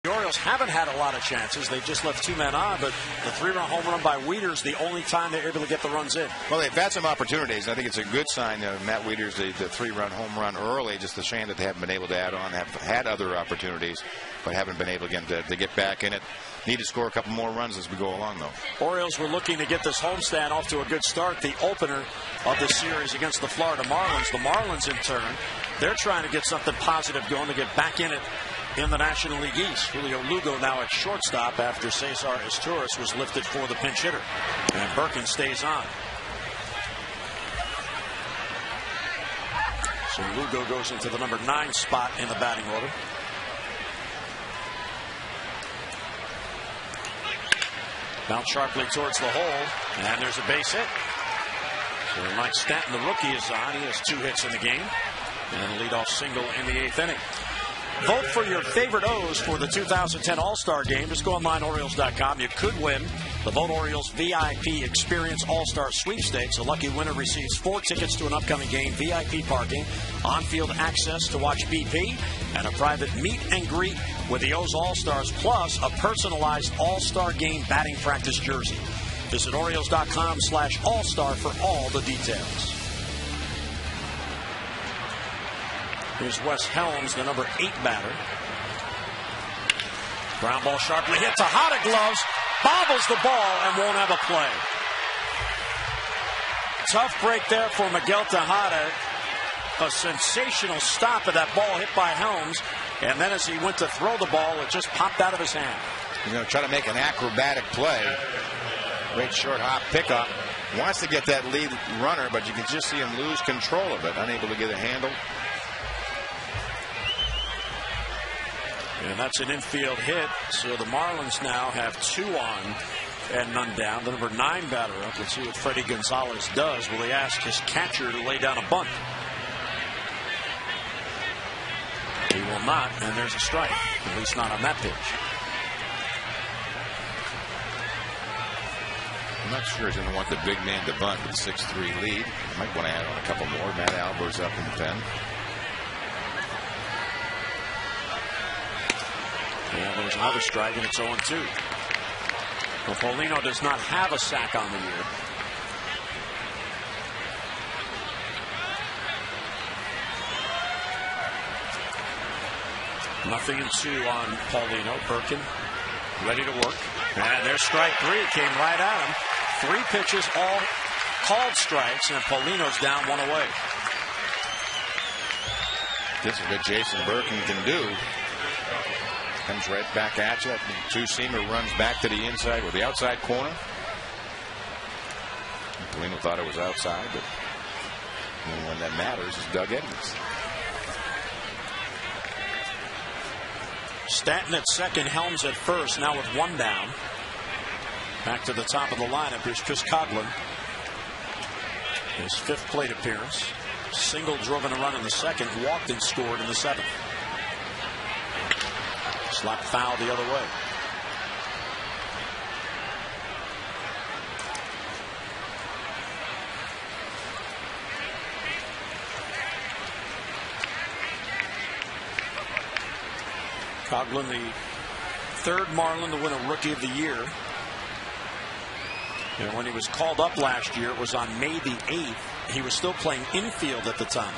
The Orioles haven't had a lot of chances. They just left 2 men on, but the 3-run home run by Wieters, the only time they're able to get the runs in. Well, they've had some opportunities. I think it's a good sign of Matt Wieters, the 3-run home run early. Just a shame that they haven't been able to add on. Have had other opportunities, but haven't been able again to get back in it. Need to score a couple more runs as we go along, though. Orioles were looking to get this homestand off to a good start. The opener of the series against the Florida Marlins. The Marlins, in turn, they're trying to get something positive going to get back in it in the National League East. Julio Lugo now at shortstop after Cesar Izturis was lifted for the pinch hitter. And Birkin stays on. So Lugo goes into the number 9 spot in the batting order. Bounced sharply towards the hole, and there's a base hit. So Mike Stanton, the rookie, is on. He has 2 hits in the game, and a leadoff single in the 8th inning. Vote for your favorite O's for the 2010 All-Star Game. Just go online, Orioles.com. You could win the Vote Orioles VIP Experience All-Star Sweepstakes. A lucky winner receives 4 tickets to an upcoming game, VIP parking, on-field access to watch BP, and a private meet and greet with the O's All-Stars, plus a personalized All-Star Game batting practice jersey. Visit Orioles.com/All-Star for all the details. Here's Wes Helms, the number 8 batter. Ground ball sharply hit. Tejada gloves, bobbles the ball, and won't have a play. Tough break there for Miguel Tejada. A sensational stop of that ball hit by Helms, and then as he went to throw the ball, it just popped out of his hand. He's going to try to make an acrobatic play. Great short hop pickup. Wants to get that lead runner, but you can just see him lose control of it. Unable to get a handle. And that's an infield hit. So the Marlins now have 2 on and none down. The number 9 batter up. Let's see what Freddie Gonzalez does. Will he ask his catcher to lay down a bunt? He will not, and there's a strike. At least not on that pitch. I'm not sure he's going to want the big man to bunt with a 6-3 lead. Might want to add on a couple more. Matt Albert's up in the pen. Yeah, there's another strike, and it's 0-2. Well, Paulino does not have a sack on the year. Nothing in 2 on Paulino. Birkin ready to work. And there's strike 3. Came right at him. 3 pitches, all called strikes, and Paulino's down 1 away. This is what Jason Birkin can do. Comes right back at you. 2-seamer runs back to the inside or the outside corner. Paulino thought it was outside, but the only one that matters is Doug Edmonds. Stanton at second, Helms at first, now with 1 down. Back to the top of the lineup. Here's Chris Coghlan. His 5th plate appearance. Single, drove in a run in the 2nd, walked and scored in the 7th. Slap foul the other way. Coghlan, the 3rd Marlin to win a Rookie of the Year. And when he was called up last year, it was on May the 8th. He was still playing infield at the time.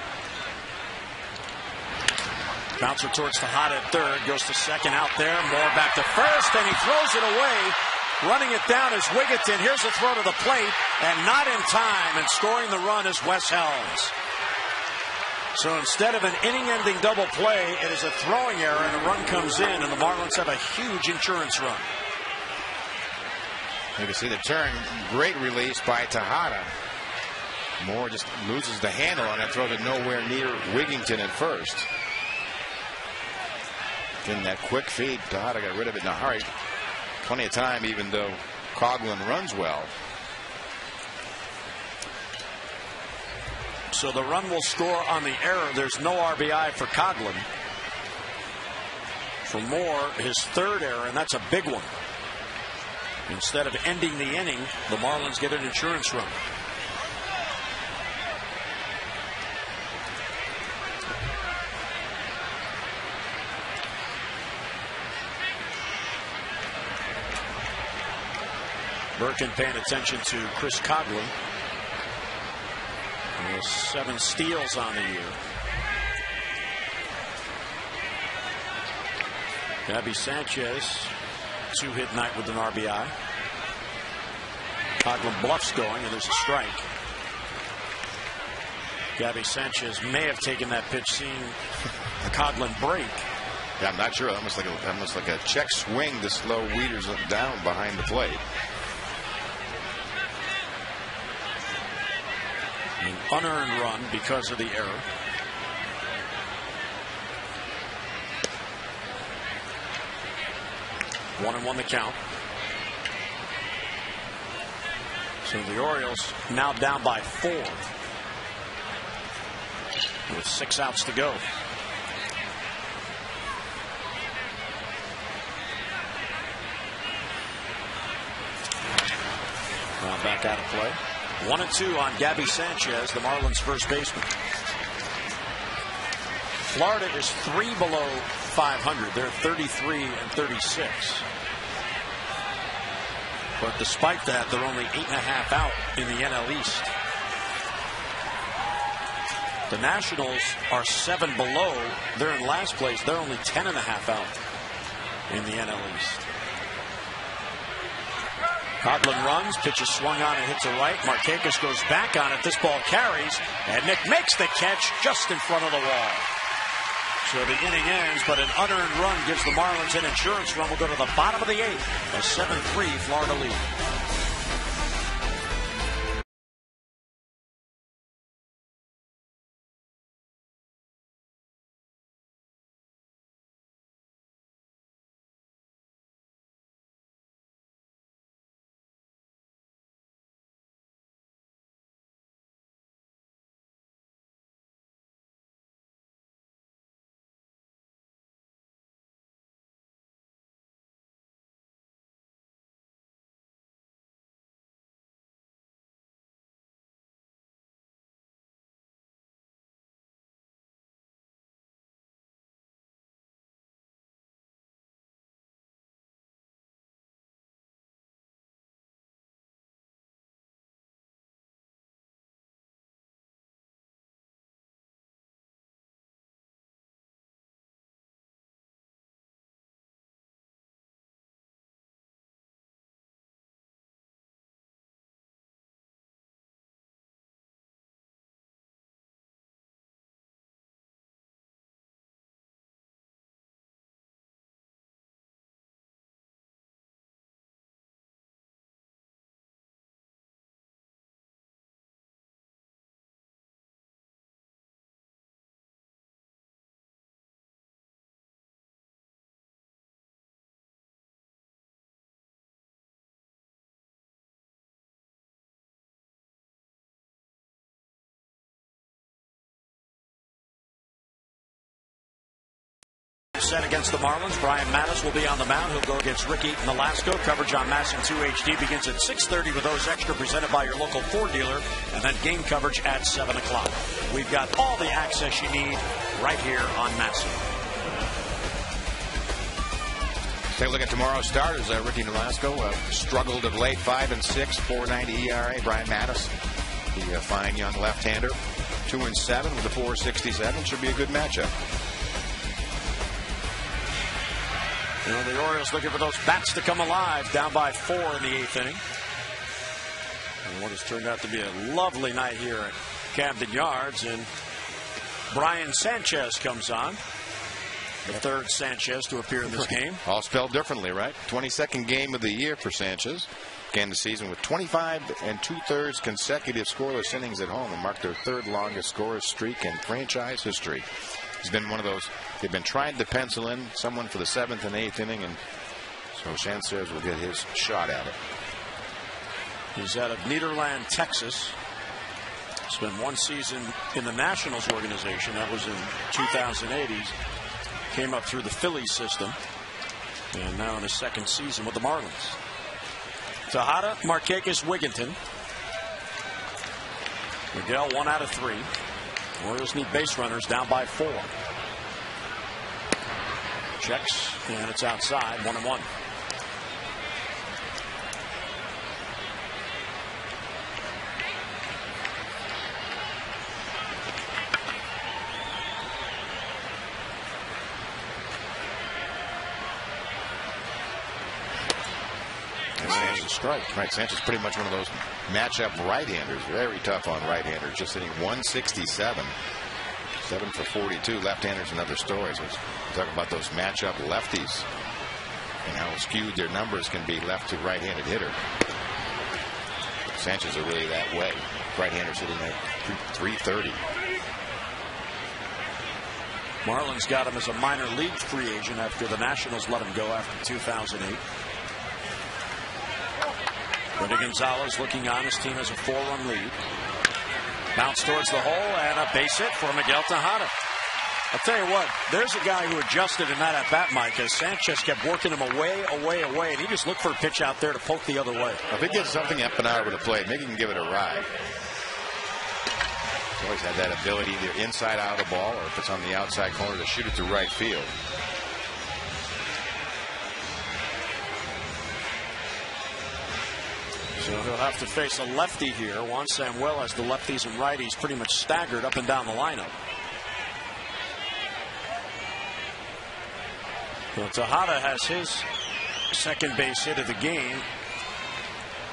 Bouncer towards Tejada at 3rd, goes to 2nd, out there, Moore back to 1st, and he throws it away. Running it down is Wigginton. Here's a throw to the plate, and not in time, and scoring the run is Wes Helms. So instead of an inning-ending double play, it is a throwing error, and a run comes in, and the Marlins have a huge insurance run. You can see the turn. Great release by Tejada. Moore just loses the handle on it, throws it nowhere near Wigginton at 1st. In that quick feed, Tejada got rid of it in a hurry. Plenty of time, even though Coghlan runs well. So the run will score on the error. There's no RBI for Coghlan. For Moore, his 3rd error, and that's a big one. Instead of ending the inning, the Marlins get an insurance run. Birkin paying attention to Chris Coghlan. 7 steals on the year. Gabby Sanchez, 2-hit night with an RBI. Coghlan bluffs going, and there's a strike. Gabby Sanchez may have taken that pitch, seeing Coghlan break. Yeah, I'm not sure. Almost like a check swing to slow Wieters down behind the plate. An unearned run because of the error. One and one the count. So the Orioles now down by 4 with 6 outs to go. Now back out of play. 1-2 on Gabby Sanchez, the Marlins' first baseman. Florida is 3 below 500. They're 33 and 36. But despite that, they're only 8.5 out in the NL East. The Nationals are 7 below. They're in last place. They're only 10.5 out in the NL East. Coghlan runs, pitches swung on and hits a right. Markakis goes back on it. This ball carries, and Nick makes the catch just in front of the wall. So the inning ends, but an unearned run gives the Marlins an insurance run. Will go to the bottom of the 8th. A 7-3 Florida lead. Set against the Marlins. Brian Mattis will be on the mound. He'll go against Ricky Nolasco. Coverage on MASN 2 HD begins at 6:30 with those extra presented by your local Ford dealer, and then game coverage at 7 o'clock. We've got all the access you need right here on MASN. Take a look at tomorrow's starters. Ricky Nolasco struggled of late, 5-6, 4.90 ERA. Brian Mattis, the fine young left-hander, 2-7 with a 4.67. Should be a good matchup. You know, the Orioles looking for those bats to come alive, down by 4 in the 8th inning. And what has turned out to be a lovely night here at Camden Yards. And Brian Sanchez comes on. The third Sanchez to appear in this game. All spelled differently, right? 22nd game of the year for Sanchez. Began the season with 25 2/3 consecutive scoreless innings at home and marked their 3rd longest scoreless streak in franchise history. He's been one of those. They've been trying to pencil in someone for the 7th and 8th inning, and so Sanchez will get his shot at it. He's out of Nederland, Texas. Spent 1 season in the Nationals organization. That was in 2008. He came up through the Phillies system, and now in his 2nd season with the Marlins. Tejada, Markakis, Wigginton. Miguel 1 out of 3. Orioles need base runners, down by 4. Checks, and it's outside, 1-1. a strike. Right, Sanchez pretty much one of those matchup right-handers. Very tough on right-handers. Just hitting 167. 7 for 42. Left-handers another story. So talk about those matchup lefties and how skewed their numbers can be left to right-handed hitter. Sanchez are really that way. Right-handers hitting at 330. Marlins got him as a minor league free agent after the Nationals let him go after 2008. Brady Gonzalez looking on. His team has a 4-run lead. Bounce towards the hole and a base hit for Miguel Tejada. I'll tell you what, there's a guy who adjusted in that at bat, Mike, as Sanchez kept working him away, and he just looked for a pitch out there to poke the other way. If he gets something up and out of the plate, maybe he can give it a ride. He's always had that ability, either inside out of the ball, or if it's on the outside corner, to shoot it to right field. So he'll have to face a lefty here. Juan Samuel has the lefties and righties pretty much staggered up and down the lineup. Well, Tejada has his second base hit of the game.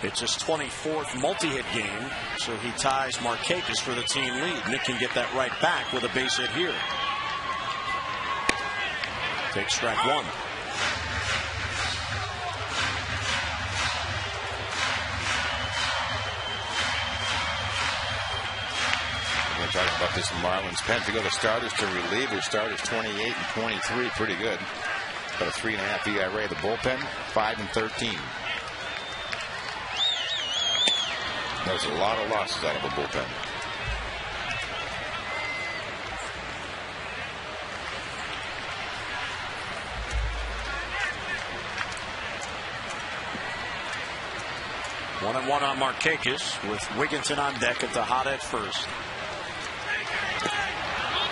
It's his 24th multi-hit game, so he ties Markakis for the team lead. Nick can get that right back with a base hit here. Take strike one. We're talking about this Marlins pen. To go to starters to relievers, starters 28 and 23, pretty good. About a 3.5 ERA. The bullpen 5 and 13. There's a lot of losses out of the bullpen. One and one on Markakis with Wigginton on deck and Tejada at first.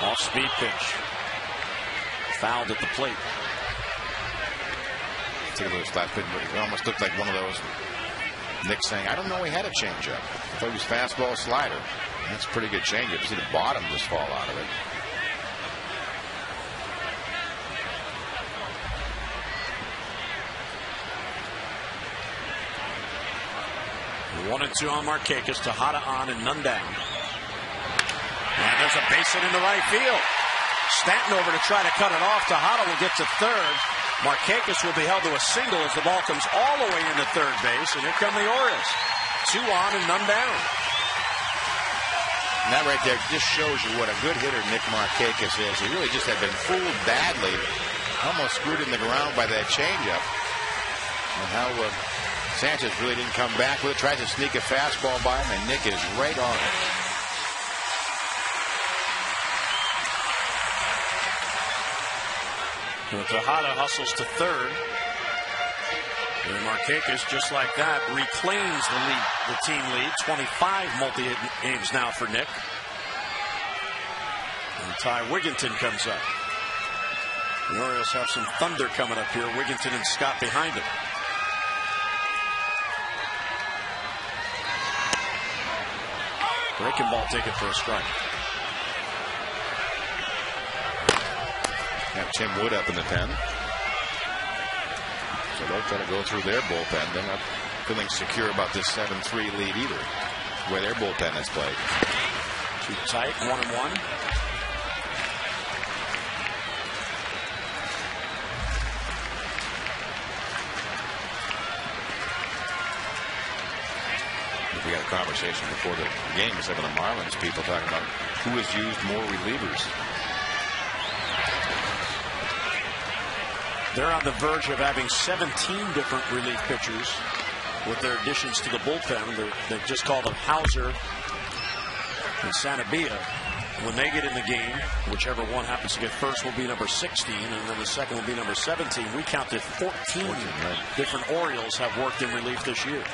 Off-speed pitch. Fouled at the plate. Take a look at this last pitch. It almost looked like one of those. Nick saying, I don't know he had a changeup. I thought he was fastball slider. That's a pretty good changeup. You see the bottom just fall out of it. 1-2 on Markakis. Tejada on and none down. And there's a base hit into right field. Stanton over to try to cut it off. Tejada will get to third. Markakis will be held to a single as the ball comes all the way into third base. And here come the Orioles. 2 on and none down. And that right there just shows you what a good hitter Nick Markakis is. He really just had been fooled badly. Almost screwed in the ground by that changeup. And how Sanchez really didn't come back with it. Tried to sneak a fastball by him, and Nick is right on it. Tejada hustles to third. And Markakis, just like that, reclaims the team lead. 25 multi-hit games now for Nick. And Ty Wigginton comes up. The Orioles have some thunder coming up here. Wigginton and Scott behind him. Breaking ball taken for a strike. Got Tim Wood up in the pen. So they'll try to go through their bullpen. They're not feeling secure about this 7-3 lead either, where their bullpen has played. Too tight, 1-1. We had a conversation before the game with some of the Marlins people talking about who has used more relievers. They're on the verge of having 17 different relief pitchers with their additions to the bullpen. They've just called them Hauser and Sanabia. When they get in the game, whichever one happens to get first will be number 16, and then the second will be number 17. We counted 14 different Orioles have worked in relief this year,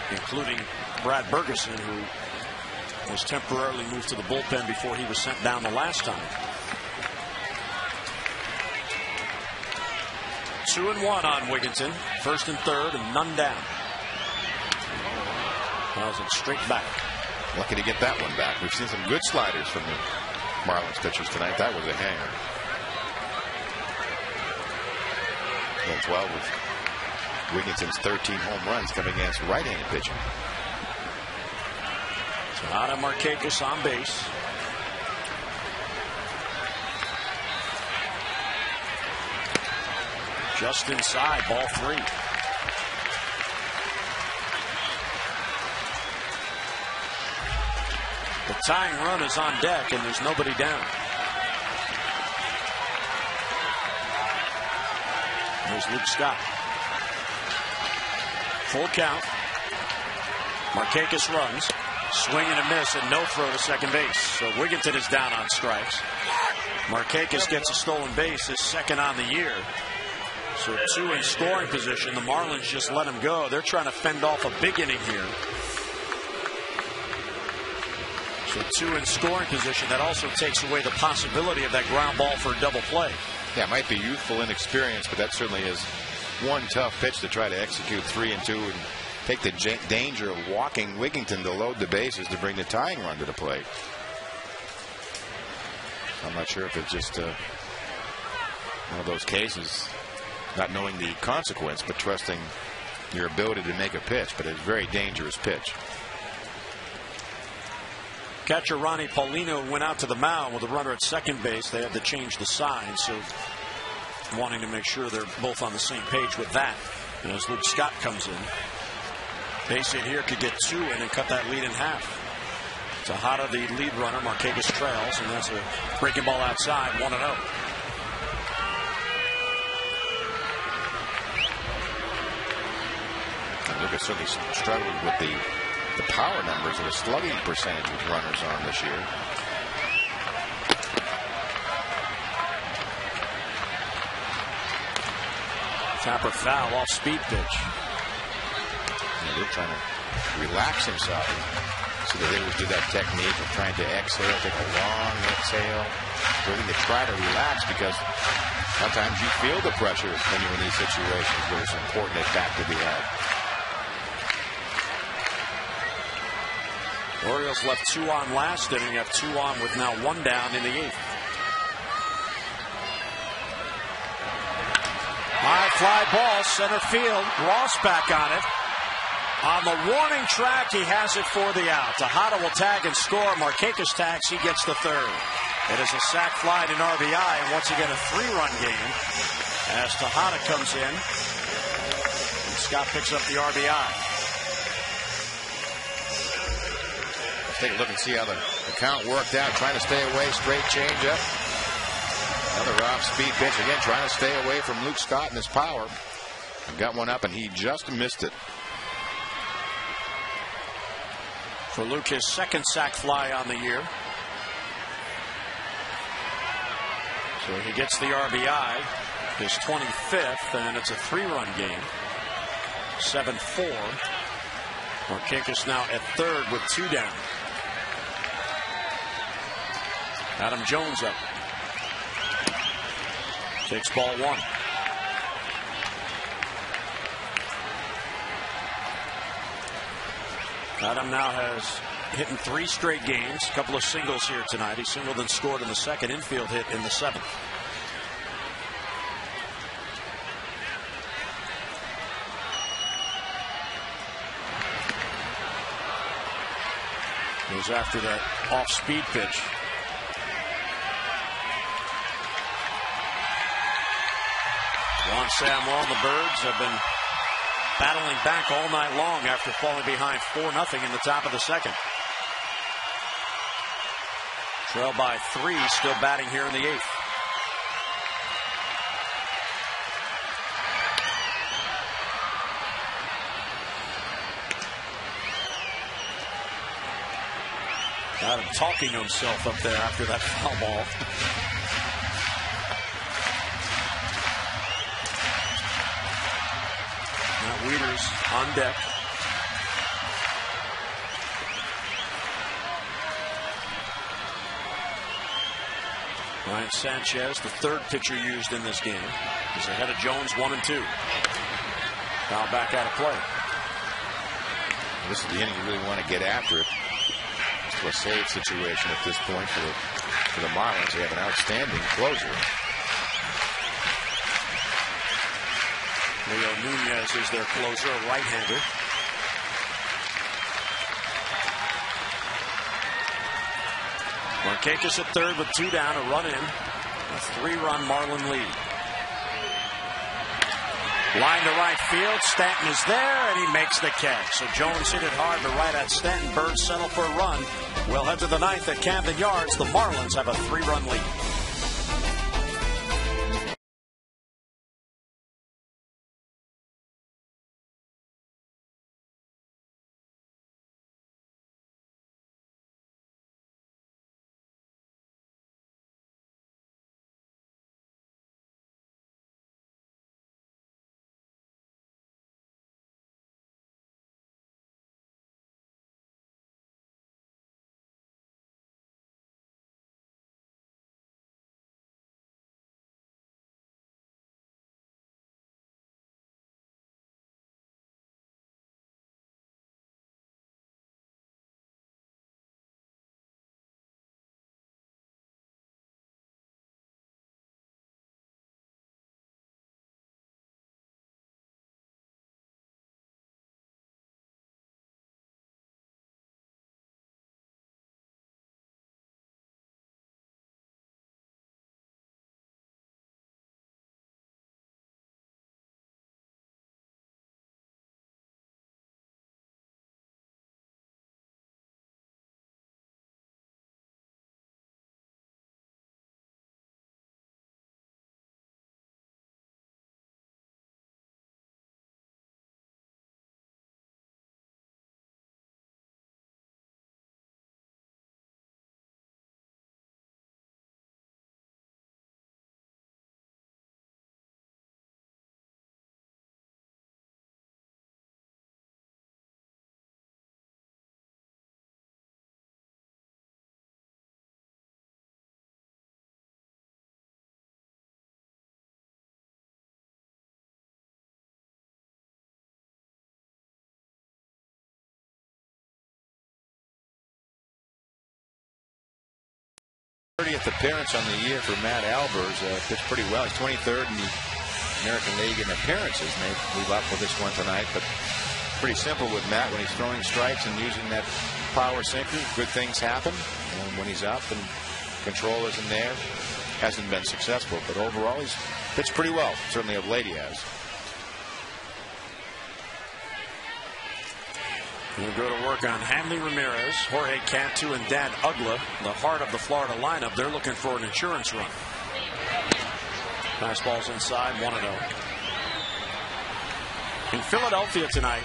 including Brad Bergeson, who was temporarily moved to the bullpen before he was sent down the last time. 2-1 on Wigginton. First and third and none down. Fouls it straight back. Lucky to get that one back. We've seen some good sliders from the Marlins pitchers tonight. That was a hanger. 12 with Wigginton's 13 home runs coming against right-handed pitching. Tejada Markakis on base. Just inside, ball 3. The tying run is on deck, and there's nobody down. There's Luke Scott. Full count. Markakis runs. Swing and a miss, and no throw to second base. So Wigginton is down on strikes. Markakis gets a stolen base, his second on the year. So 2 in scoring position. The Marlins just let him go. They're trying to fend off a big inning here. So 2 in scoring position. That also takes away the possibility of that ground ball for a double play. Yeah, it might be youthful inexperience, but that certainly is one tough pitch to try to execute 3 and 2 and take the danger of walking Wigginton to load the bases to bring the tying run to the plate. I'm not sure if it's just one of those cases, not knowing the consequence, but trusting your ability to make a pitch. But it's a very dangerous pitch. Catcher Ronnie Paulino went out to the mound with a runner at second base. They had to change the sign, so wanting to make sure they're both on the same page with that. And as Luke Scott comes in, base hit here could get 2 in and cut that lead in half. Tejada, the lead runner. Markakis trails, and that's a breaking ball outside, 1-0. Lucas certainly struggled with the power numbers and the slugging percentage with runners on this year. Tapper foul off speed pitch. They're trying to relax himself. So the hitters do that technique of trying to exhale, take a long exhale, really to try to relax, because sometimes you feel the pressure when you're in these situations where it's important at bat to be had. Orioles left 2 on last inning, have 2 on with now 1 down in the 8th. High fly ball, center field. Ross back on it. On the warning track, he has it for the out. Tejada will tag and score. Markakis tags, he gets the third. It is a sac fly and an RBI, and once again a 3-run game as Tejada comes in. And Scott picks up the RBI. Take a look and see how the count worked out. Trying to stay away, straight change up. Another off-speed pitch. Again, trying to stay away from Luke Scott and his power. Got one up, and he just missed it. For Luke, his second sac fly on the year. So he gets the RBI, his 25th, and it's a 3-run game. 7-4. Markakis now at third with 2 down. Adam Jones up. Takes ball 1. Adam now has hit in 3 straight games. A couple of singles here tonight. He singled and scored in the second, infield hit in the 7th. Goes after that off-speed pitch. Juan Samuel and the Birds have been battling back all night long after falling behind 4-0 in the top of the second. Trail by 3, still batting here in the 8th. Adam talking to himself up there after that foul ball. Now Wieters on deck. Ryan Sanchez, the third pitcher used in this game, is ahead of Jones 1-2. Foul back out of play. This is the inning you really want to get after it. To a save situation at this point for the Marlins. They have an outstanding closer. Leo Nunez is their closer, a right-hander. Markakis at third with 2 down, a run in. A 3-run Marlin lead. Line to right field. Stanton is there, and he makes the catch. So Jones hit it hard to right at Stanton. Birds settle for a run. We'll head to the 9th at Camden Yards. The Marlins have a 3-run lead. th appearance on the year for Matt Albers. Pitched pretty well. He's 23rd in the American League in appearances. May move up with this one tonight, but pretty simple with Matt. When he's throwing strikes and using that power sinker, good things happen. And when he's up and control isn't there, hasn't been successful. But overall, he's pitched pretty well. Certainly of late he has. We'll go to work on Hanley Ramirez, Jorge Cantu, and Dan Ugla, the heart of the Florida lineup. They're looking for an insurance run. Fastball's inside, 1-0. In Philadelphia tonight,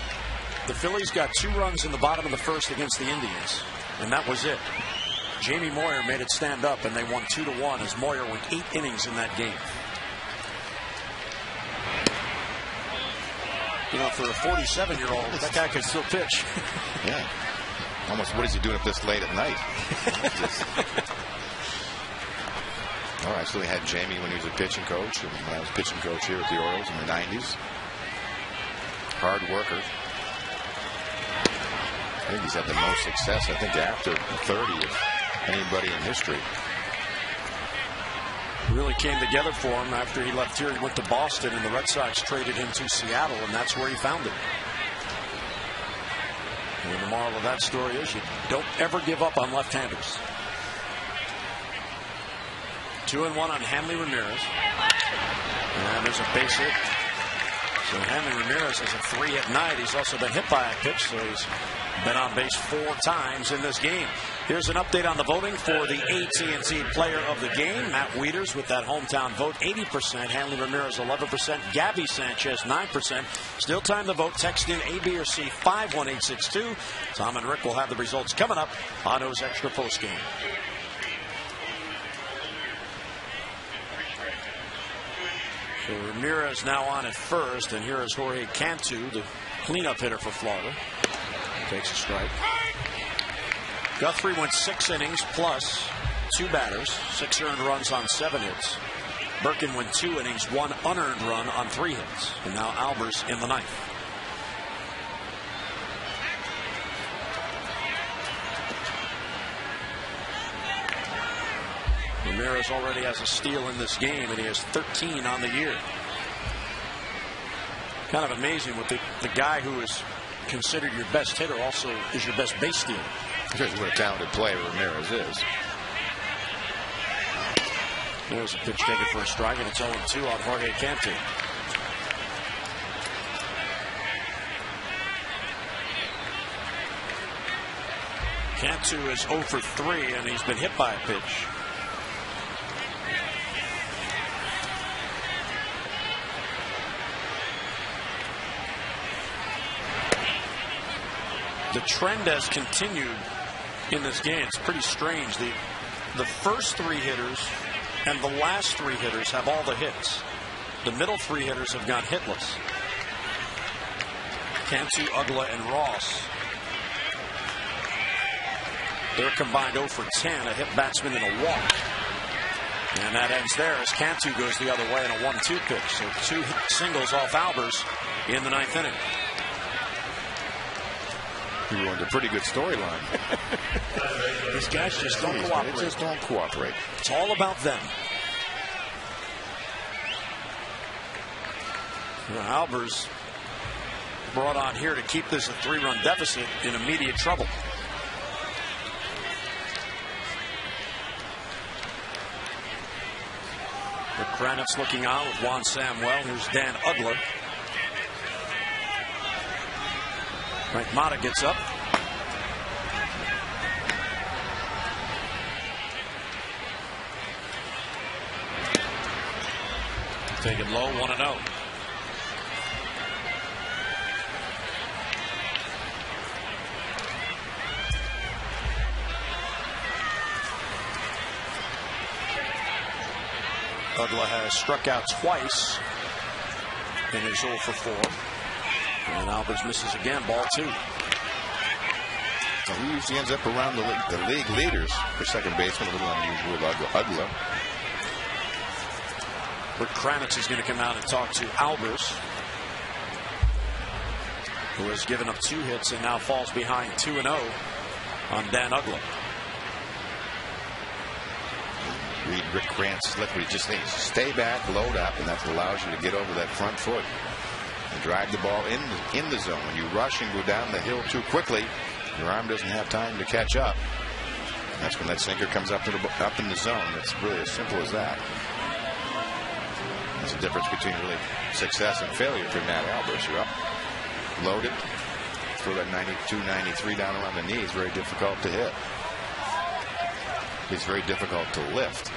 the Phillies got 2 runs in the bottom of the first against the Indians, and that was it. Jamie Moyer made it stand up, and they won 2-1 as Moyer went 8 innings in that game. You know, for a 47-year-old, that guy can still pitch. Yeah. Almost, what is he doing up this late at night? Oh, I actually had Jamie when he was a pitching coach, and when I was pitching coach here with the Orioles in the 90s. Hard worker. I think he's had the most success, I think, after 30 of anybody in history. Really came together for him after he left here. He went to Boston, and the Red Sox traded him to Seattle, and that's where he found it. And the moral of that story is you don't ever give up on left-handers. 2-1 on Hanley Ramirez. And there's a base hit. So Hanley Ramirez has a 3-hit night. He's also been hit by a pitch, so he's been on base 4 times in this game. Here's an update on the voting for the AT&T Player of the Game. Matt Wieters with that hometown vote, 80%. Hanley Ramirez, 11%. Gabby Sanchez, 9%. Still time to vote. Text in A, B, or C, 51862. Tom and Rick will have the results coming up on O's Extra Postgame. So Ramirez now on at first, and here is Jorge Cantu, the cleanup hitter for Florida. Takes a strike. Guthrie went 6 innings plus 2 batters, 6 earned runs on 7 hits. Birkin went 2 innings, 1 unearned run on 3 hits. And now Albers in the 9th. Ramirez already has a steal in this game, and he has 13 on the year. Kind of amazing what the guy who is considered your best hitter also is your best base stealer. Here's what a talented player Ramirez is. There's a pitch taken for a strike, and it's 0-2 on Jorge Cantu. Cantu is 0 for 3, and he's been hit by a pitch. The trend has continued in this game. It's pretty strange. The first 3 hitters and the last 3 hitters have all the hits. The middle 3 hitters have gone hitless. Cantu, Ugla, and Ross. They're combined 0 for 10, a hit batsman and a walk. And that ends there as Cantu goes the other way in a 1-2 pitch. So 2 singles off Albers in the 9th inning. He ruined a pretty good storyline. These guys just don't cooperate. They just don't cooperate. It's all about them. Albers brought on here to keep this a 3-run deficit in immediate trouble. The Kranitz looking on with Juan Samuel. Here's Dan Ugler. Frank Mata gets up. Taken low, 1-0. Ugla has struck out twice in his 0 for 4. And Albers misses again, ball 2. So he usually ends up around the league leaders for second baseman, a little unusual with Ugla. Rick Kranitz is going to come out and talk to Albers, who has given up 2 hits and now falls behind 2-0 on Dan Ugla. Read Rick Kranitz, look what he just needs. Stay back, load up, and that allows you to get over that front foot and drive the ball in the zone. When you rush and go down the hill too quickly, your arm doesn't have time to catch up. And that's when that sinker comes up in the zone. It's really as simple as that. There's a difference between really success and failure for Matt Albers. You're up, loaded, throw that 92, 93 down around the knees. Very difficult to hit. It's very difficult to lift.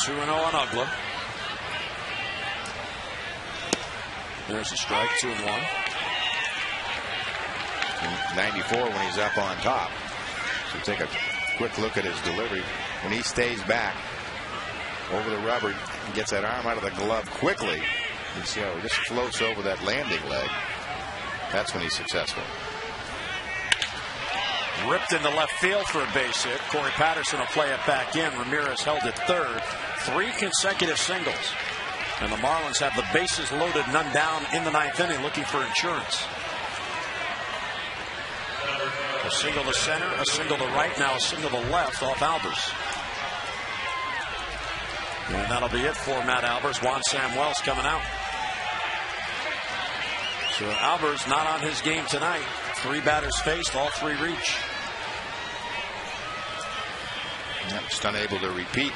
2-0 on Ugla. There's a strike, 2-1. 94 when he's up on top. So take a quick look at his delivery. When he stays back over the rubber and gets that arm out of the glove quickly, you see how he just floats over that landing leg. That's when he's successful. Ripped into left field for a base hit. Corey Patterson will play it back in. Ramirez held it third. 3 consecutive singles. And the Marlins have the bases loaded, none down in the 9th inning, looking for insurance. A single to center, a single to right, now a single to left off Albers. And that'll be it for Matt Albers. Juan Samuel's coming out. So Albers not on his game tonight. 3 batters faced, all 3 reach. Just unable to repeat.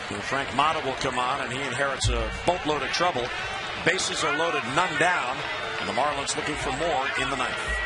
And Frank Mata will come on, and he inherits a boatload of trouble. Bases are loaded, none down, and the Marlins looking for more in the 9th.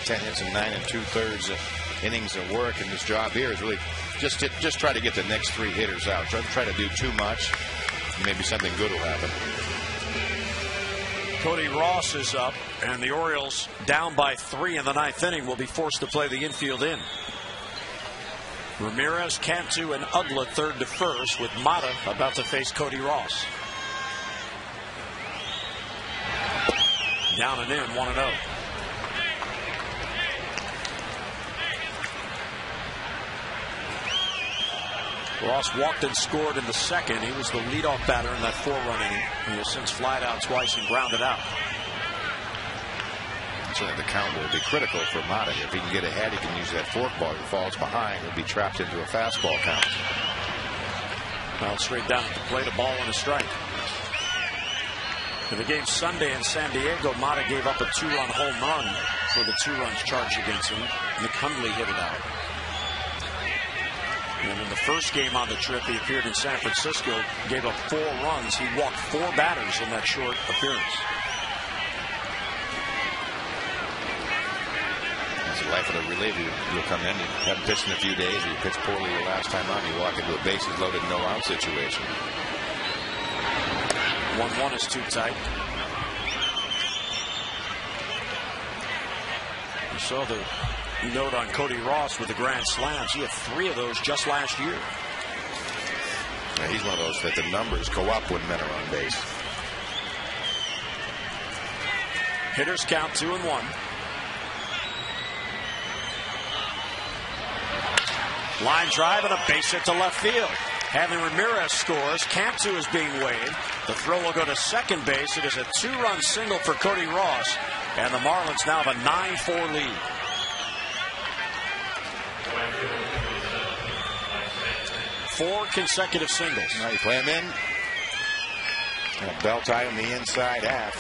get 10 hits and 9 2/3 innings of work, and his job here is really just try to get the next 3 hitters out. Try to do too much, maybe something good will happen. Cody Ross is up, and the Orioles, down by 3 in the 9th inning, will be forced to play the infield in. Ramirez, Cantu, and Ugla third to first, with Mata about to face Cody Ross. Down and in, 1-0. Ross walked and scored in the second. He was the leadoff batter in that 4-run inning. He has since flied out twice and grounded out. Certainly the count will be critical for Mata. If he can get ahead, he can use that forkball. If he falls behind, he'll be trapped into a fastball count. Well, straight down at the plate, a ball and a strike. In the game Sunday in San Diego, Mata gave up a 2-run home run for the 2 runs charged against him. McCundley hit it out. And in the first game on the trip, he appeared in San Francisco, gave up 4 runs. He walked 4 batters in that short appearance. That's the life of the reliever. You'll come in, you haven't pitched in a few days, you pitched poorly your last time out, you walk into a bases loaded, no out situation. 1-1 is too tight. You saw the note on Cody Ross with the grand slams. He had 3 of those just last year. Yeah, he's one of those that the numbers go up when men are on base. Hitters count 2-1. Line drive and a base hit to left field. Having Ramirez scores, Cantu is being waved. The throw will go to second base. It is a 2-run single for Cody Ross, and the Marlins now have a 9-4 lead. Four consecutive singles. Now you play him in. And a belt tie on the inside half.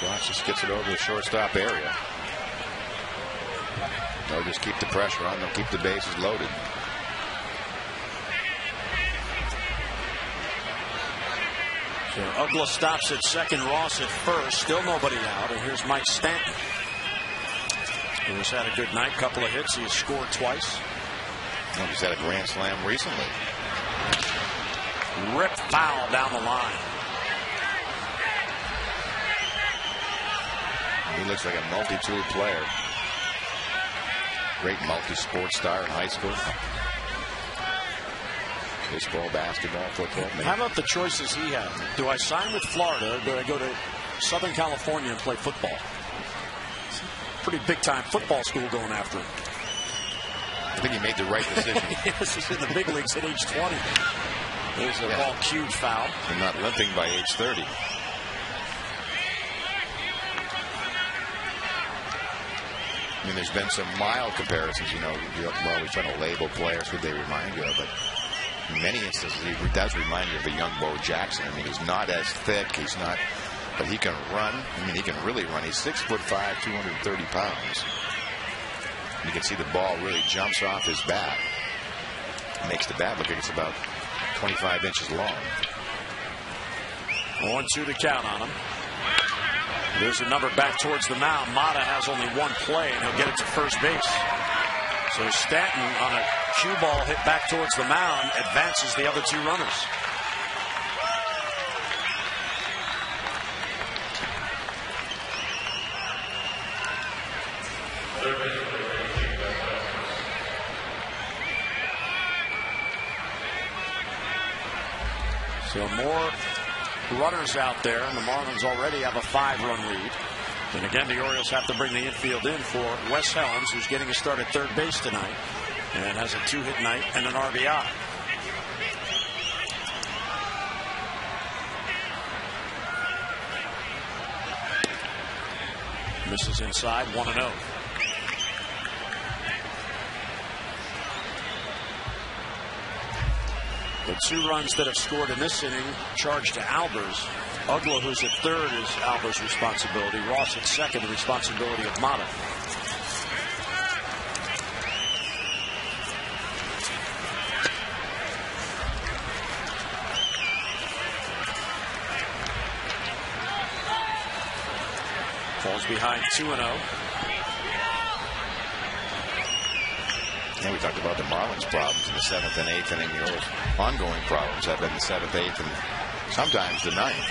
Ross just gets it over the shortstop area. They'll just keep the pressure on. They'll keep the bases loaded. So Ugla stops at second, Ross at first. Still nobody out. And here's Mike Stanton, who has had a good night. Couple of hits. He has scored twice. Well, he's had a grand slam recently. Rip foul down the line. He looks like a multi-tool player. Great multi-sport star in high school. Baseball, basketball, football. Maybe. How about the choices he had? Do I sign with Florida, or do I go to Southern California and play football? Pretty big-time football school going after him. I think he made the right decision. Yes, he's in the big leagues at age 20. There's a ball cued foul. And not limping by age 30. I mean, there's been some mild comparisons. You know, you're always trying to label players who they remind you of, but in many instances, he does remind you of a young Bo Jackson. I mean, he's not as thick. He's not, but he can run. I mean, he can really run. He's 6'5", 230 pounds. You can see the ball really jumps off his bat. Makes the bat look like it's about 25 inches long. 1-2 to count on him. There's a number back towards the mound. Mata has only one play, and he'll get it to first base. So Stanton, on a cue ball hit back towards the mound, advances the other 2 runners. So more runners out there, and the Marlins already have a 5-run lead. And again, the Orioles have to bring the infield in for Wes Helms, who's getting a start at third base tonight and has a 2-hit night and an RBI. Misses inside, 1-0. The 2 runs that have scored in this inning charged to Albers. Ugla, who's at third, is Albers' responsibility. Ross at second, the responsibility of Mata. Falls behind 2-0. And we talked about the Marlins' problems in the 7th and 8th inning. The Orioles' ongoing problems have been the 7th, 8th, and sometimes the 9th.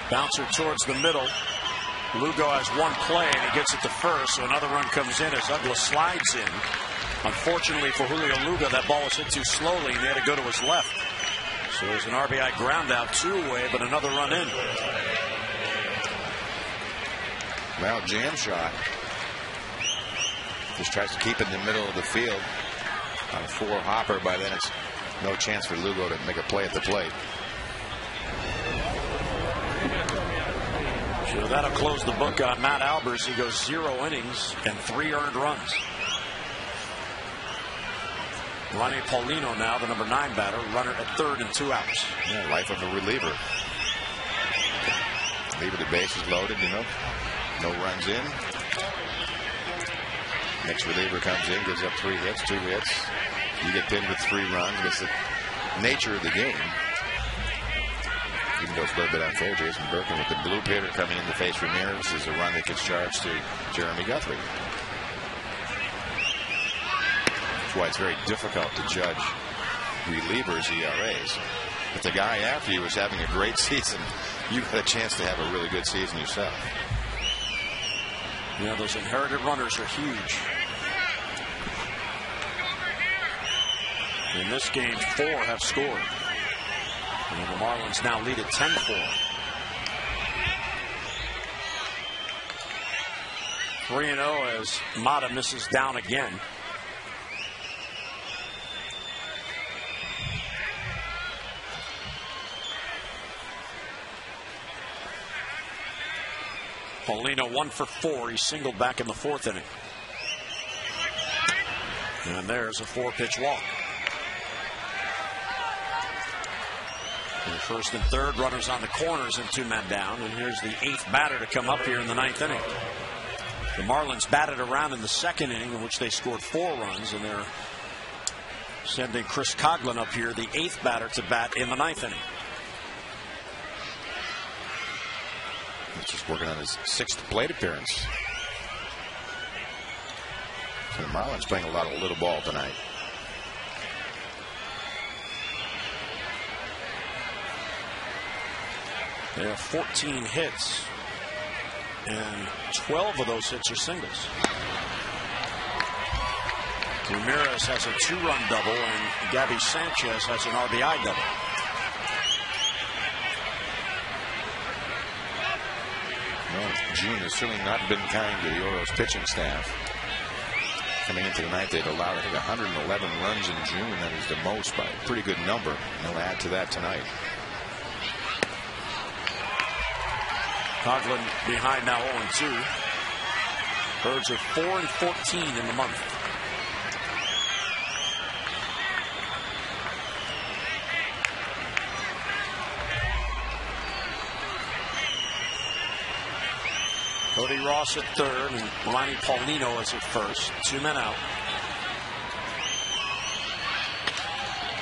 Bouncer towards the middle. Lugo has one play, and he gets it to first, so another run comes in as Uggla slides in. Unfortunately for Julio Lugo, that ball was hit too slowly, and he had to go to his left. So there's an RBI ground out 2-away, but another run in. Well, jam shot. Just tries to keep it in the middle of the field on a 4 hopper. By then, it's no chance for Lugo to make a play at the plate. So that'll close the book on Matt Albers. He goes 0 innings and 3 earned runs. Ronnie Paulino now, the number 9 batter, runner at third and 2 outs. Yeah, life of a reliever. Leave it, the bases loaded, you know. No runs in. Next reliever comes in, gives up 3 hits, 2 hits. You get pinned with 3 runs. It's the nature of the game. Even though it's a little bit unfair, Jason Birkin with the blue hitter coming in to face Ramirez is a run that gets charged to Jeremy Guthrie. That's why it's very difficult to judge relievers' ERAs. If the guy after you is having a great season, you've had a chance to have a really good season yourself. Yeah, those inherited runners are huge. In this game, 4 have scored. And the Marlins now lead at 10-4. 3-0 as Mata misses down again. Paulino 1 for 4. He singled back in the 4th inning. And there's a 4-pitch walk. And first and third, runners on the corners and 2 men down. And here's the 8th batter to come up here in the 9th inning. The Marlins batted around in the 2nd inning, in which they scored 4 runs, and they're sending Chris Coughlin up here, the 8th batter, to bat in the 9th inning. He's just working on his 6th plate appearance. So the Marlins playing a lot of little ball tonight. They have 14 hits, and 12 of those hits are singles. Ramirez has a 2-run double, and Gabby Sanchez has an RBI double. Well, June has certainly not been kind to the Orioles pitching staff. Coming into the night, they've allowed, I think, 111 runs in June. That is the most by a pretty good number. And they'll add to that tonight. Coughlin behind now 0-2. Birds are 4 and 14 in the month. Cody Ross at third and Ronnie Paulino is at first. 2 men out.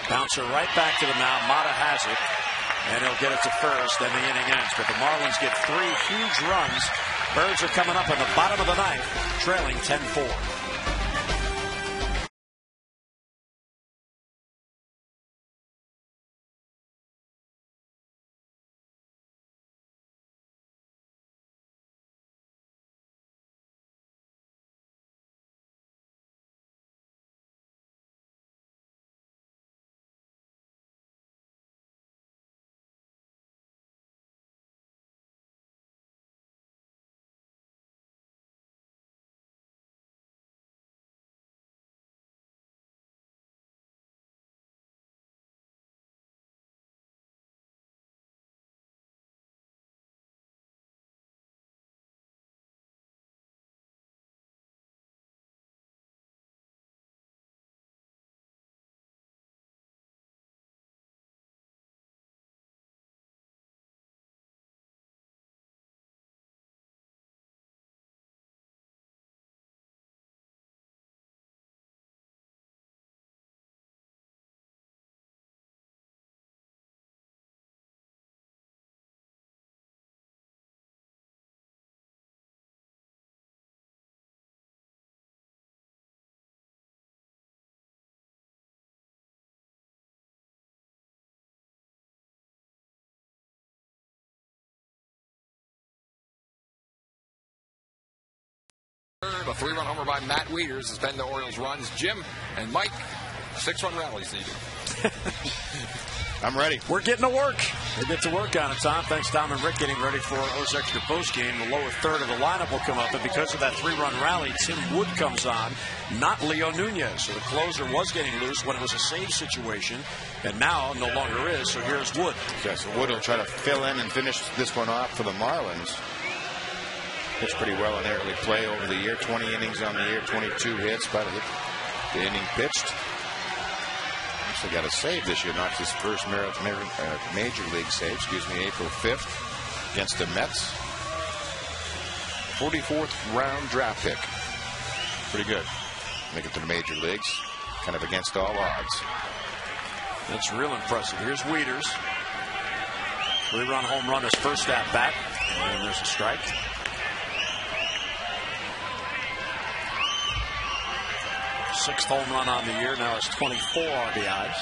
Bouncer right back to the mound. Mata has it. And he'll get it to first, and the inning ends. But the Marlins get 3 huge runs. Birds are coming up in the bottom of the 9th, trailing 10-4. A 3-run homer by Matt Wieters has been the Orioles' runs. Jim and Mike, 6-run rallies needed. I'm ready. We're getting to work. We'll get to work on it, Tom. Thanks, Tom and Rick, getting ready for O's Extra Post game. The lower third of the lineup will come up, and because of that 3-run rally, Tim Wood comes on, not Leo Nunez. So the closer was getting loose when it was a save situation, and now no longer is. So here's Wood. Yeah, so Wood will try to fill in and finish this one off for the Marlins. Pitched pretty well in early play over the year. 20 innings on the year, 22 hits by the inning pitched. Actually got a save this year, not his first major league save, April 5th against the Mets. 44th round draft pick. Pretty good. Make it to the major leagues, kind of against all odds. That's real impressive. Here's Wieters. 3-run home run his first at bat, and there's a strike. Sixth home run on the year, now it's 24 RBIs.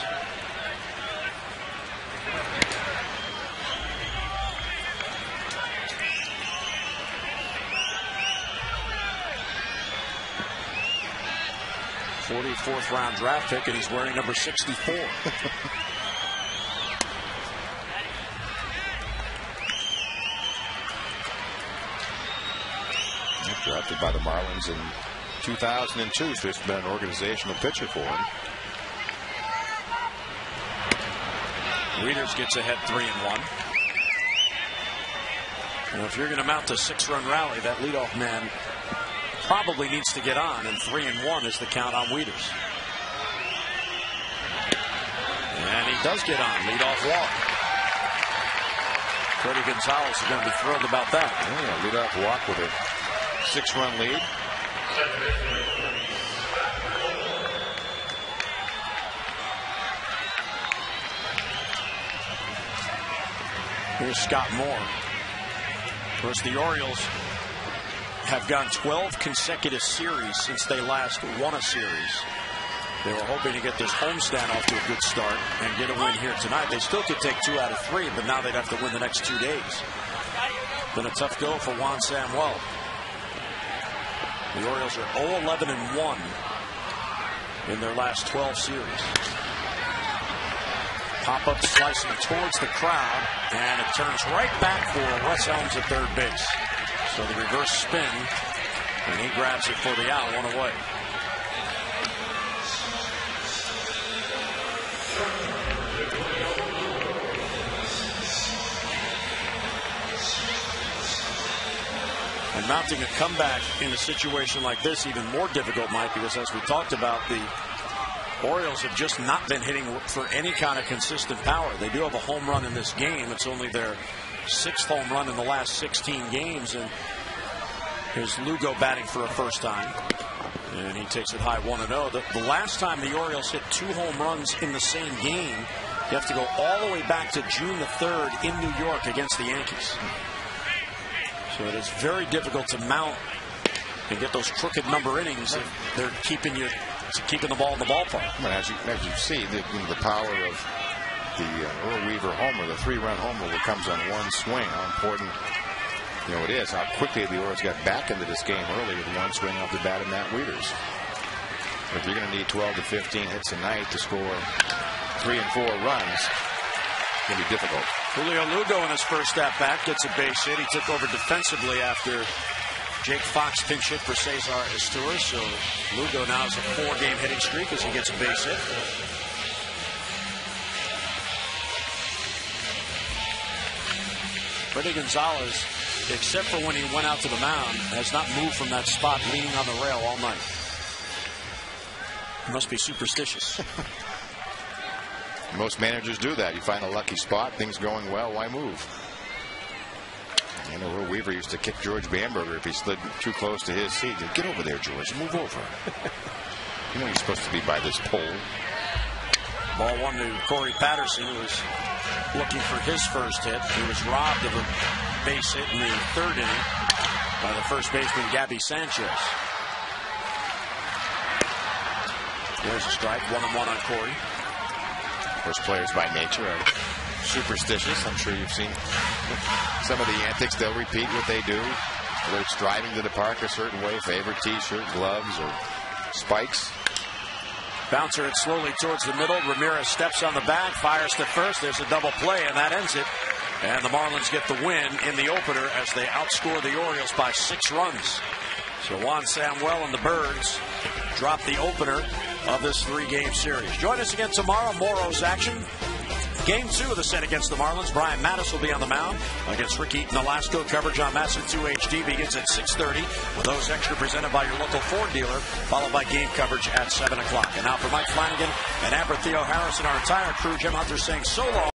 '44th round draft pick, and he's wearing number 64. Drafted by the Marlins in 2002, so it's been an organizational pitcher for him. Wieters gets ahead 3-1. And if you're going to mount a 6-run rally, that leadoff man probably needs to get on, and 3-1 is the count on Wieters. And he does get on, leadoff walk. Freddie Gonzalez is going to be thrilled about that. Yeah, leadoff walk with a 6-run lead. Here's Scott Moore. Of course, the Orioles have gone 12 consecutive series since they last won a series. They were hoping to get this homestand off to a good start and get a win here tonight. They still could take 2 out of 3, but now they'd have to win the next 2 days. Been a tough go for Juan Samuel. The Orioles are 0-11-1 in their last 12 series. Pop-up slicing towards the crowd, and it turns right back for Wes Helms at third base. So the reverse spin, and he grabs it for the out, 1 away. And mounting a comeback in a situation like this, even more difficult, Mike, because as we talked about, the Orioles have just not been hitting for any kind of consistent power. They do have a home run in this game. It's only their 6th home run in the last 16 games. And here's Lugo batting for a first time. And he takes it high 1-0. The last time the Orioles hit 2 home runs in the same game, you have to go all the way back to June the 3rd in New York against the Yankees. So it is very difficult to mount and get those crooked number innings if they're keeping the ball in the ballpark. Well, as you see, the power of the Earl Weaver homer, the 3-run homer that comes on one swing, how important it is, how quickly the Orioles got back into this game early with one swing off the bat of Matt Wieters. If you're going to need 12 to 15 hits a night to score 3 and 4 runs, it's going to be difficult. Julio Lugo in his first at-bat gets a base hit. He took over defensively after Jake Fox pinch hit for Cesar Estura. So Lugo now has a 4-game hitting streak as he gets a base hit. Freddie Gonzalez, except for when he went out to the mound, has not moved from that spot leaning on the rail all night. He must be superstitious. Most managers do that. You find a lucky spot, things going well, why move? Earl Weaver used to kick George Bamberger if he slid too close to his seat. Get over there, George. Move over. You're supposed to be by this pole. Ball 1 to Corey Patterson, who was looking for his first hit. He was robbed of a base hit in the 3rd inning by the first baseman, Gabby Sanchez. There's a strike, 1-1 on Corey. Of course, players by nature are superstitious. I'm sure you've seen some of the antics. They'll repeat what they do Whether it's driving to the park a certain way, favorite T-shirt, gloves, or spikes. Bouncer it slowly towards the middle. Ramirez steps on the bag, fires to first. There's a double play, and that ends it. And the Marlins get the win in the opener as they outscore the Orioles by 6 runs. So Juan Samuel and the Birds drop the opener of this 3-game series. Join us again tomorrow. Moro's action. Game 2 of the set against the Marlins. Brian Mattis will be on the mound against Ricky Nolasco. Coverage on Matson 2 HD begins at 6:30 with those extra presented by your local Ford dealer, followed by game coverage at 7 o'clock. And now for Mike Flanagan and Amber Theo Harris and our entire crew, Jim Hunter saying so long.